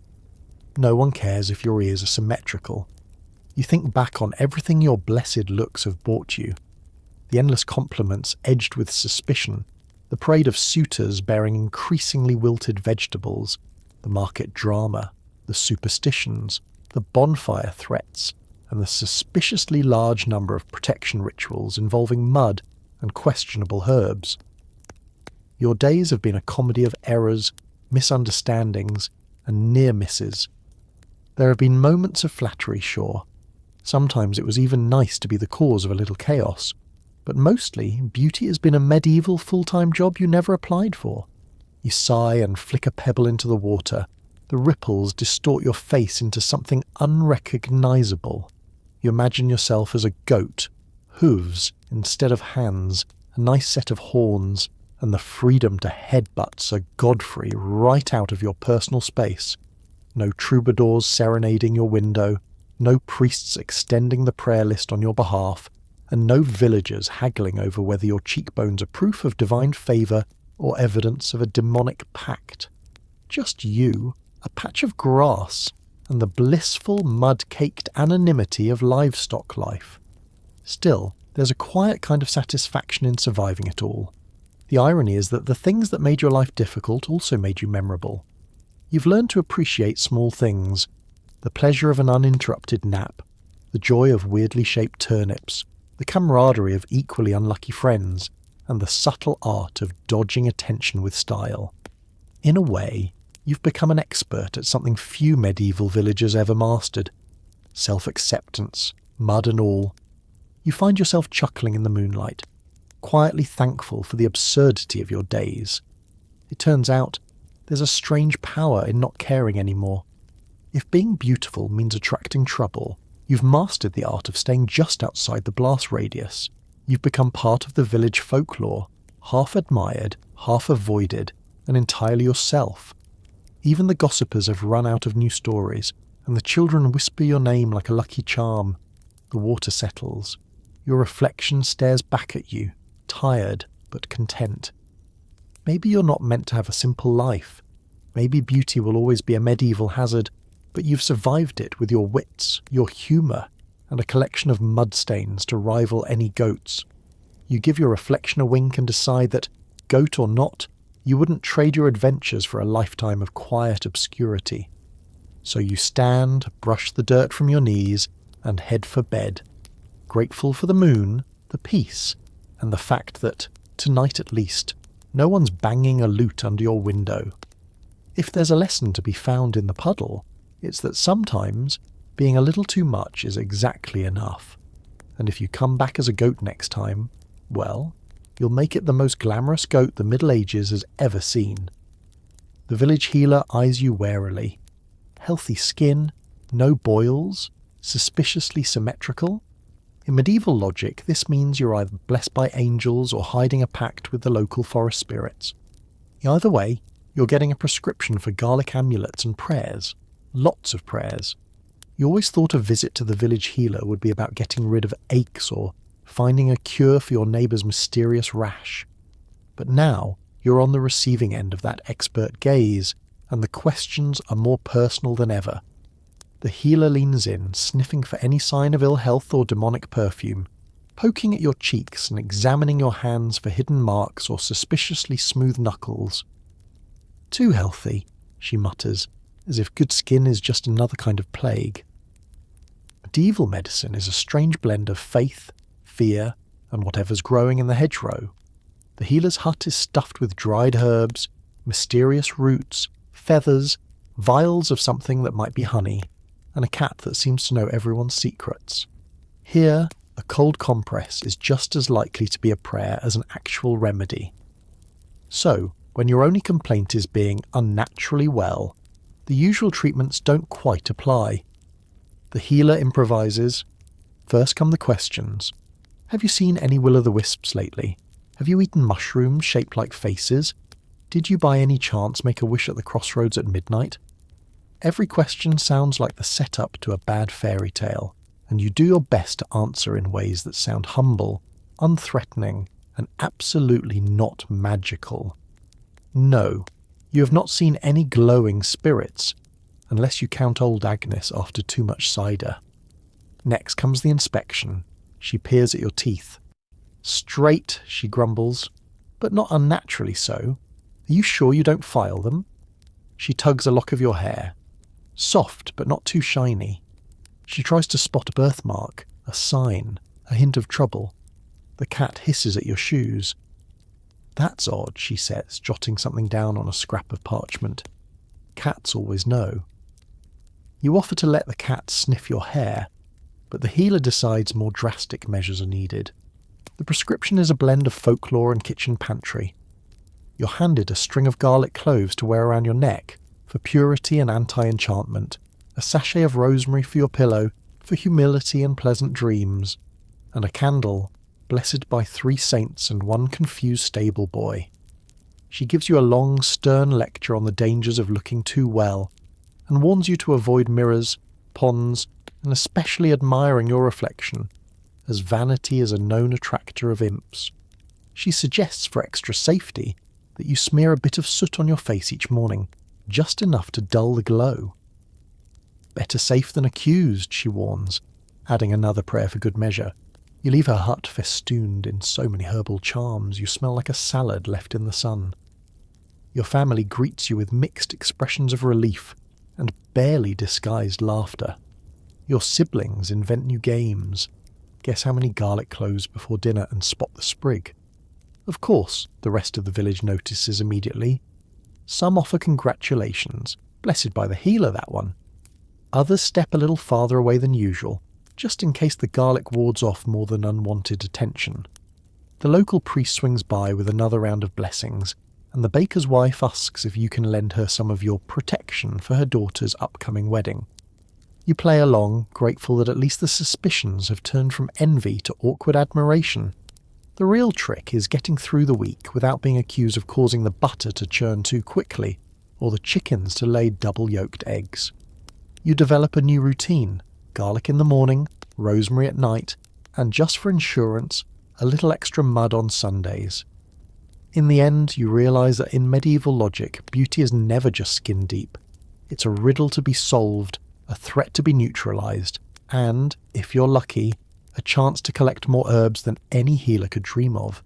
No one cares if your ears are symmetrical. You think back on everything your blessed looks have bought you. The endless compliments edged with suspicion, the parade of suitors bearing increasingly wilted vegetables, the market drama, the superstitions, the bonfire threats, and the suspiciously large number of protection rituals involving mud and questionable herbs. Your days have been a comedy of errors, misunderstandings, and near misses. There have been moments of flattery, sure. Sometimes it was even nice to be the cause of a little chaos. But mostly, beauty has been a medieval full-time job you never applied for. You sigh and flick a pebble into the water. The ripples distort your face into something unrecognisable. You imagine yourself as a goat, hooves instead of hands, a nice set of horns, and the freedom to headbutt Sir Godfrey right out of your personal space. No troubadours serenading your window, no priests extending the prayer list on your behalf, and no villagers haggling over whether your cheekbones are proof of divine favour or evidence of a demonic pact. Just you, a patch of grass, and the blissful mud-caked anonymity of livestock life. Still, there's a quiet kind of satisfaction in surviving it all. The irony is that the things that made your life difficult also made you memorable. You've learned to appreciate small things, the pleasure of an uninterrupted nap, the joy of weirdly shaped turnips, the camaraderie of equally unlucky friends, and the subtle art of dodging attention with style. In a way, you've become an expert at something few medieval villagers ever mastered. Self-acceptance, mud and all. You find yourself chuckling in the moonlight, quietly thankful for the absurdity of your days. It turns out, there's a strange power in not caring anymore. If being beautiful means attracting trouble, you've mastered the art of staying just outside the blast radius. You've become part of the village folklore, half admired, half avoided, and entirely yourself. Even the gossipers have run out of new stories, and the children whisper your name like a lucky charm. The water settles. Your reflection stares back at you, tired but content. Maybe you're not meant to have a simple life. Maybe beauty will always be a medieval hazard, but you've survived it with your wits, your humour, and a collection of mudstains to rival any goats. You give your reflection a wink and decide that, goat or not, you wouldn't trade your adventures for a lifetime of quiet obscurity. So you stand, brush the dirt from your knees, and head for bed, grateful for the moon, the peace, and the fact that, tonight at least, no one's banging a lute under your window. If there's a lesson to be found in the puddle, it's that sometimes being a little too much is exactly enough. And if you come back as a goat next time, well, you'll make it the most glamorous goat the Middle Ages has ever seen. The village healer eyes you warily. Healthy skin, no boils, suspiciously symmetrical. In medieval logic, this means you're either blessed by angels or hiding a pact with the local forest spirits. Either way, you're getting a prescription for garlic amulets and prayers. Lots of prayers. You always thought a visit to the village healer would be about getting rid of aches or finding a cure for your neighbour's mysterious rash. But now you're on the receiving end of that expert gaze, and the questions are more personal than ever. The healer leans in, sniffing for any sign of ill health or demonic perfume, poking at your cheeks and examining your hands for hidden marks or suspiciously smooth knuckles. "Too healthy," she mutters, as if good skin is just another kind of plague. Medieval medicine is a strange blend of faith, fear, and whatever's growing in the hedgerow. The healer's hut is stuffed with dried herbs, mysterious roots, feathers, vials of something that might be honey, and a cat that seems to know everyone's secrets. Here, a cold compress is just as likely to be a prayer as an actual remedy. So, when your only complaint is being unnaturally well, the usual treatments don't quite apply. The healer improvises. First come the questions. Have you seen any will-o'-the-wisps lately? Have you eaten mushrooms shaped like faces? Did you by any chance make a wish at the crossroads at midnight? Every question sounds like the setup to a bad fairy tale, and you do your best to answer in ways that sound humble, unthreatening, and absolutely not magical. No, you have not seen any glowing spirits, unless you count old Agnes after too much cider. Next comes the inspection. She peers at your teeth. Straight, she grumbles, but not unnaturally so. Are you sure you don't file them? She tugs a lock of your hair. Soft, but not too shiny. She tries to spot a birthmark, a sign, a hint of trouble. The cat hisses at your shoes. That's odd, she says, jotting something down on a scrap of parchment. Cats always know. You offer to let the cat sniff your hair, but the healer decides more drastic measures are needed. The prescription is a blend of folklore and kitchen pantry. You're handed a string of garlic cloves to wear around your neck, for purity and anti-enchantment, a sachet of rosemary for your pillow, for humility and pleasant dreams, and a candle, blessed by 3 saints and 1 confused stable boy. She gives you a long, stern lecture on the dangers of looking too well, and warns you to avoid mirrors, ponds, and especially admiring your reflection, as vanity is a known attractor of imps. She suggests for extra safety that you smear a bit of soot on your face each morning, just enough to dull the glow. Better safe than accused, she warns, adding another prayer for good measure. You leave her hut festooned in so many herbal charms you smell like a salad left in the sun. Your family greets you with mixed expressions of relief and barely disguised laughter. Your siblings invent new games. Guess how many garlic cloves before dinner and spot the sprig. Of course, the rest of the village notices immediately. Some offer congratulations, blessed by the healer that one. Others step a little farther away than usual, just in case the garlic wards off more than unwanted attention. The local priest swings by with another round of blessings, and the baker's wife asks if you can lend her some of your protection for her daughter's upcoming wedding. You play along, grateful that at least the suspicions have turned from envy to awkward admiration. The real trick is getting through the week without being accused of causing the butter to churn too quickly, or the chickens to lay double-yolked eggs. You develop a new routine: garlic in the morning, rosemary at night, and just for insurance, a little extra mud on Sundays. In the end, you realise that in medieval logic, beauty is never just skin deep. It's a riddle to be solved, a threat to be neutralised, and, if you're lucky, a chance to collect more herbs than any healer could dream of.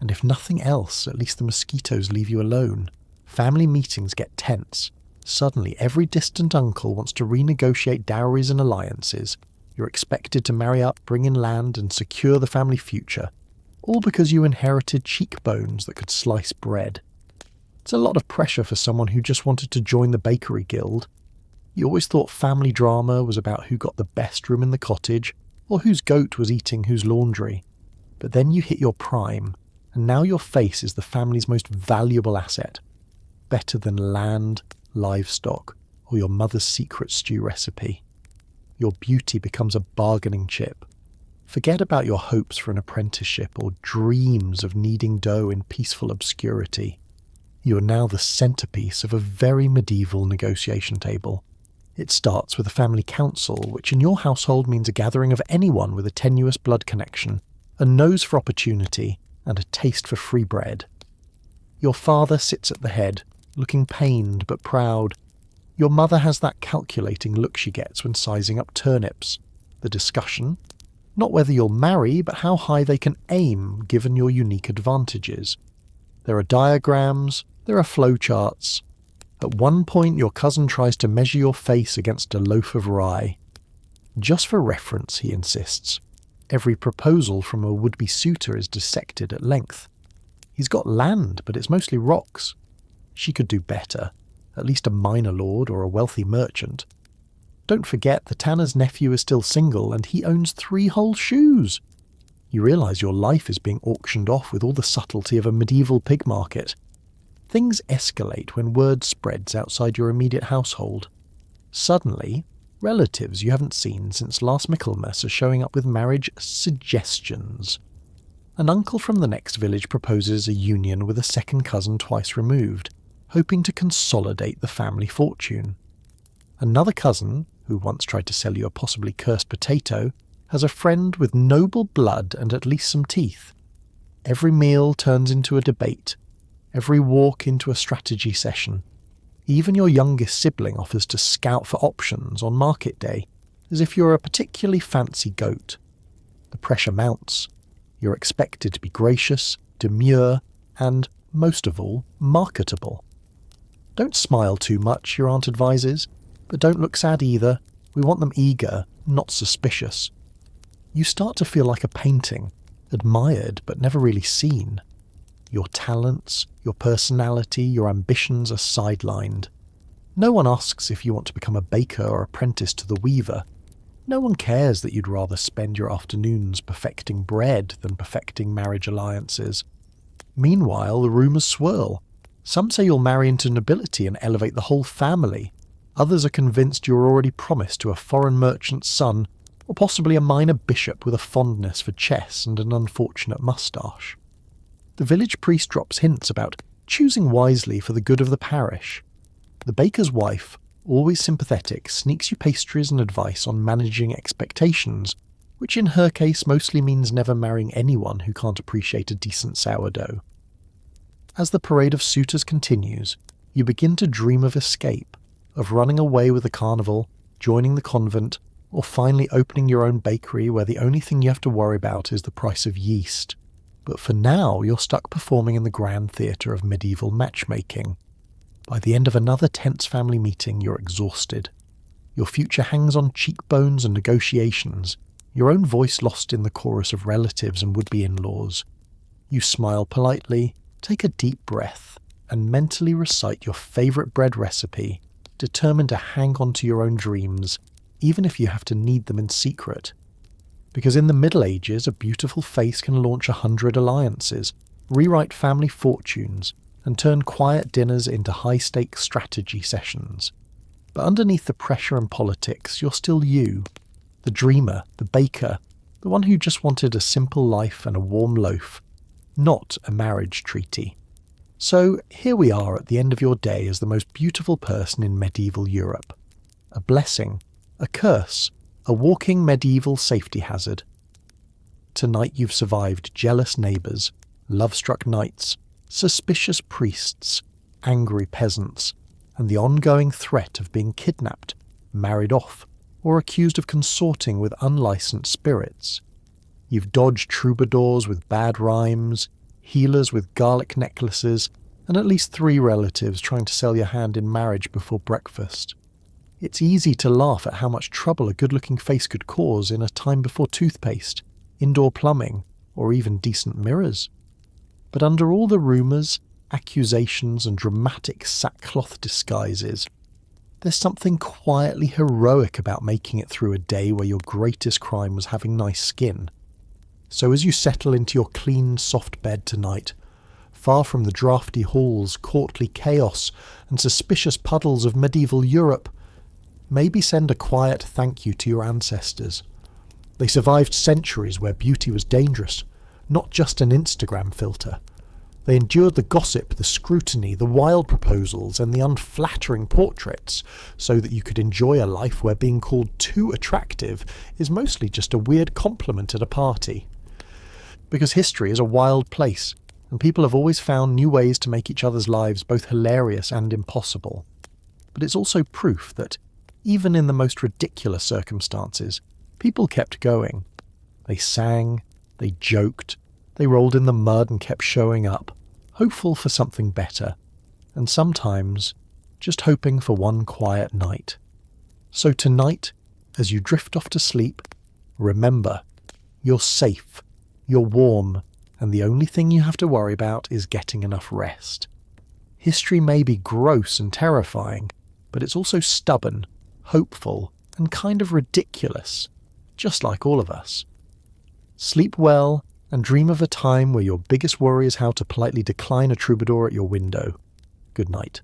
And if nothing else, at least the mosquitoes leave you alone. Family meetings get tense. Suddenly, every distant uncle wants to renegotiate dowries and alliances. You're expected to marry up, bring in land, and secure the family future, all because you inherited cheekbones that could slice bread. It's a lot of pressure for someone who just wanted to join the bakery guild. You always thought family drama was about who got the best room in the cottage, or whose goat was eating whose laundry. But then you hit your prime, and now your face is the family's most valuable asset. Better than land, livestock, or your mother's secret stew recipe. Your beauty becomes a bargaining chip. Forget about your hopes for an apprenticeship or dreams of kneading dough in peaceful obscurity. You are now the centerpiece of a very medieval negotiation table. It starts with a family council, which in your household means a gathering of anyone with a tenuous blood connection, a nose for opportunity, and a taste for free bread. Your father sits at the head, looking pained but proud. Your mother has that calculating look she gets when sizing up turnips. The discussion? Not whether you'll marry, but how high they can aim given your unique advantages. There are diagrams, there are flowcharts. At one point your cousin tries to measure your face against a loaf of rye. Just for reference, he insists. Every proposal from a would-be suitor is dissected at length. He's got land, but it's mostly rocks. She could do better, at least a minor lord or a wealthy merchant. Don't forget the tanner's nephew is still single and he owns 3 whole shoes. You realise your life is being auctioned off with all the subtlety of a medieval pig market. Things escalate when word spreads outside your immediate household. Suddenly, relatives you haven't seen since last Michaelmas are showing up with marriage suggestions. An uncle from the next village proposes a union with a second cousin twice removed, hoping to consolidate the family fortune. Another cousin, who once tried to sell you a possibly cursed potato, has a friend with noble blood and at least some teeth. Every meal turns into a debate, every walk into a strategy session. Even your youngest sibling offers to scout for options on market day, as if you're a particularly fancy goat. The pressure mounts. You're expected to be gracious, demure, and, most of all, marketable. Don't smile too much, your aunt advises, but don't look sad either. We want them eager, not suspicious. You start to feel like a painting, admired but never really seen. Your talents, your personality, your ambitions are sidelined. No one asks if you want to become a baker or apprentice to the weaver. No one cares that you'd rather spend your afternoons perfecting bread than perfecting marriage alliances. Meanwhile, the rumours swirl. Some say you'll marry into nobility and elevate the whole family. Others are convinced you're already promised to a foreign merchant's son, or possibly a minor bishop with a fondness for chess and an unfortunate moustache. The village priest drops hints about choosing wisely for the good of the parish. The baker's wife, always sympathetic, sneaks you pastries and advice on managing expectations, which in her case mostly means never marrying anyone who can't appreciate a decent sourdough. As the parade of suitors continues, you begin to dream of escape, of running away with the carnival, joining the convent, or finally opening your own bakery where the only thing you have to worry about is the price of yeast. But for now, you're stuck performing in the grand theatre of medieval matchmaking. By the end of another tense family meeting, you're exhausted. Your future hangs on cheekbones and negotiations, your own voice lost in the chorus of relatives and would-be in-laws. You smile politely, take a deep breath, and mentally recite your favourite bread recipe, determined to hang on to your own dreams, even if you have to knead them in secret. Because in the Middle Ages, a beautiful face can launch 100 alliances, rewrite family fortunes, and turn quiet dinners into high-stakes strategy sessions. But underneath the pressure and politics, you're still you, the dreamer, the baker, the one who just wanted a simple life and a warm loaf, not a marriage treaty. So here we are at the end of your day as the most beautiful person in medieval Europe. A blessing, a curse, a walking medieval safety hazard. Tonight you've survived jealous neighbours, love-struck knights, suspicious priests, angry peasants, and the ongoing threat of being kidnapped, married off, or accused of consorting with unlicensed spirits. You've dodged troubadours with bad rhymes, healers with garlic necklaces, and at least 3 relatives trying to sell your hand in marriage before breakfast. It's easy to laugh at how much trouble a good-looking face could cause in a time before toothpaste, indoor plumbing, or even decent mirrors. But under all the rumours, accusations, and dramatic sackcloth disguises, there's something quietly heroic about making it through a day where your greatest crime was having nice skin. So as you settle into your clean, soft bed tonight, far from the drafty halls, courtly chaos, and suspicious puddles of medieval Europe, maybe send a quiet thank you to your ancestors. They survived centuries where beauty was dangerous, not just an Instagram filter. They endured the gossip, the scrutiny, the wild proposals, and the unflattering portraits, so that you could enjoy a life where being called too attractive is mostly just a weird compliment at a party. Because history is a wild place, and people have always found new ways to make each other's lives both hilarious and impossible. But it's also proof that, even in the most ridiculous circumstances, people kept going. They sang, they joked, they rolled in the mud and kept showing up, hopeful for something better, and sometimes just hoping for one quiet night. So tonight, as you drift off to sleep, remember, You're safe, you're warm, and the only thing you have to worry about is getting enough rest. History may be gross and terrifying, but it's also stubborn, hopeful, and kind of ridiculous, just like all of us. Sleep well, and dream of a time where your biggest worry is how to politely decline a troubadour at your window. Good night.